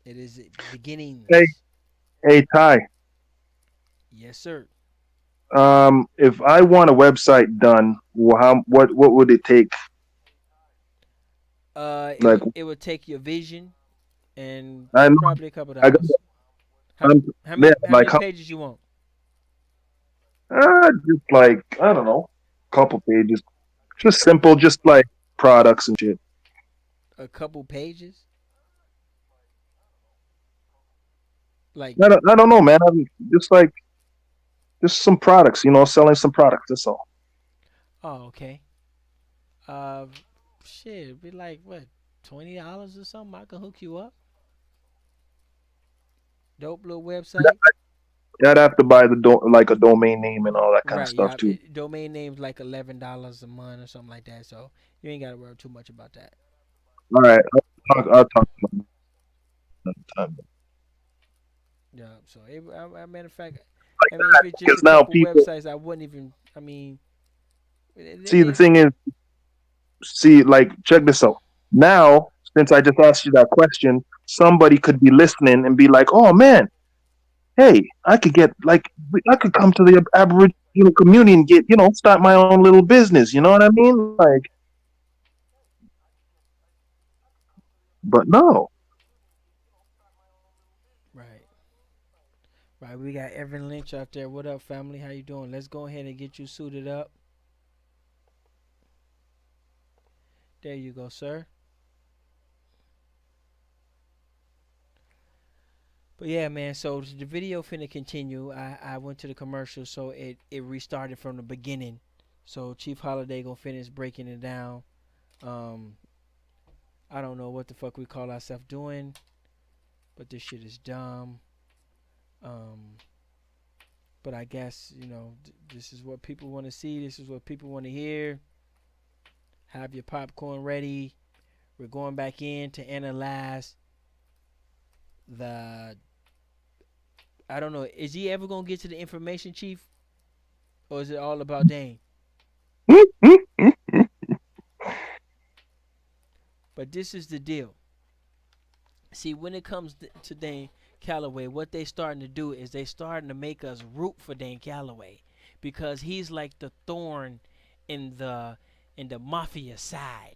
It is beginning. Hey Ty. Yes, sir. If I want a website done, what would it take? It would take your vision and I know, probably a couple I got, dollars. How many pages you want? Just like, I don't know, couple pages, just simple, just like products and shit. A couple pages? Like, I don't know, man. I'm just some products, selling some products. That's all. Oh, okay. Shit, it'd be like what, $20 or something? I can hook you up. Dope little website. I'd have to buy like a domain name and all that kind of stuff too. Domain names like $11 a month or something like that. So you ain't gotta worry too much about that. All right, I'll talk to you another time. Yeah. So, matter of fact, I mean, if it's just a couple websites, I wouldn't even. I mean, see, the thing is, like, check this out. Now, since I just asked you that question, somebody could be listening and be like, "Oh man, hey, I could come to the Aboriginal community and get, start my own little business." You know what I mean? Like, but no. Right, we got Evan Lynch out there. What up, family? How you doing? Let's go ahead and get you suited up. There you go, sir. But yeah, man, so the video finna continue. I went to the commercial, so it restarted from the beginning. So Chief Holiday gonna finish breaking it down. I don't know what the fuck we call ourselves doing, but this shit is dumb. But I guess, this is what people want to see. This is what people want to hear. Have your popcorn ready. We're going back in to analyze the. I don't know. Is he ever going to get to the information, Chief? Or is it all about Dane? But this is the deal. See, when it comes to Dane Calloway, what they starting to do is they starting to make us root for Dane Calloway because he's like the thorn in the mafia side,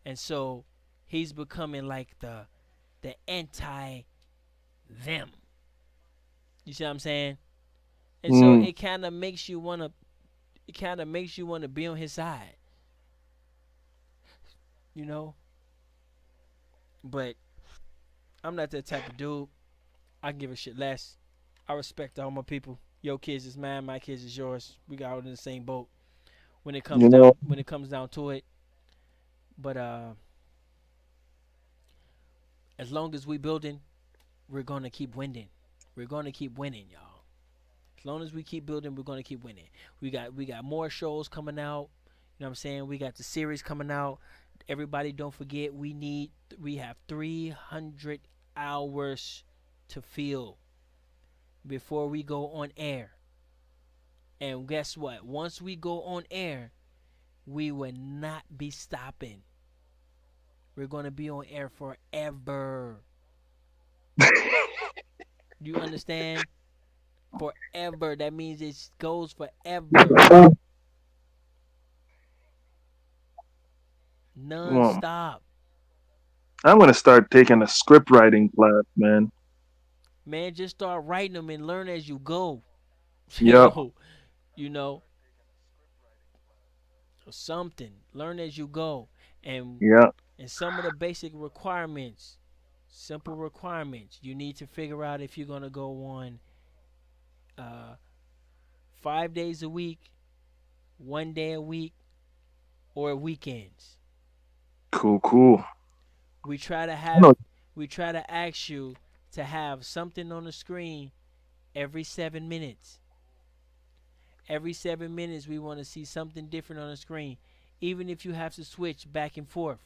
and so he's becoming like the anti them. You see what I'm saying? And so it kind of makes you wanna be on his side, But I'm not that type of dude. I can give a shit less. I respect all my people. Your kids is mine, my kids is yours. We got all in the same boat when it comes down to it. But as long as we building, we're gonna keep winning. We're gonna keep winning, y'all. As long as we keep building, we're gonna keep winning. We got more shows coming out. You know what I'm saying? We got the series coming out. Everybody, don't forget, we have 300 hours to fill before we go on air. And guess what? Once we go on air, we will not be stopping. We're going to be on air forever. You understand? Forever. That means it goes forever. Non-stop. I'm gonna start taking a script writing class, man. Man, just start writing them and learn as you go. Yep. Or something. Learn as you go. And some of the basic requirements, simple requirements, you need to figure out if you're gonna go on 5 days a week, 1 day a week, or weekends. Cool. We try to ask you to have something on the screen every 7 minutes. Every 7 minutes, we want to see something different on the screen, even if you have to switch back and forth.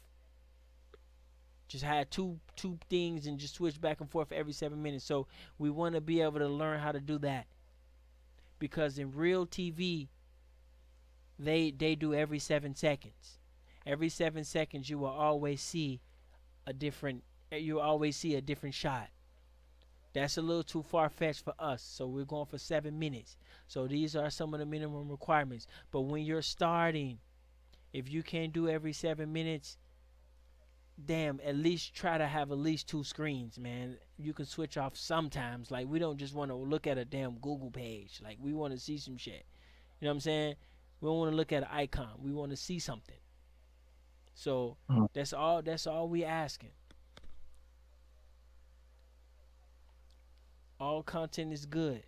Just have two things and just switch back and forth every 7 minutes. So we want to be able to learn how to do that, because in real TV, they do every 7 seconds. Every 7 seconds, you will always see a different shot. That's a little too far-fetched for us, so we're going for 7 minutes. So these are some of the minimum requirements. But when you're starting, if you can't do every 7 minutes, damn, at least try to have at least 2 screens, man. You can switch off sometimes. Like, we don't just want to look at a damn Google page. Like, we want to see some shit. You know what I'm saying? We don't want to look at an icon. We want to see something. So that's all we asking. All content is good.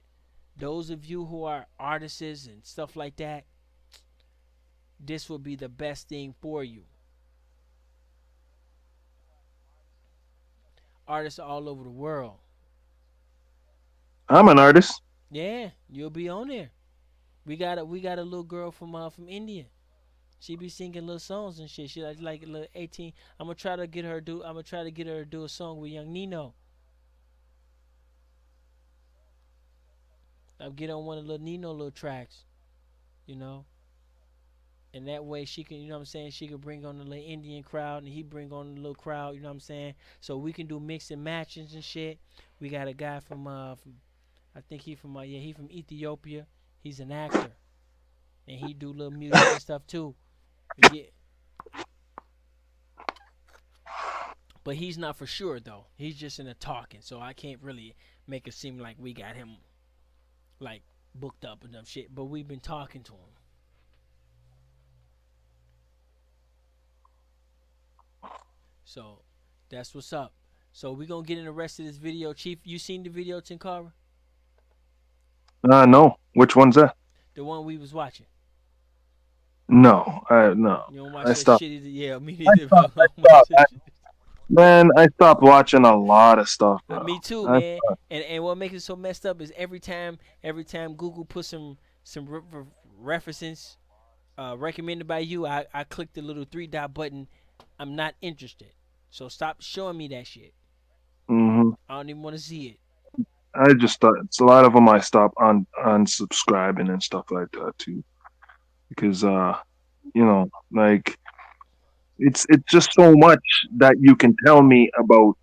Those of you who are artists and stuff like that, this will be the best thing for you. Artists all over the world. I'm an artist. Yeah, you'll be on there. We got a little girl from India. She be singing little songs and shit. She like a little 18. I'm gonna try to get her to do a song with Young Nino. I'll get on one of the little Nino little tracks, and that way she can, she can bring on the little Indian crowd and he bring on the little crowd, so we can do mix and matches and shit. We got a guy from I think he from Ethiopia. He's an actor and he do little music and stuff too. Yeah. But he's not for sure though. He's just in the talking, so I can't really make it seem like we got him like booked up and shit. But we've been talking to him. So that's what's up. So we're gonna get in the rest of this video. Chief, you seen the video, Tinkara? No. Which one's that? The one we was watching. No, no. You don't watch I that stopped. shit either. Yeah, me I neither, bro. stopped. I stopped. Man, I stopped watching a lot of stuff, bro. Me too, I man. stopped. And what makes it so messed up is every time Google puts some references recommended by you, I click the little 3 dot button. I'm not interested. So stop showing me that shit. Mhm. I don't even want to see it. I just thought it's a lot of them. I stopped unsubscribing and stuff like that too, because like it's just so much that you can tell me about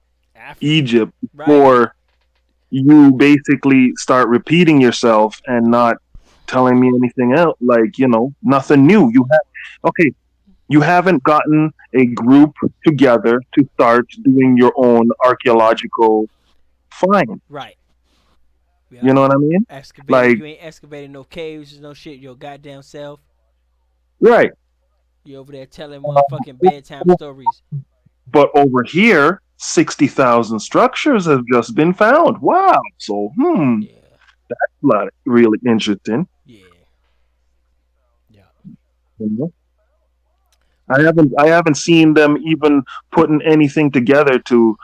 Egypt before you basically start repeating yourself and not telling me anything else. Like, nothing new. You haven't gotten a group together to start doing your own archaeological find. Right. Yeah. You know what I mean? Excavating. You ain't excavating no caves, no shit. Your goddamn self. Right. You over there telling motherfucking bedtime stories. But over here, 60,000 structures have just been found. Wow. So, that's really interesting. Yeah. You know? I haven't seen them even putting anything together to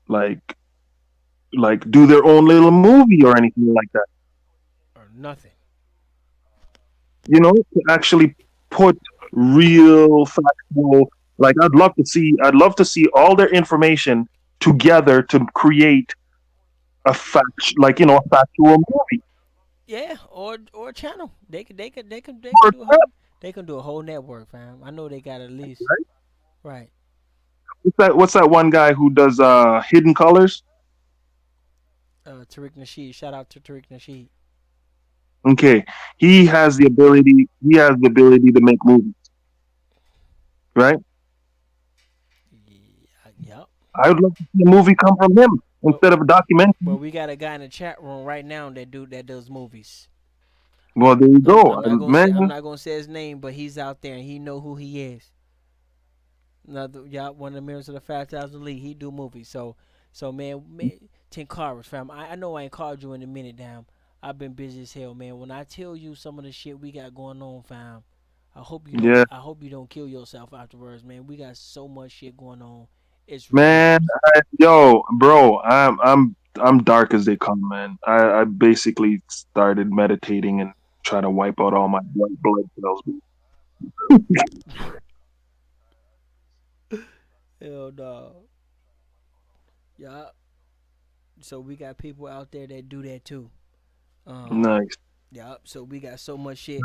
like do their own little movie or anything like that. Or nothing. To actually put real factual, like I'd love to see all their information together to create a factual movie. Yeah, or a channel. They can do a whole network, fam. I know they got at least right. What's that one guy who does Hidden Colors? Tariq Nasheed. Shout out to Tariq Nasheed. Okay, he has the ability to make movies, right? Yep. I would love to see a movie come from him instead of a documentary. Well, we got a guy in the chat room right now that does movies. Well, there you go. I'm not gonna say his name, but he's out there and he know who he is. One of the members of the 5,000 League. He do movies. So man, 10 cars, fam. I know I ain't called you in a minute, damn. I've been busy as hell, man. When I tell you some of the shit we got going on, fam, I hope you don't kill yourself afterwards, man. We got so much shit going on. It's man, bro, I'm dark as they come, man. I basically started meditating and try to wipe out all my blood cells. Hell no. Yeah. So we got people out there that do that too. Nice. Yeah. So we got so much shit.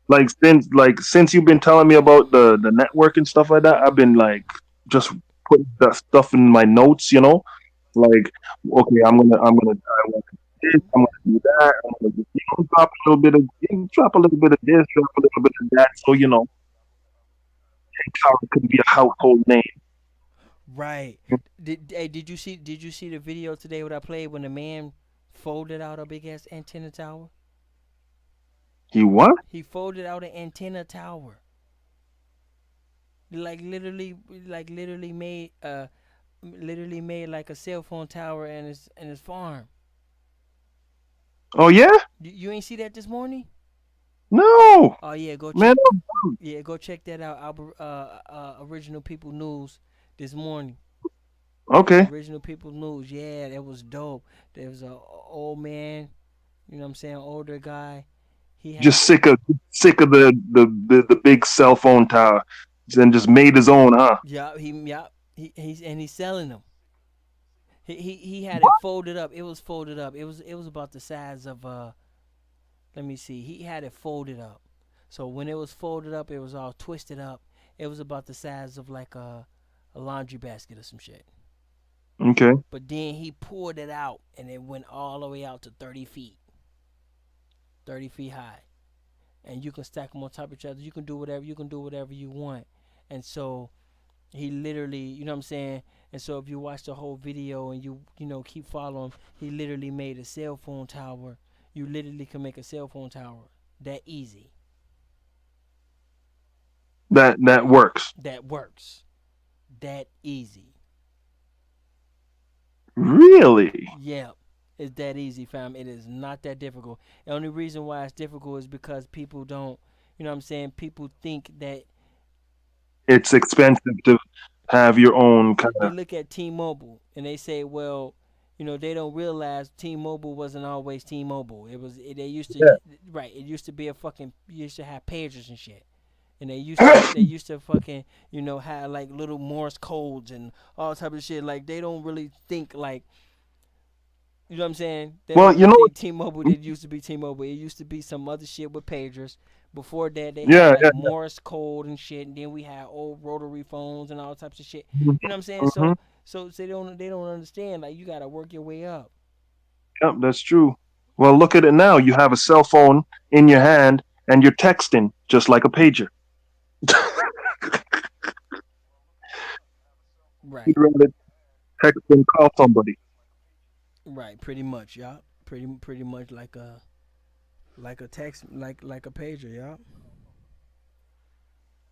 Since you've been telling me about the network and stuff like that, I've been like just putting that stuff in my notes. Like, okay, I'm gonna this, I'm gonna do that. I'm gonna just, drop a little bit of this, drop a little bit of that. So it could be a household name. Right. Did you see the video today what I played when the man folded out a big ass antenna tower? He what? He folded out an antenna tower. Like literally made like a cell phone tower in his farm. Oh yeah? You ain't see that this morning? No. Oh yeah, go check. Man, go check that out. Original People News this morning. Okay. Original People News. Yeah, that was dope. There was a old man. You know what I'm saying? Older guy. He just sick of the big cell phone tower, and just made his own, huh? Yeah, he's selling them. He had it folded up. It was folded up. It was about the size of let me see. He had it folded up. So when it was folded up, it was all twisted up. It was about the size of like a laundry basket or some shit. Okay. But then he pulled it out and it went all the way out to 30 feet. 30 feet high. And you can stack them on top of each other. You can do whatever you want. And so he literally, you know what I'm saying? And so if you watch the whole video and you keep following, he literally made a cell phone tower. You literally can make a cell phone tower that easy. That works. That works. That easy. Really? Yeah. It's that easy, fam. It is not that difficult. The only reason why it's difficult is because people don't, you know what I'm saying, people think that It's expensive to have your own kind they of. look at T-Mobile and they say, well, you know, they don't realize T-Mobile wasn't always T-Mobile. They used to Yeah. right. It used to be you used to have pagers and shit, and they used to fucking have like little Morse codes and all type of shit. Like they don't really think like. You know what I'm saying? They don't Well, you really know. think T-Mobile did used to be T-Mobile. It used to be some other shit with pagers. Before that, they had Yeah, like yeah, Morse code and shit, and then we had old rotary phones and all types of shit. yeah. You know what I'm saying? Hmm. So they don't understand. Like you gotta work your way up. Yep, that's true. Well, look at it now. You have a cell phone in your hand, and you're texting just like a pager. Right. You'd rather text than call somebody. Right. Pretty much, y'all. Pretty much like a text, like a pager, y'all.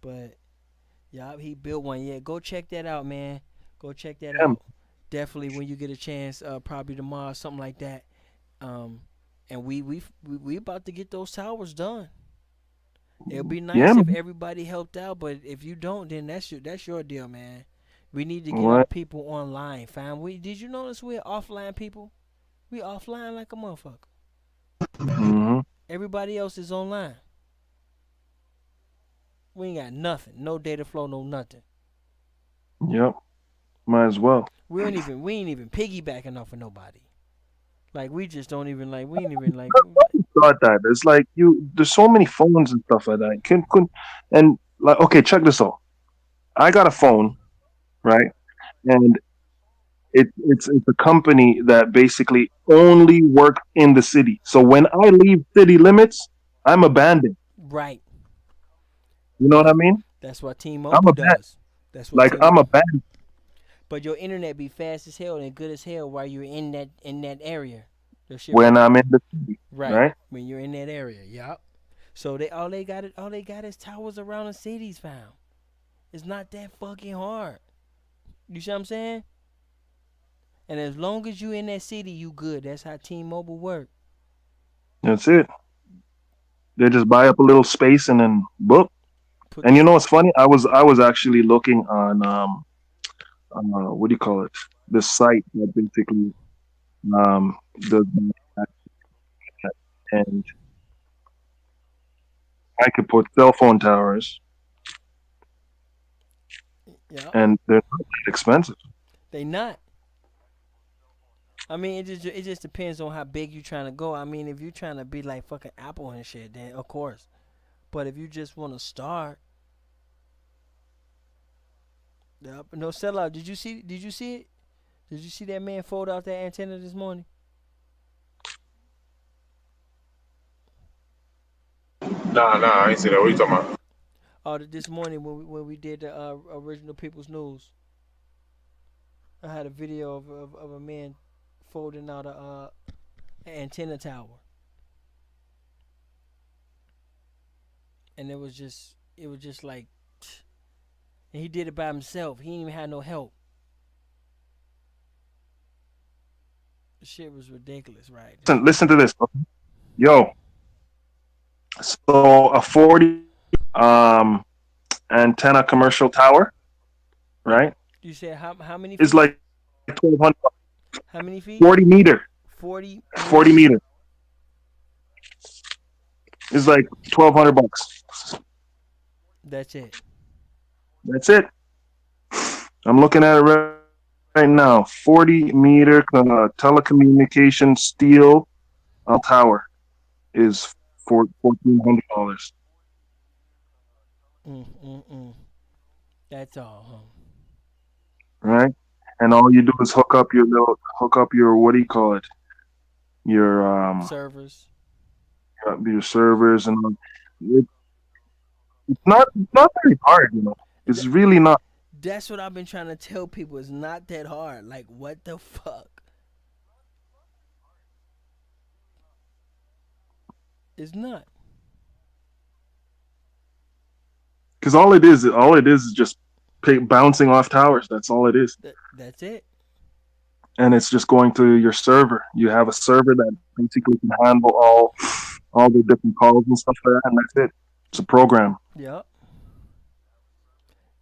But y'all, he built one. Yeah, go check that out, man. Go check that Yeah, out. Definitely when you get a chance, probably tomorrow, something like that. Um, and we about to get those towers done. It'll be yeah, nice if man. everybody helped out, but if you don't, then that's your deal, man. We need to get our What? people online, fam. Did you notice we're offline people? We offline like a motherfucker. Hmm. Everybody else is online. We ain't got nothing. No data flow, no nothing. Yep. Might as well. We ain't even piggybacking off of nobody. Like we just don't even like we ain't even like Thought that it's like there's so many phones and stuff like that. And like, okay, check this out. I got a phone, right? And it's a company that basically only works in the city. So when I leave city limits, I'm abandoned. right. You know what I mean? That's what I'm T-Mobile abandoned. does. That's what Like T I'm abandoned. But your internet be fast as hell and good as hell while you're in that area. Your shit When work. I'm in the city, Right. right? When you're in that area. Yup. So all they got is towers around the cities found. It's not that fucking hard. You see what I'm saying? And as long as you in that city, you good. That's how T-Mobile work. That's it. They just buy up a little space and then book. Put And the you know what's funny? I was actually looking on what do you call it? This site that basically does that, and I could put cell phone towers, Yup. and they're not that expensive. They not. I mean, it just depends on how big you trying to go. I mean, if you trying to be like fucking Apple and shit, then of course. But if you just want to start, yep. No sellout. Did you see? Did you see it? Did you see that man fold out that antenna this morning? Nah, I ain't see that. What you talking about? Oh, this morning when we did the original People's News, I had a video of a man folding out an antenna tower, and it was just like, and he did it by himself. He didn't even have no help. The shit was ridiculous, right? Listen to this, okay? Yo. So a 40 um antenna commercial tower, right? You said how many Is feet? like 1,200. How many feet? 40 meter. 40 40 meters. meter is like $1,200. That's it. That's it. I'm looking at it right now. 40 meter telecommunication steel tower is for $1,400. That's all, huh? Right? And all you do is hook up your what do you call it? Your Servers. your servers and it's not very hard, you know. It's really not. That's what I've been trying to tell people. It's not that hard. Like, what the fuck? It's not. Because all it is just bouncing off towers. That's all it is. That's it. And it's just going to your server. You have a server that basically can handle all the different calls and stuff like that, and that's it. It's a program. Yep.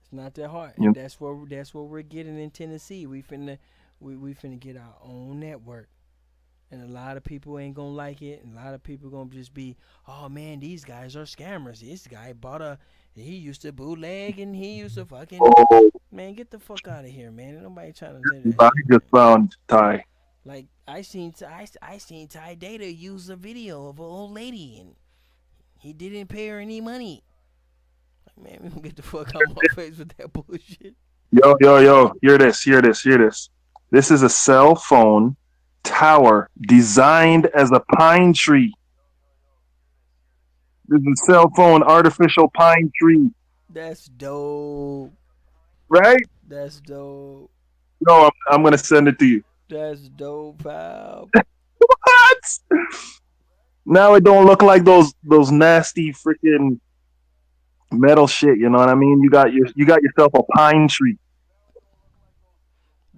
It's not that hard. You, That's what we're getting in Tennessee. We finna get our own network. And a lot of people ain't gonna like it, and a lot of people gonna just be, oh man, these guys are scammers. This guy he used to bootleg, and he used to fucking, man, get the fuck out of here, man. Ain't nobody trying to do that I shit. just found Ty. Like I seen Ty Data use a video of an old lady, and he didn't pay her any money. Like, man, we gonna get the fuck out of my face with that bullshit. Yo. Hear this. This is a cell phone tower designed as a pine tree. This is a cell phone artificial pine tree. That's dope. Right? That's dope. No, I'm gonna send it to you. That's dope, pal. What? Now it don't look like those nasty freaking metal shit. You know what I mean? You got yourself a pine tree.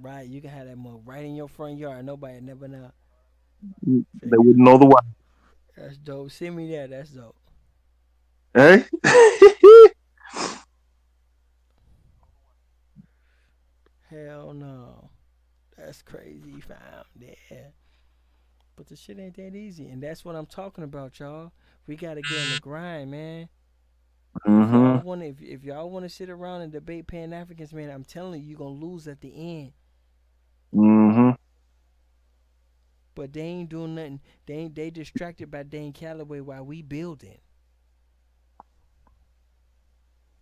Right, you can have that mug right in your front yard. Nobody never know. They wouldn't know the way. That's dope. Send me that. That's dope. Hey? Hell no. That's crazy, fam. Yeah. But the shit ain't that easy. And that's what I'm talking about, y'all. We got to get on the grind, man. Mm-hmm. If y'all want to sit around and debate Pan-Africans, man, I'm telling you, you're going to lose at the end. Mm-hmm. But they ain't doing nothing. They distracted by Dane Calloway while we building.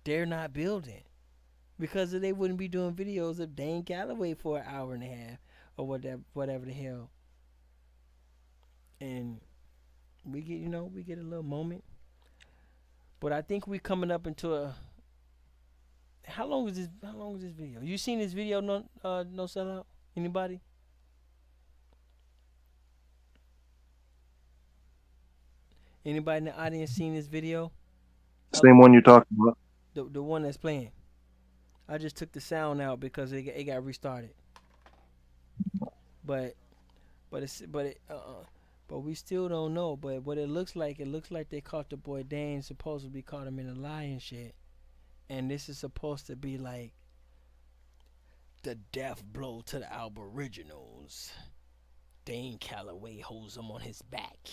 They're not building. Because they wouldn't be doing videos of Dane Calloway for an hour and a half or whatever the hell. And we get a little moment. But I think we're coming up into a. How long is this video? You seen this video? No sellout. Anybody? Anybody in the audience seen this video? Same one you're talking about. The one that's playing. I just took the sound out because it got restarted. But we still don't know. But what it looks like they caught the boy Dane. Supposedly caught him in a lie and shit. And this is supposed to be like the death blow to the Aboriginals. Dane Calloway holds him on his back.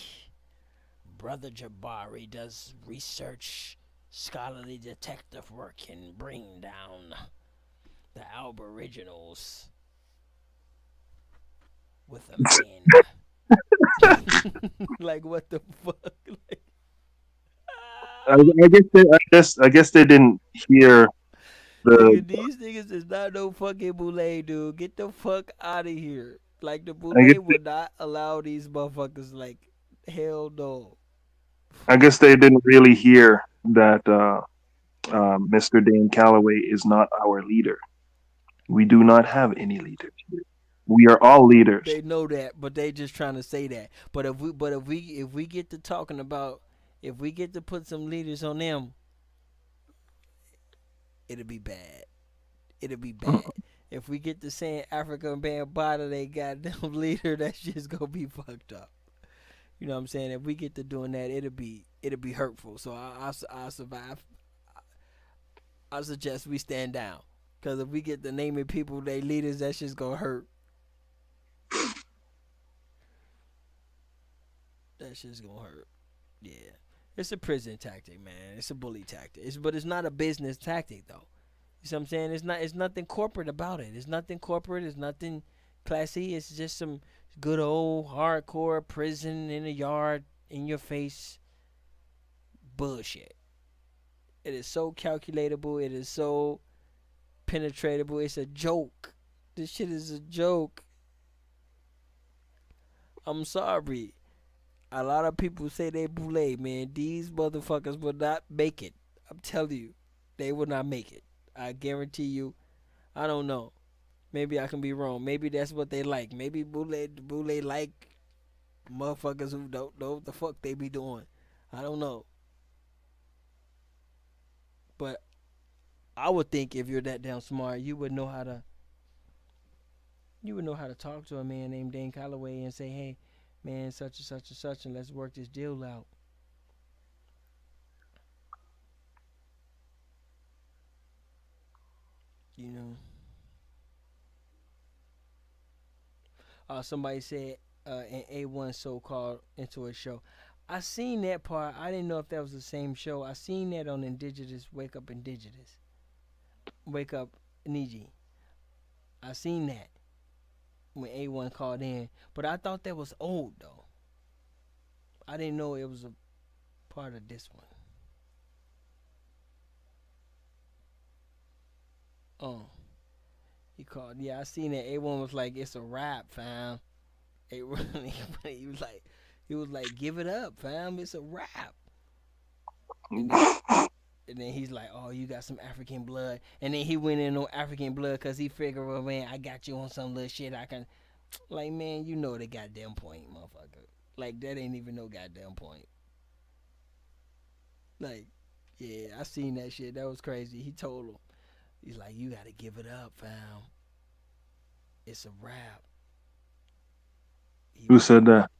Brother Jabari does research, scholarly detective work, and bring down the Aboriginals with a man. Like, what the fuck? Like, I guess they didn't hear the. these niggas is not no fucking boule, dude. Get the fuck out of here. Like, the boule would not allow these motherfuckers. Like, hell no. I guess they didn't really hear that Mr. Dane Calloway is not our leader. We do not have any leaders here. We are all leaders. They know that, but they just trying to say that. But if we get to talking about, if we get to put some leaders on them, it'll be bad. It'll be bad. If we get to saying African Bambaataa, they got them leader, that shit's gonna be fucked up. You know what I'm saying? If we get to doing that, it'll be hurtful. So I'll survive. I suggest we stand down. Because if we get to naming people they leaders, that shit's gonna hurt. That shit's gonna hurt. Yeah. It's a prison tactic, man. It's a bully tactic. But it's not a business tactic, though. You see what I'm saying? It's nothing corporate about it. It's nothing corporate. It's nothing classy. It's just some good old hardcore prison in a yard in your face bullshit. It is so calculatable. It is so penetratable. It's a joke. This shit is a joke. I'm sorry. A lot of people say they boule, man. These motherfuckers will not make it. I'm telling you. They will not make it. I guarantee you. I don't know. Maybe I can be wrong. Maybe that's what they like. Maybe boule like motherfuckers who don't know what the fuck they be doing. I don't know. But I would think if you're that damn smart, you would know how to talk to a man named Dane Calloway and say, hey, man, such and such and such, and let's work this deal out. You know. Somebody said an A1 so-called into a show. I seen that part. I didn't know if that was the same show. I seen that on Indigenous Wake Up Indigenous. Wake Up Niji. I seen that when A1 called in, but I thought that was old though. I didn't know it was a part of this one. He called. Yeah, I seen that. A1 was like, "It's a rap, fam." He was like, "Give it up, fam. It's a rap." And then he's like, "Oh, you got some African blood." And then he went in on African blood because he figured, "Well, man, I got you on some little shit. I can," like, man, you know the goddamn point, motherfucker. Like that ain't even no goddamn point. Like, yeah, I seen that shit. That was crazy. He told him, he's like, "You gotta give it up, fam. It's a rap." Who said that?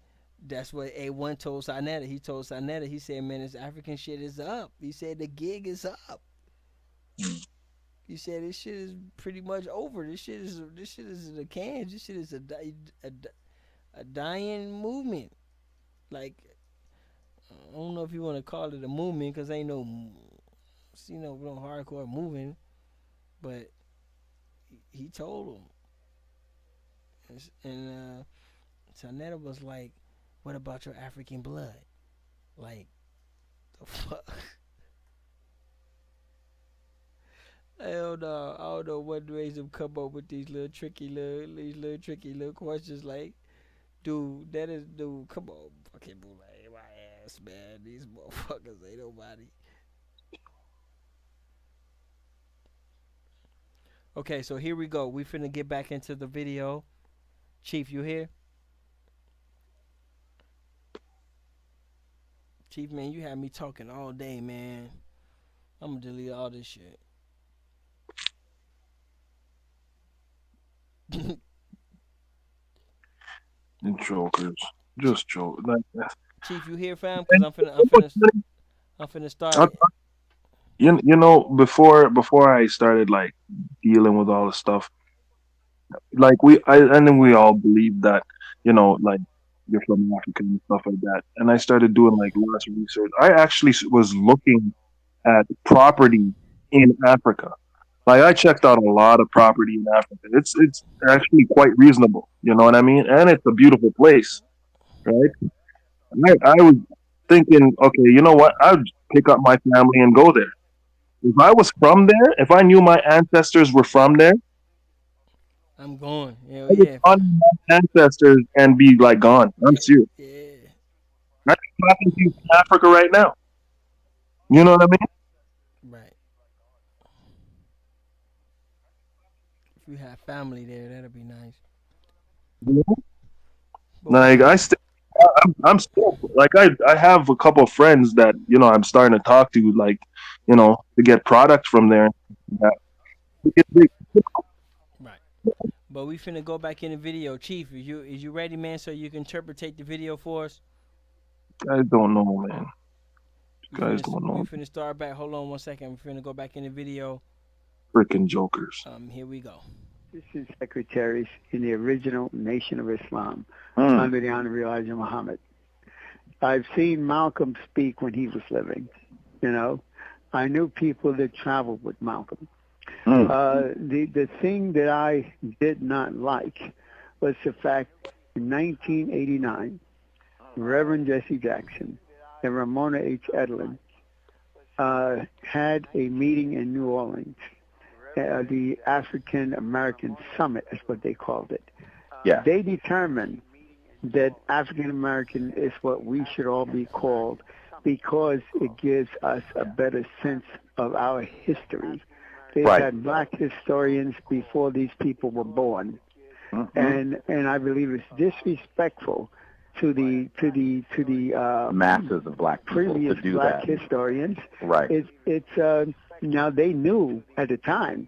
That's what A1 told Sinetta. He told Sinetta, he said, "Man, this African shit is up." He said the gig is up. He said this shit is pretty much over. This shit is in the cans. This shit is a dying movement. Like, I don't know if you want to call it a movement because ain't no hardcore movement, but he told him, and Tanetta was like, "What about your African blood?" Like, the fuck. I don't know what makes them come up with these little tricky little questions. Like, dude, come on, fucking bootleg my ass, man. These motherfuckers ain't nobody. Okay, so here we go. We finna get back into the video. Chief, you here? Chief, man, you had me talking all day, man. I'm gonna delete all this shit. Jokers, just joke. Like, Chief, you here, fam? Cause I'm finna start. You know, before I started like dealing with all the stuff, like I think we all believe that, you know, like you're from Africa and stuff like that. And I started doing like lots of research. I actually was looking at property in Africa. Like I checked out a lot of property in Africa. It's actually quite reasonable, you know what I mean? And it's a beautiful place, right? I was thinking, okay, you know what? I would pick up my family and go there. If I was from there, if I knew my ancestors were from there, I'm going. Hell I would yeah. honor my ancestors and be like gone. I'm serious. Yeah. I'm talking to you from Africa right now. You know what I mean? Right. If you have family there, that'd be nice. Yeah. Like I'm still like I have a couple of friends that, you know, I'm starting to talk to, like, you know, to get product from there. Right. But we finna go back in the video. Chief, is you ready, man, so you can interpretate the video for us? Guys don't know, man. Guys don't know. We finna start back. Hold on one second. We're finna go back in the video. Freaking jokers. Here we go. Assistant secretaries in the original Nation of Islam under the Honorable Elijah Muhammad. I've seen Malcolm speak when he was living. You know, I knew people that traveled with Malcolm. The thing that I did not like was the fact in 1989, Reverend Jesse Jackson and Ramona H. Edlin had a meeting in New Orleans. The African American Summit is what they called it. Yeah. They determined that African American is what we should all be called because it gives us a better sense of our history. They've had black historians before these people were born. And I believe it's disrespectful to the masses of black people previous to do black that. historians. Right. It's now they knew at the time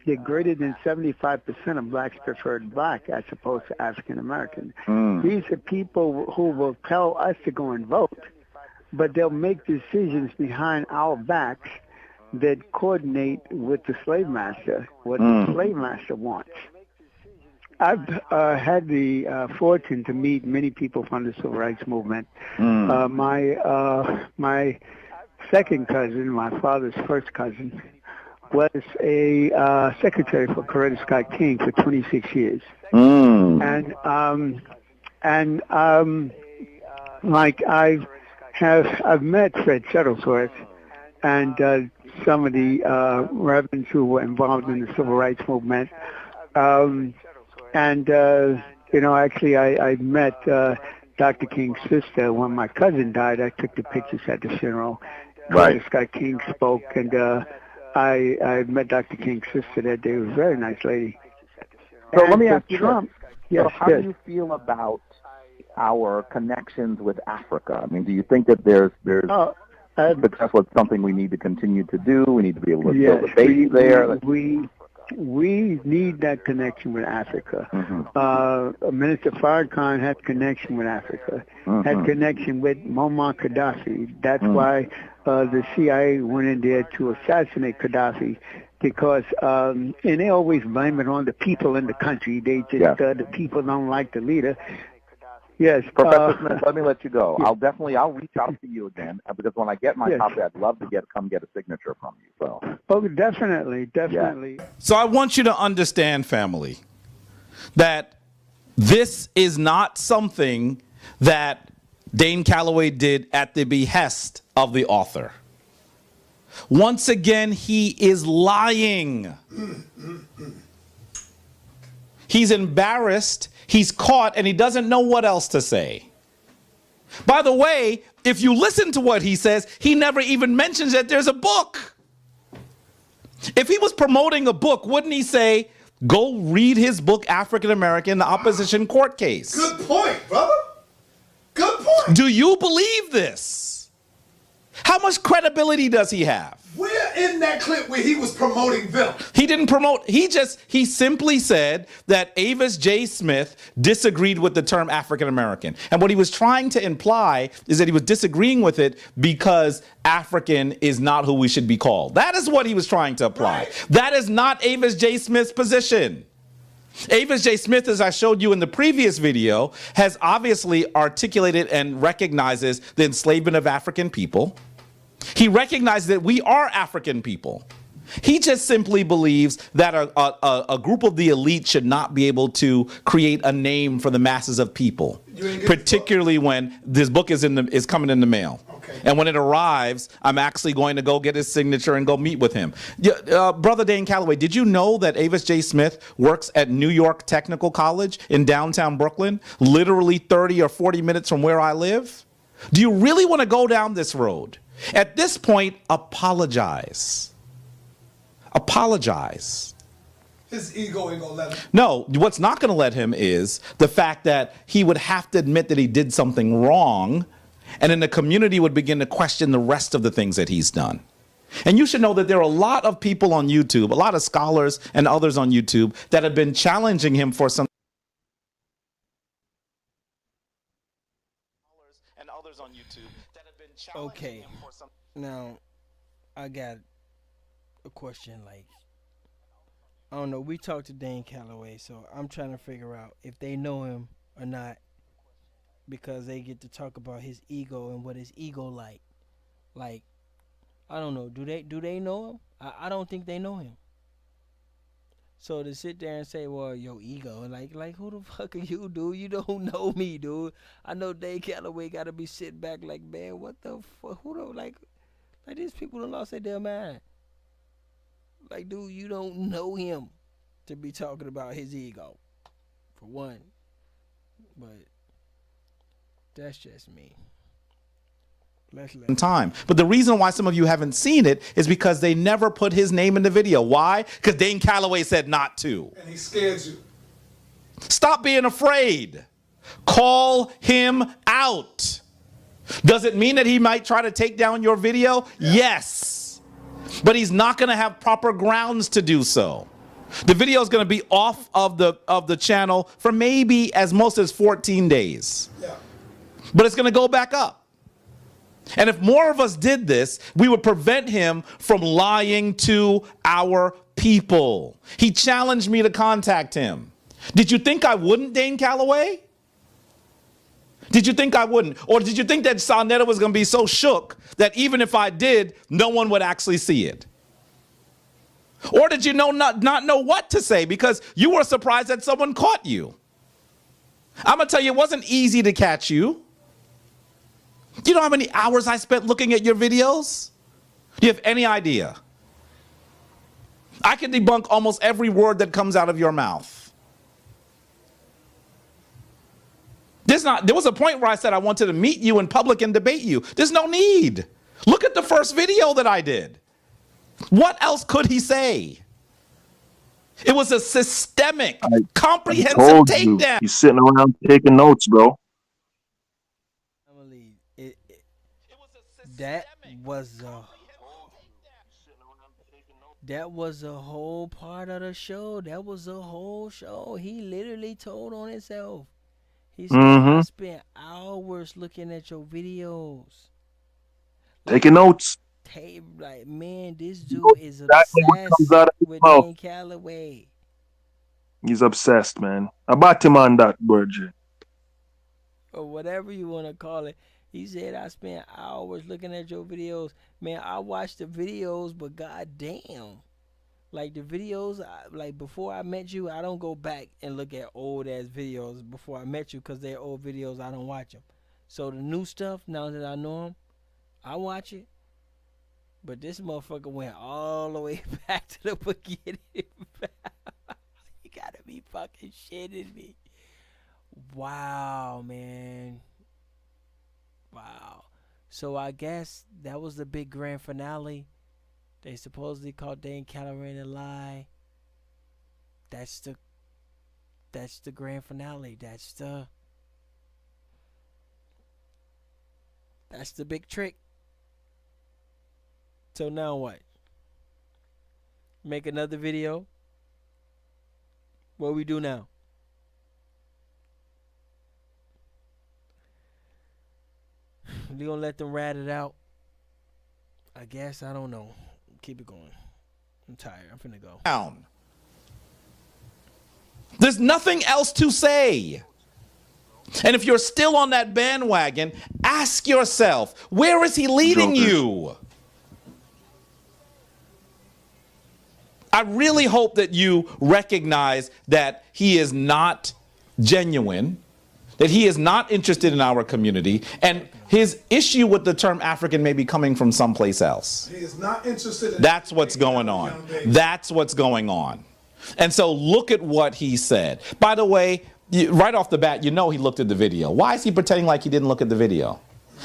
that greater than 75% of blacks preferred black as opposed to African American. These are people who will tell us to go and vote, but they'll make decisions behind our backs that coordinate with the slave master, what the slave master wants. I've had the fortune to meet many people from the civil rights movement. My second cousin, my father's first cousin, was a secretary for Coretta Scott King for 26 years. Like I've met Fred Shuttlesworth and some of the reverends who were involved in the civil rights movement. Actually I met Dr. King's sister when my cousin died. I took the pictures at the funeral. Right. Scott King spoke, and I met Dr. King's sister that day. It was a very nice lady. So let me ask you Trump. Yes, So how do you feel about our connections with Africa? I mean, do you think that there's success was something we need to continue to do? We need to be able to build a base there. We need that connection with Africa. Minister Farrakhan had connection with Africa, had connection with Muammar Gaddafi. That's why the CIA went in there to assassinate Gaddafi, because and they always blame it on the people in the country. They just the people don't like the leader. Yes, Professor Smith, let me let you go. I'll reach out to you again, because when I get my copy, I'd love to come get a signature from you. So. Oh, definitely. So I want you to understand, family, that this is not something that Dane Calloway did at the behest of the author. Once again, he is lying. He's embarrassed, he's caught, and he doesn't know what else to say. By the way, if you listen to what he says, he never even mentions that there's a book. If he was promoting a book, wouldn't he say, go read his book, African American, the Opposition Court Case? Good point, brother. Good point. Do you believe this? How much credibility does he have? Where in that clip where he was promoting them? He didn't promote, he simply said that Avis J. Smith disagreed with the term African American. And what he was trying to imply is that he was disagreeing with it because African is not who we should be called. That is what he was trying to apply. Right. That is not Avis J. Smith's position. Avis J. Smith, as I showed you in the previous video, has obviously articulated and recognizes the enslavement of African people. He recognizes that we are African people. He just simply believes that a group of the elite should not be able to create a name for the masses of people, particularly when this book is coming in the mail. Okay. And when it arrives, I'm actually going to go get his signature and go meet with him. Brother Dane Calloway, did you know that Avis J. Smith works at New York Technical College in downtown Brooklyn, literally 30 or 40 minutes from where I live? Do you really want to go down this road? At this point, apologize. Apologize. His ego ain't gonna let him. No, what's not going to let him is the fact that he would have to admit that he did something wrong, and then the community would begin to question the rest of the things that he's done. And you should know that there are a lot of people on YouTube, a lot of scholars and others on YouTube that have been challenging him for some. Okay, now I got a question. Like, I don't know. We talked to Dane Calloway, so I'm trying to figure out if they know him or not, because they get to talk about his ego and what his ego like. Like, I don't know. Do they know him? I don't think they know him. So to sit there and say, well, your ego, like who the fuck are you, dude? You don't know me, dude. I know Dane Calloway got to be sitting back like, man, what the fuck? Who the, like these people done lost their damn mind. Like, dude, you don't know him to be talking about his ego, for one. But that's just me. Time. But the reason why some of you haven't seen it is because they never put his name in the video. Why? Because Dane Calloway said not to. And he scared you. Stop being afraid. Call him out. Does it mean that he might try to take down your video? Yes. But he's not going to have proper grounds to do so. The video is going to be off of the channel for maybe as most as 14 days. Yeah. But it's going to go back up. And if more of us did this, we would prevent him from lying to our people. He challenged me to contact him. Did you think I wouldn't, Dane Calloway? Did you think I wouldn't? Or did you think that Sonetta was going to be so shook that even if I did, no one would actually see it? Or did you not know what to say because you were surprised that someone caught you? I'm going to tell you, it wasn't easy to catch you. Do you know how many hours I spent looking at your videos? Do you have any idea? I can debunk almost every word that comes out of your mouth. There was a point where I said I wanted to meet you in public and debate you. There's no need. Look at the first video that I did. What else could he say? It was a systemic, comprehensive takedown. He's sitting around taking notes, bro. That was a whole part of the show. That was a whole show. He literally told on himself. He said, I spent hours looking at your videos. Taking notes. Like, man, this dude is obsessed with Dane Calloway. He's obsessed, man. About him on that, Virgin. Or whatever you want to call it. He said, I spent hours looking at your videos. Man, I watched the videos, but goddamn. Like, the videos, like, before I met you, I don't go back and look at old-ass videos before I met you because they're old videos. I don't watch them. So the new stuff, now that I know them, I watch it. But this motherfucker went all the way back to the beginning. You gotta be fucking shitting me. Wow, man. Wow. So I guess that was the big grand finale. They supposedly caught Dane Calloway in a lie. That's the grand finale. That's the big trick. So now what? Make another video? What we do now? We gonna let them rat it out? I guess. I don't know. Keep it going. I'm tired. I'm finna go. There's nothing else to say. And if you're still on that bandwagon, ask yourself, where is he leading you? I really hope that you recognize that he is not genuine, that he is not interested in our community, and his issue with the term African may be coming from someplace else. He is not interested in That's what's going on. That's what's going on. And so look at what he said. By the way, right off the bat, you know he looked at the video. Why is he pretending like he didn't look at the video?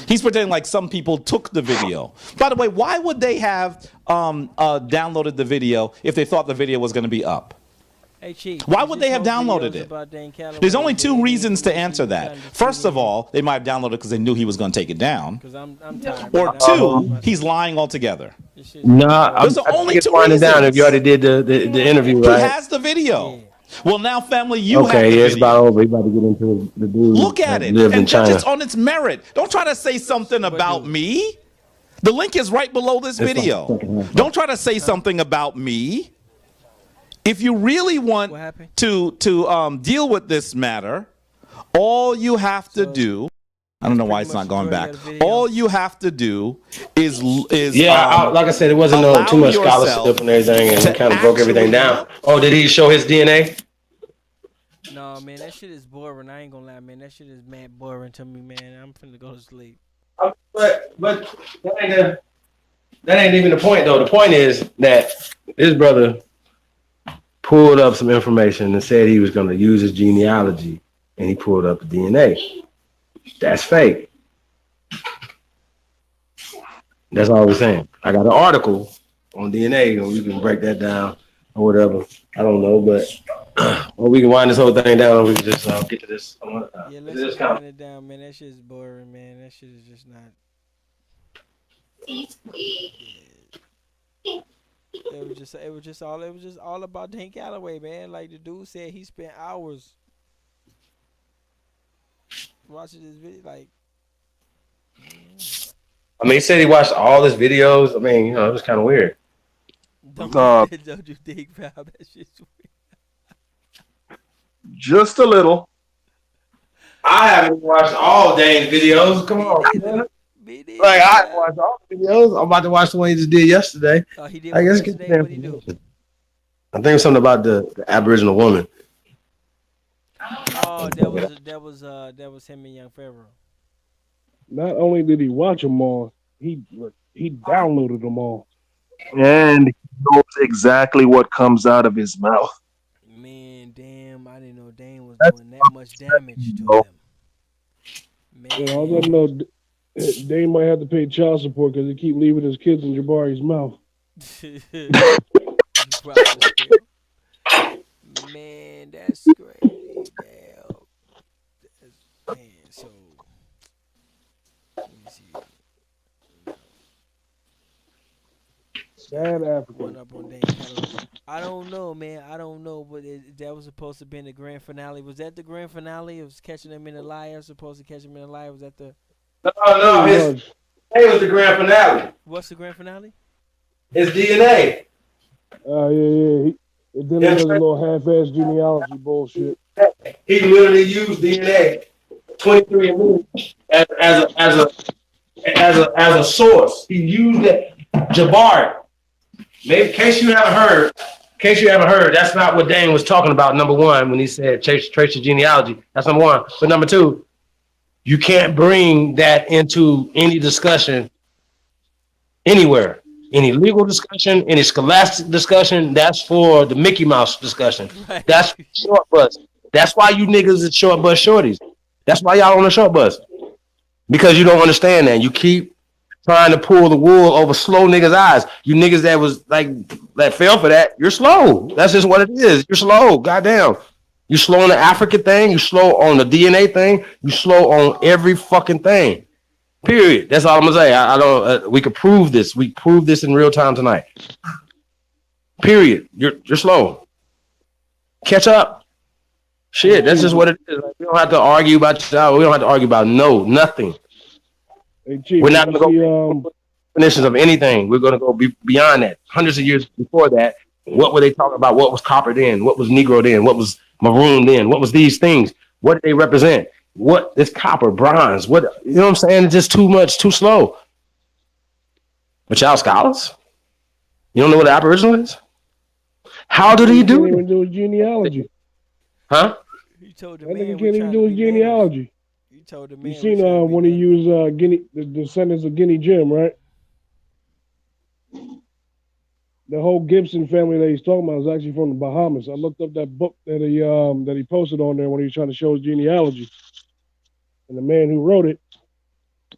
He's pretending like some people took the video. By the way, why would they have downloaded the video if they thought the video was going to be up? Hey, Chief, why would they have downloaded it? There's only two reasons to answer that. First of all, they might have downloaded it because they knew he was going to take it down. I'm tired, or two, he's lying altogether. Nah, Those are only two reasons. reasons. Down if you already did the interview, right? He has the video. Yeah. Well, now, family, you have the okay, video. it's about over. You about to get into the dude. Look at it and judge it on its merit. Don't try to say something about me. The link is right below this video. Don't try to say something about me. If you really want to deal with this matter, all you have to do, I don't know why it's not going back. All you have to do is yeah, like I said, it wasn't too much scholarship and everything, and he kind of broke everything down. Oh, did he show his DNA? No, man, that shit is boring. I ain't gonna lie, man. That shit is mad boring to me, man. I'm finna go to sleep. But that ain't even the point, though. The point is that his brother pulled up some information and said he was going to use his genealogy, and he pulled up the DNA. That's fake. That's all we're saying. I got an article on DNA, and we can break that down or whatever. I don't know, but or we can wind this whole thing down, and we can just get to this. Yeah, let's just wind it down, man. That shit is boring, man. That shit is just not. It was just all about Dane Calloway, man. Like the dude said, he spent hours watching this video. Like, I mean, he said he watched all his videos. I mean, you know, it was kind of weird. Don't you think, Val? That shit's weird. Just a little. I haven't watched all Dane's videos. Come on, man. Like I haven't watched all the videos. I'm about to watch the one he just did yesterday. Oh, he did I one guess yesterday. What did he do? I think it was something about the Aboriginal woman. Oh, that was him and Young Pharaoh. Not only did he watch them all, he downloaded them all. And he knows exactly what comes out of his mouth. Man, damn, I didn't know Dane was doing that much damage to them. Man. Yeah, all I know, Dane might have to pay child support because he keep leaving his kids in Jabari's mouth. Man, that's crazy. Damn. Man, so let me see. Sad African. One up on Dane catalog. I don't know, man. I don't know, but that was supposed to be in the grand finale. Was that the grand finale? It was catching them in a lie. Supposed to catch them in a lie. Was that the? No, it was the grand finale. What's the grand finale? His DNA. Yeah. Then he does a little half-ass genealogy bullshit. He literally used DNA, 23andMe, as a source. He used it. Jabari. Maybe in case you haven't heard, that's not what Dane was talking about. Number one, when he said trace your genealogy, that's number one. But number two, you can't bring that into any discussion anywhere. Any legal discussion, any scholastic discussion, that's for the Mickey Mouse discussion. Right. That's short bus. That's why you niggas is short bus shorties. That's why y'all on the short bus. Because you don't understand that. You keep trying to pull the wool over slow niggas' eyes. You niggas that was like that fell for that, you're slow. That's just what it is. You're slow. Goddamn. You slow on the African thing, you slow on the DNA thing, you slow on every fucking thing. Period. That's all I'm gonna say. I don't. We could prove this. We proved this in real time tonight. Period. You're slow. Catch up. Shit. That's just what it is. Like, we don't have to argue about. We don't have to argue about nothing. Hey, Chief, we're not gonna go definitions of anything. We're gonna go beyond that. Hundreds of years before that, what were they talking about? What was copper then? What was Negro then? What was maroon then? What was these things? What did they represent? What is copper, bronze? What, you know what I'm saying? It's just too much, too slow. But y'all scholars, you don't know what the Aboriginal is? How did he do it? He can't even do his genealogy. Huh? He told the that man nigga can't even do his genealogy. He told the man. You seen when he used the descendants of Guinea Jim, right? The whole Gibson family that he's talking about is actually from the Bahamas. I looked up that book that he posted on there when he was trying to show his genealogy. And the man who wrote it,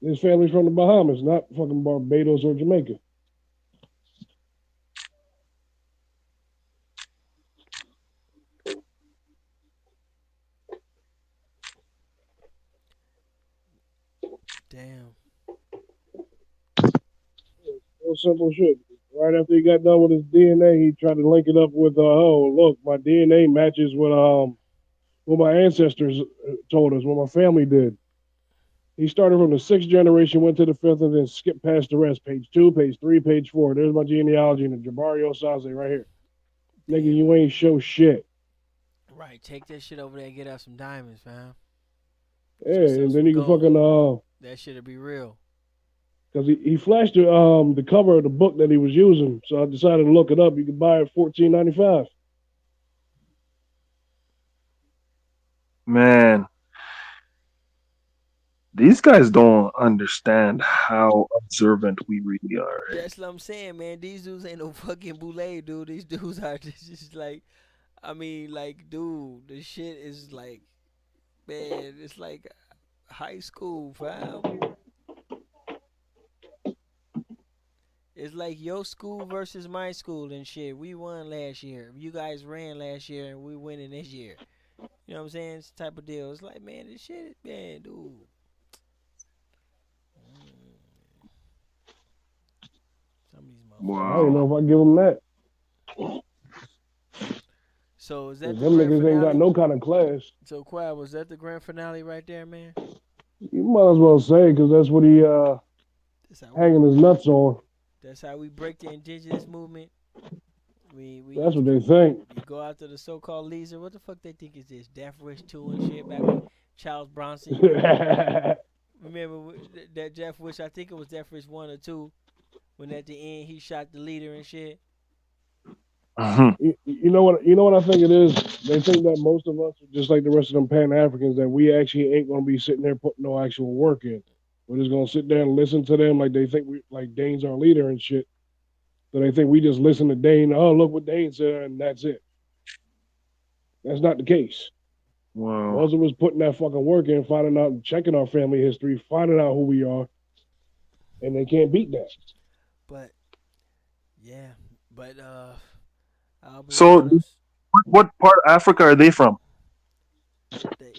his family's from the Bahamas, not fucking Barbados or Jamaica. Damn. Real simple shit. Right after he got done with his DNA, he tried to link it up with, look, my DNA matches what my ancestors told us, what my family did. He started from the 6th generation, went to the 5th, and then skipped past the rest. Page 2, page 3, page 4. There's my genealogy and the Jabari Osase right here. Nigga, you ain't show shit. Right, take that shit over there and get out some diamonds, fam. Yeah, and then you can fucking that shit'll be real. Because he flashed the cover of the book that he was using, so I decided to look it up. You can buy it $14.95. Man, these guys don't understand how observant we really are. That's what I'm saying, man. These dudes ain't no fucking boule, dude. These dudes are just like, I mean, like, dude, the shit is like, man, it's like high school, fam. It's like your school versus my school and shit. We won last year. You guys ran last year and we winning this year. You know what I'm saying? It's the type of deal. It's like, man, this shit, man, dude. Wow. I don't know if I give them that. So is that them niggas ain't got no kind of class. So Quad, was that the grand finale right there, man? You might as well say, because that's what he hanging his nuts on. That's how we break the indigenous movement. That's what they think. You go out to the so-called leaser. What the fuck they think is this? Death Wish 2 and shit back when Charles Bronson. Remember that Death Wish? I think it was Death Wish 1 or 2. When at the end he shot the leader and shit. You know what I think it is? They think that most of us, just like the rest of them Pan-Africans, that we actually ain't gonna be sitting there putting no actual work in. We're just gonna sit there and listen to them like they think we like Dane's our leader and shit. So they think we just listen to Dane. Oh, look what Dane said, and that's it. That's not the case. Wow. Most of us putting that fucking work in, finding out, checking our family history, finding out who we are, and they can't beat that. But yeah, but So, what part of Africa are they from?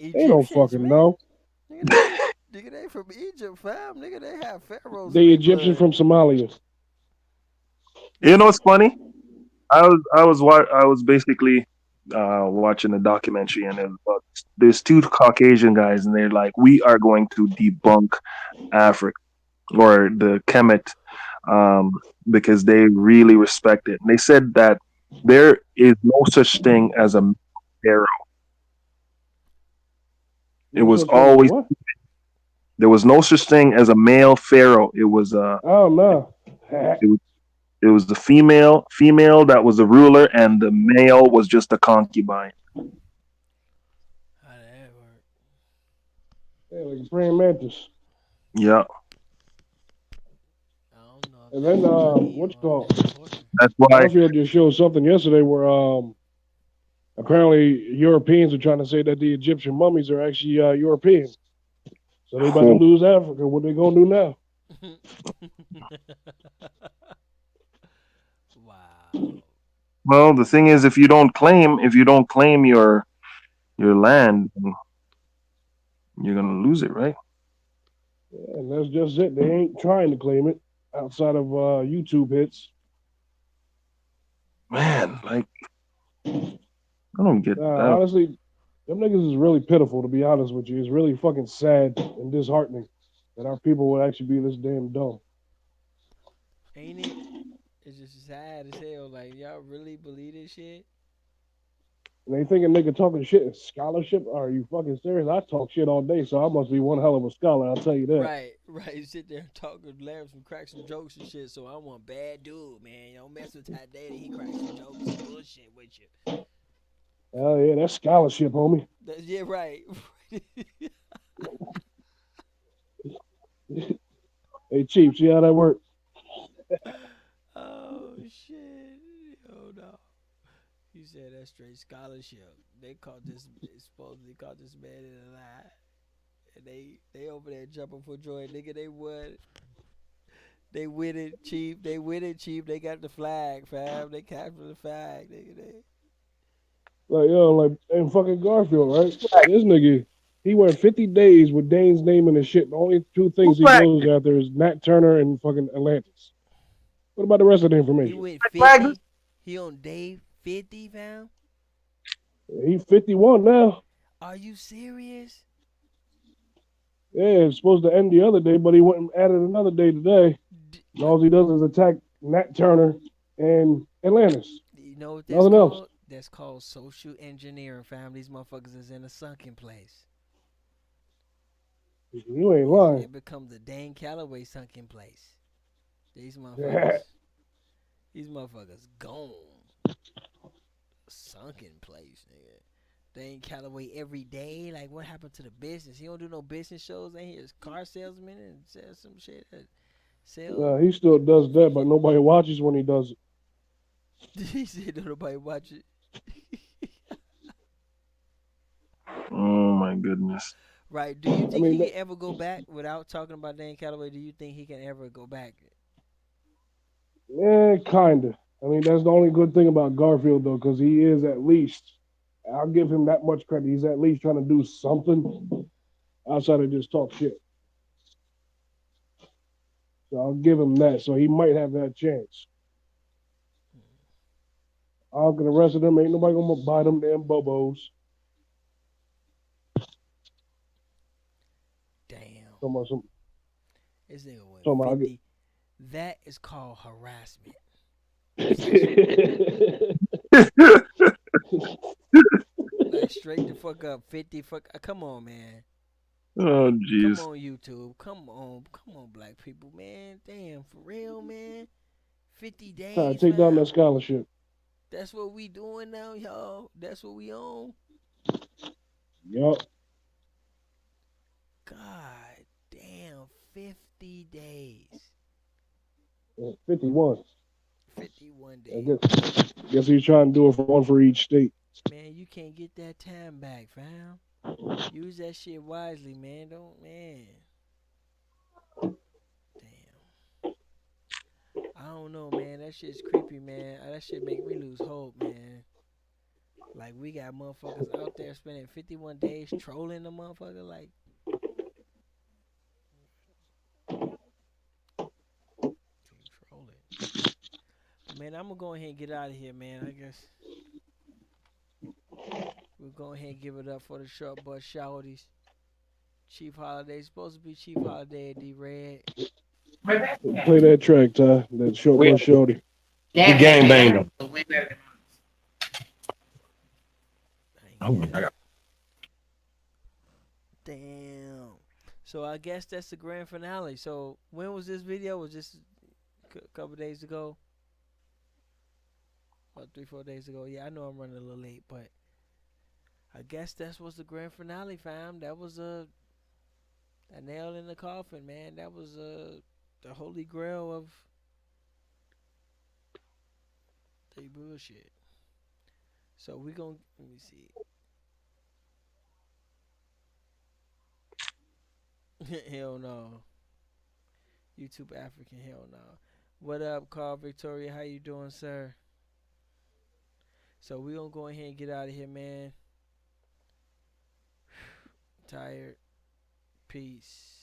They don't fucking know. Nigga, they from Egypt, fam. Nigga, they have pharaohs. They Egyptian from Somalia. You know what's funny? I was basically watching a documentary, and there's two Caucasian guys, and they're like, we are going to debunk Africa or the Kemet because they really respect it. And they said that there is no such thing as a pharaoh. It was always there was no such thing as a male pharaoh. It was oh no. It was the female that was the ruler, and the male was just a concubine. Yeah, like a praying mantis. Yeah. And then what's called? That's why Garfield just showed something yesterday where apparently Europeans are trying to say that the Egyptian mummies are actually European. So they about to lose Africa. What they gonna do now? Well, the thing is, if you don't claim your land, you're gonna lose it, right? Yeah, and that's just it. They ain't trying to claim it outside of YouTube hits. Man, like I don't get that. Honestly, them niggas is really pitiful, to be honest with you. It's really fucking sad and disheartening that our people would actually be this damn dumb. Ain't it? It's just sad as hell. Like, y'all really believe this shit? And they think a nigga talking shit is scholarship? Are you fucking serious? I talk shit all day, so I must be one hell of a scholar, I'll tell you that. Right. Sit there and talk and laugh and crack some jokes and shit, so I'm one bad dude, man. You don't mess with Ty Daddy, he cracks some jokes and bullshit with you. Hell yeah, that's scholarship, homie. Yeah, right. Hey, Chief, see how that works? Oh, shit. Oh, no. He said that's straight scholarship. They supposedly caught this man in a lie. And they over there jumping for joy. Nigga, they won. They win it, Chief. They win it, Chief. They got the flag, fam. They captured the flag, nigga. Like in fucking Garfield, right? This nigga, he went 50 days with Dane's name in his shit. The only two things he goes after is Nat Turner and fucking Atlantis. What about the rest of the information? He went 50. He on day 50, fam? He 51 now. Are you serious? Yeah, it's supposed to end the other day, but he went and added another day today. And all he does is attack Nat Turner and Atlantis. You know what that's Nothing called? else. That's called social engineering, fam. These motherfuckers is in a sunken place. You ain't lying. It become the Dane Calloway sunken place. These motherfuckers. These motherfuckers gone. Sunken place, nigga. Dane Calloway every day. Like, what happened to the business? He don't do no business shows. Ain't he a car salesman and sells some shit? He still does that, but nobody watches when he does it. He said nobody watch it. Oh my goodness. Right. Do you think he can ever go back without talking about Dan Calloway? Do you think he can ever go back? Yeah, kinda. I mean, that's the only good thing about Garfield, though, because he is at least, I'll give him that much credit. He's at least trying to do something outside of just talk shit. So I'll give him that. So he might have that chance. I'll get the rest of them. Ain't nobody gonna buy them damn bobos. Damn. This nigga went That is called harassment. Like straight the fuck up, 50 fuck. Come on, man. Oh Come jeez. on, YouTube. Come on, black people, man. Damn, for real, man. 50 Trying days, to take down fam. that scholarship. That's what we doing now, y'all. That's what we on. Yup. God damn, 50 days. 51. 51 I days. guess he's trying to do it for one for each state. Man, you can't get that time back, fam. Use that shit wisely, man. Don't, man. Damn. I don't know, man. That shit's creepy, man. That shit make me lose hope, man. Like, we got motherfuckers out there spending 51 days trolling the motherfucker. Like, trolling. But, man, I'm going to go ahead and get out of here, man. I guess we'll go ahead and give it up for the short bus shawties. Chief Holiday. Supposed to be Chief Holiday at D-Red. Play that track, Ty. That short bus shorty. We gang banged them. Damn. So I guess that's the grand finale. So when was this video? Was this a couple days ago? About 3-4 days ago. Yeah, I know I'm running a little late, but I guess that was the grand finale, fam. That was a nail in the coffin, man. That was the holy grail of the bullshit. So we gonna let me see. Hell no. YouTube African, hell no. What up, Carl Victoria? How you doing, sir? So we gonna go ahead and get out of here, man. Tired. Peace.